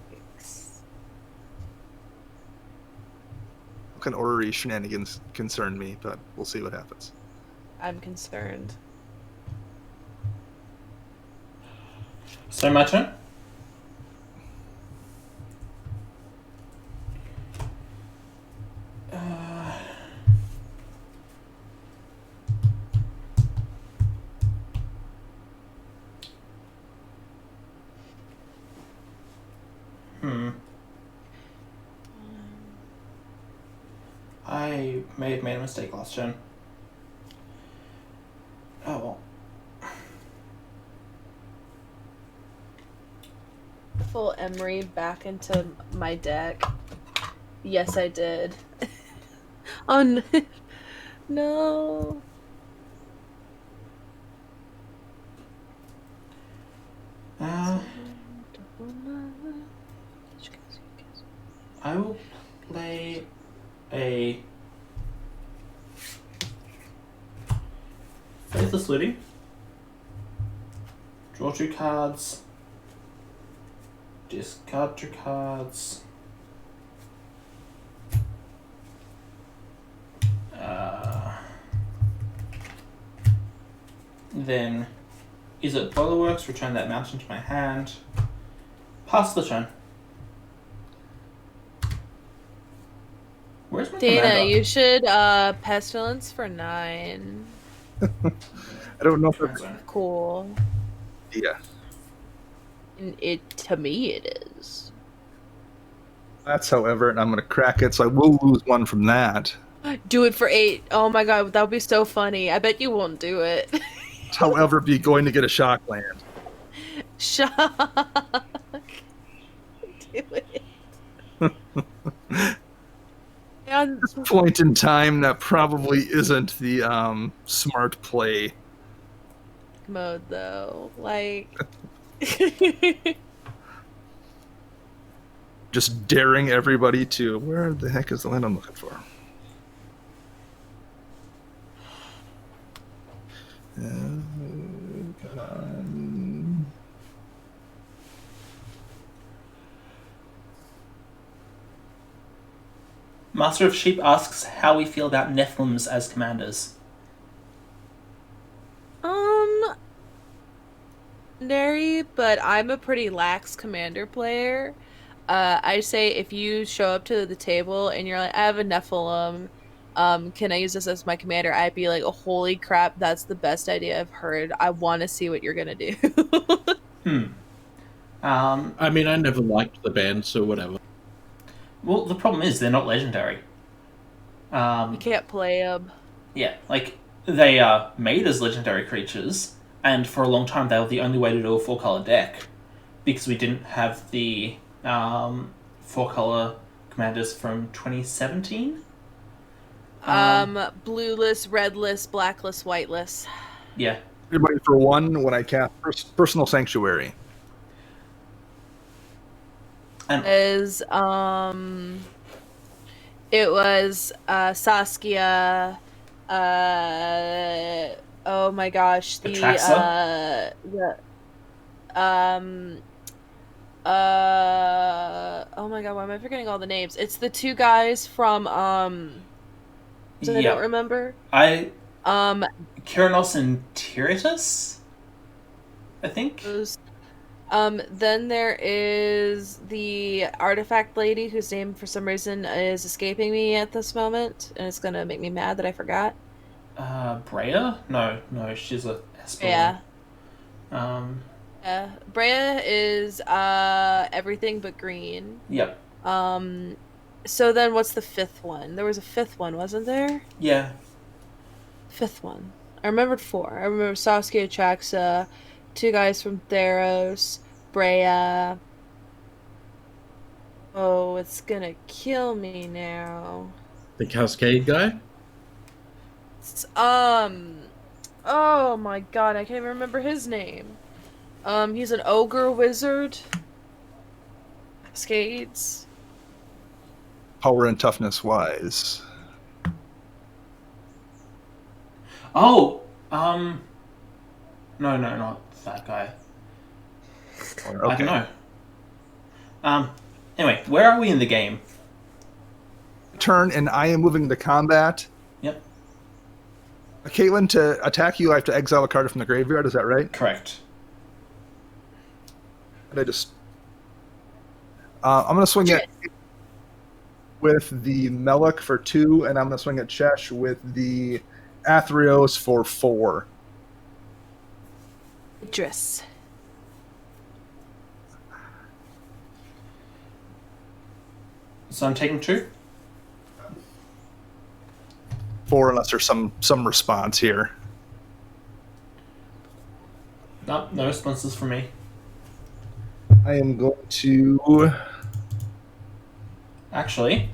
Thanks. What kind of orrery shenanigans concern me, but we'll see what happens. I'm concerned. So my turn. I may have made a mistake last turn. Oh well. Full Emery back into my deck. Yes, I did. Oh no. No. I will play a Faithless Looting. Draw 2 cards. Discard 2 cards. Then, is it Boilerworks? Return that mountain to my hand. Pass the turn. Where's my Dana, commander? you should Pestilence for 9. I don't know if Turn it's zone. Cool. yeah. And to me it is. That's however, and I'm going to crack it, so I will lose 1 from that. Do it for 8. Oh my god, that would be so funny. I bet you won't do it. However, be going to get a shock land. Shock. Do it. And At this point in time, that probably isn't the smart play. mode though. Like Just daring everybody to, where the heck is the land I'm looking for? Come on. Master of Sheep asks how we feel about Nephilims as commanders. Nary, but I'm a pretty lax commander player. I say if you show up to the table and you're like, I have a Nephilim, can I use this as my commander? I'd be like, oh, holy crap, that's the best idea I've heard. I want to see what you're gonna do. I mean, I never liked the band, so whatever. Well, the problem is they're not legendary. You can't play them. Yeah, like, they are made as legendary creatures, and for a long time they were the only way to do a 4-color deck, because we didn't have the 4-color commanders from 2017. Blueless, redless, blackless, whiteless. Yeah. Everybody for 1 when I cast Personal Sanctuary. And It was Saskia, oh my gosh, Atraxa? Oh my god, why am I forgetting all the names? It's the 2 guys from so I don't remember. Kyranos and Tiritus, I think. Those. Then there is the artifact lady whose name for some reason is escaping me at this moment, and it's gonna make me mad that I forgot. Brea? No, she's a Esper. Yeah. Yeah. Brea is everything but green. Yep. So then what's the 5th one? There was a 5th one, wasn't there? Yeah. 5th one. I remembered 4. I remember Saskia, Atraxa, 2 guys from Theros, Brea. Oh, it's gonna kill me now. The Cascade guy? It's, oh my god, I can't even remember his name. He's an ogre wizard. Cascades. Power and toughness wise. Oh, no, not that guy. Or, I don't know. Anyway, where are we in the game? Turn, and I am moving to combat. Yep, Caitlin, to attack you, I have to exile a card from the graveyard. Is that right? correct. And I just... I'm going to swing it with the Melek for 2, and I'm going to swing at Chesh with the Athreos for 4. Idris. So I'm taking 2. 4, unless there's some response here. No responses from me. I am going to... Actually,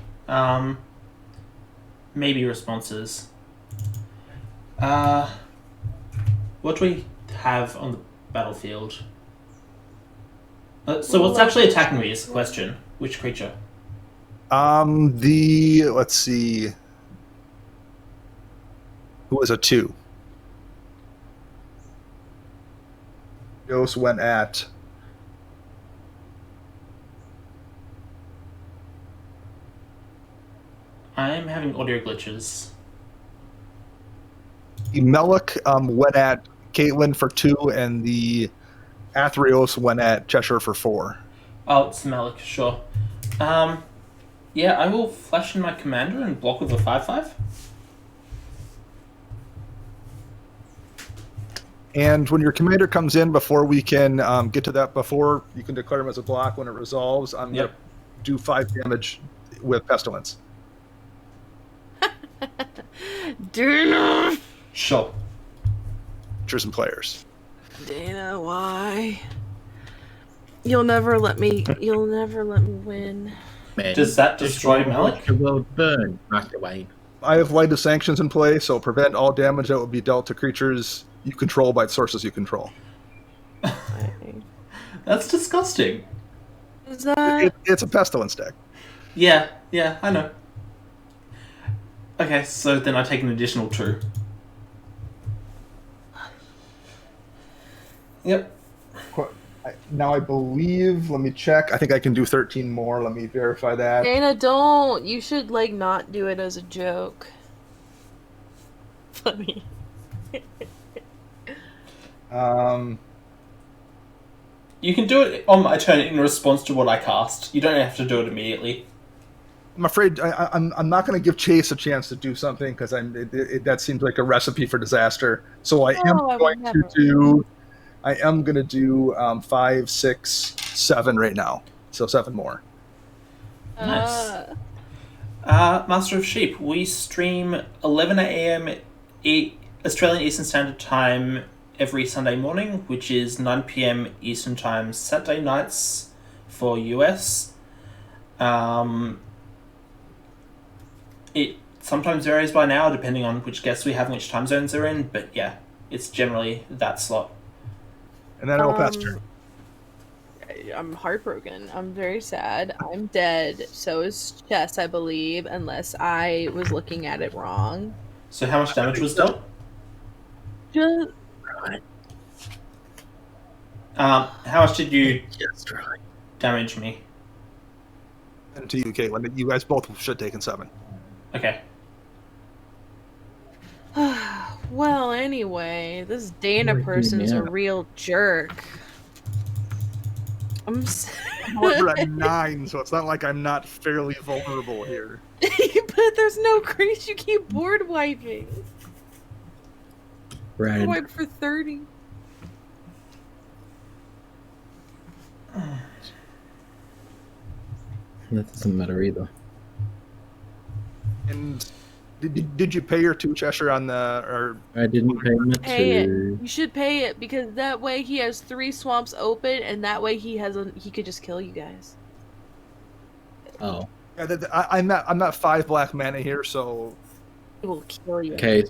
maybe responses. What do we have on the battlefield? So what's actually attacking me is the question. Which creature? Let's see. Who was a 2? Ghost went at... I'm having audio glitches. The Melek went at Caitlin for 2, and the Athreos went at Cheshire for 4. Oh, it's Malik, sure. Yeah, I will flash in my commander and block with a 5/5. And when your commander comes in, before we can get to that, before you can declare him as a block when it resolves, I'm going to do 5 damage with Pestilence. Dana! Sure. Creatures and players. Dana, why? You'll never let me win. Man, Does that destroy Malik? the world burn, Master Wayne. I have Light of Sanctions in play, so prevent all damage that would be dealt to creatures you control by sources you control. That's disgusting. Is that... It's a Pestilence deck. Yeah, I know. Okay, so then I take an additional 2. Yep. Now I believe, let me check, I think I can do 13 more. Let me verify that. Dana, don't. You should, like, not do it as a joke. Funny. You can do it on my turn in response to what I cast. You don't have to do it immediately. I'm afraid I'm not going to give Chase a chance to do something because that seems like a recipe for disaster. So I am going to do 5, 6, 7 right now. So 7 more. Nice. Master of Sheep, we stream 11 a.m. Australian Eastern Standard Time every Sunday morning, which is 9 p.m. Eastern Time Saturday nights for US. It sometimes varies by now, depending on which guests we have and which time zones they're in, but yeah, it's generally that slot. And then I'll pass turn. I'm heartbroken. I'm very sad. I'm dead. So is Chess, I believe, unless I was looking at it wrong. So how much damage was dealt? Just... How much did you Just right. damage me? And to you, Caitlin, you guys both should have taken 7. Okay. Well, anyway, this Dana person's a real jerk. However, at 9, so it's not like I'm not fairly vulnerable here. But there's no crease. You keep board wiping. Right. Wipe for 30. That doesn't matter either. And did you pay your 2 Cheshire on the... Or I didn't pay my Pay it. 2. You should pay it because that way he has 3 swamps open, and that way he could just kill you guys. Oh. Yeah, I'm not 5 black mana here, so... He will kill you. Okay.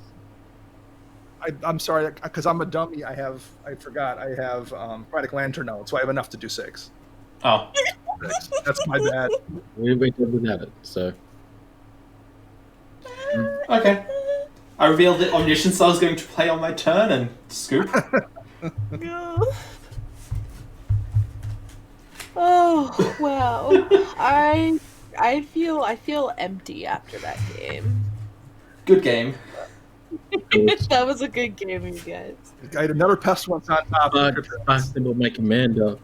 I'm sorry, because I'm a dummy. I forgot. I have Chromatic Lantern out, so I have enough to do 6. Oh. That's my bad. We did without it, so. Okay. I revealed that Omniscience I was going to play on my turn and scoop. Oh wow. I feel empty after that game. Good game. That was a good game, you guys. I had another pestilence on top. Fuck symbol my commander.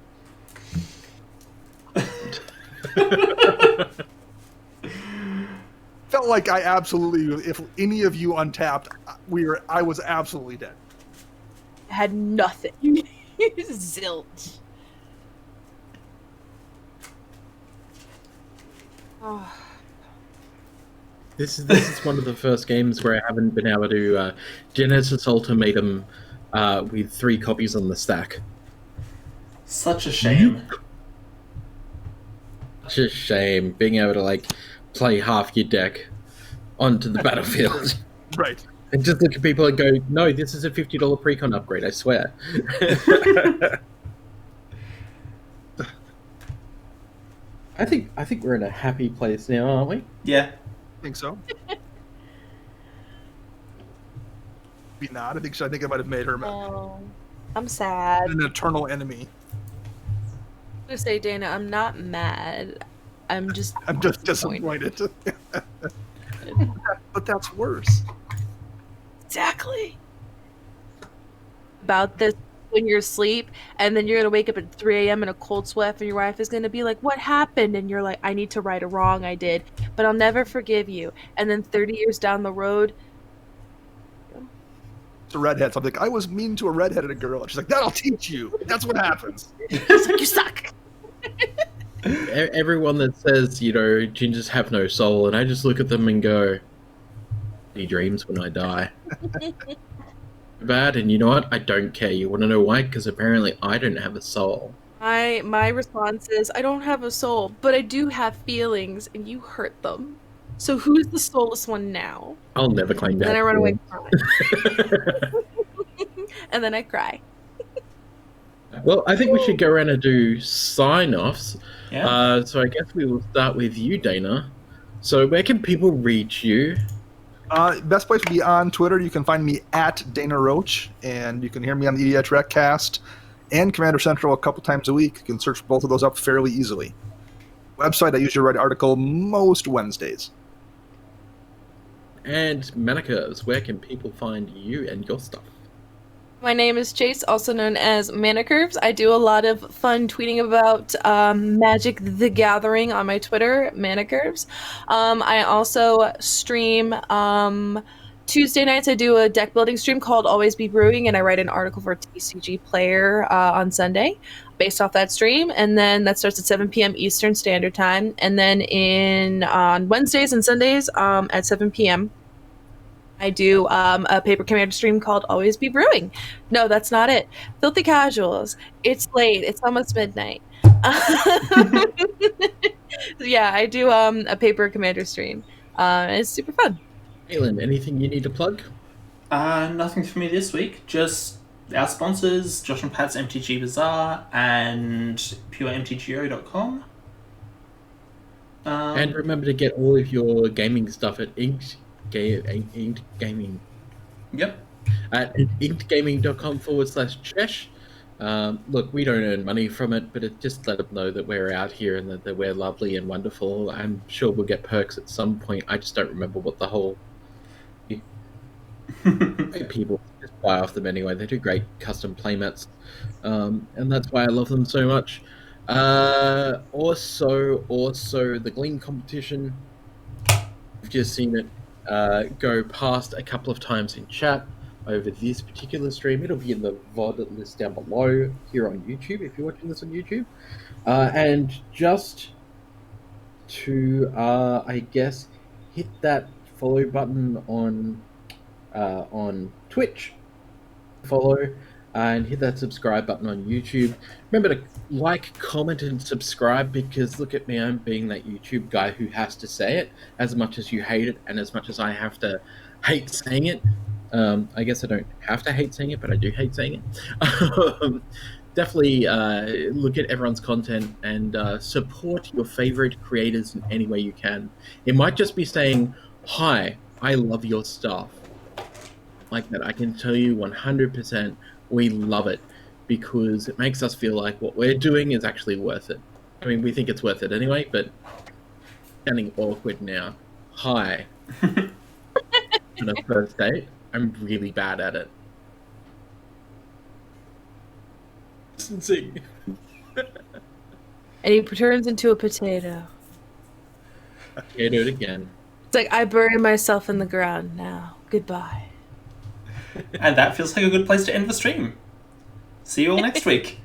Felt like I absolutely, if any of you untapped, I was absolutely dead. I had nothing. Zilch. Oh. This is one of the first games where I haven't been able to Genesis Ultimatum with 3 copies on the stack. Such a shame. Such a shame being able to like play half your deck onto the battlefield. Right. And just look at people and go, no, this is a $50 precon upgrade, I swear. I think we're in a happy place now, aren't we? Yeah. I think so. Maybe not. I think I might have made her I'm sad. an eternal enemy. I'm gonna say, Dana, I'm not mad. I'm just disappointed. But that's worse. Exactly. About this when you're asleep, and then you're gonna wake up at 3 a.m. in a cold sweat, and your wife is gonna be like, "What happened?" And you're like, "I need to right a wrong I did, but I'll never forgive you." And then 30 years down the road, It's a redhead. So I'm like, I was mean to a redheaded girl. And she's like, that'll teach you. That's what happens. it's like, you suck. Everyone that says, gingers have no soul, and I just look at them and go, any dreams when I die? Bad, and you know what? I don't care. You want to know why? Because apparently I don't have a soul. My response is, I don't have a soul, but I do have feelings, and you hurt them. So who's the soulless one now? I'll never claim that. Then I run away crying. And then I cry. Well, I think we should go around and do sign-offs. Yeah. So I guess we will start with you, Dana. So where can people reach you? Best place would be on Twitter. You can find me at Dana Roach, and you can hear me on the EDH Recast and Commander Central a couple times a week. You can search both of those up fairly easily. Website, I usually write an article most Wednesdays. And Manicurves, where can people find you and your stuff? My name is Chase, also known as Manicurves. I do a lot of fun tweeting about Magic the Gathering on my Twitter, Manicurves. I also stream Tuesday nights. I do a deck building stream called Always Be Brewing, and I write an article for TCG Player on Sunday based off that stream. And then that starts at 7 p.m. Eastern Standard Time. And then on Wednesdays and Sundays at 7 p.m., I do a Paper Commander stream called Always Be Brewing. No, that's not it. Filthy Casuals. It's late. It's almost midnight. Yeah, I do a Paper Commander stream. It's super fun. Katelyn, anything you need to plug? Nothing for me this week. Just our sponsors, Josh and Pat's MTG Bazaar and PureMTGO.com. And remember to get all of your gaming stuff at Inked Gaming. Yep. At inkedgaming.com/Chesh. Look, we don't earn money from it, but just let them know that we're out here and that we're lovely and wonderful. I'm sure we'll get perks at some point. I just don't remember what the whole... People just buy off them anyway. They do great custom playmats, and that's why I love them so much. Also, the Gleam competition. I've just seen it go past a couple of times in chat over this particular stream. It'll be in the VOD list down below here on YouTube if you're watching this on YouTube. And just to, I guess, hit that follow button on Twitch, follow, and hit that subscribe button on YouTube. Remember to like, comment, and subscribe, because look at me, I'm being that YouTube guy who has to say it as much as you hate it and as much as I have to hate saying it. I guess I don't have to hate saying it, but I do hate saying it. Definitely look at everyone's content and support your favorite creators in any way you can. It might just be saying, hi, I love your stuff. like that, I can tell you 100% we love it because it makes us feel like what we're doing is actually worth it. I mean, we think it's worth it anyway, but sounding awkward now. Hi. On a first date, I'm really bad at it. Distancing. And he turns into a potato. Yeah, do it again. It's like, I bury myself in the ground now. Goodbye. And that feels like a good place to end the stream. See you all next week.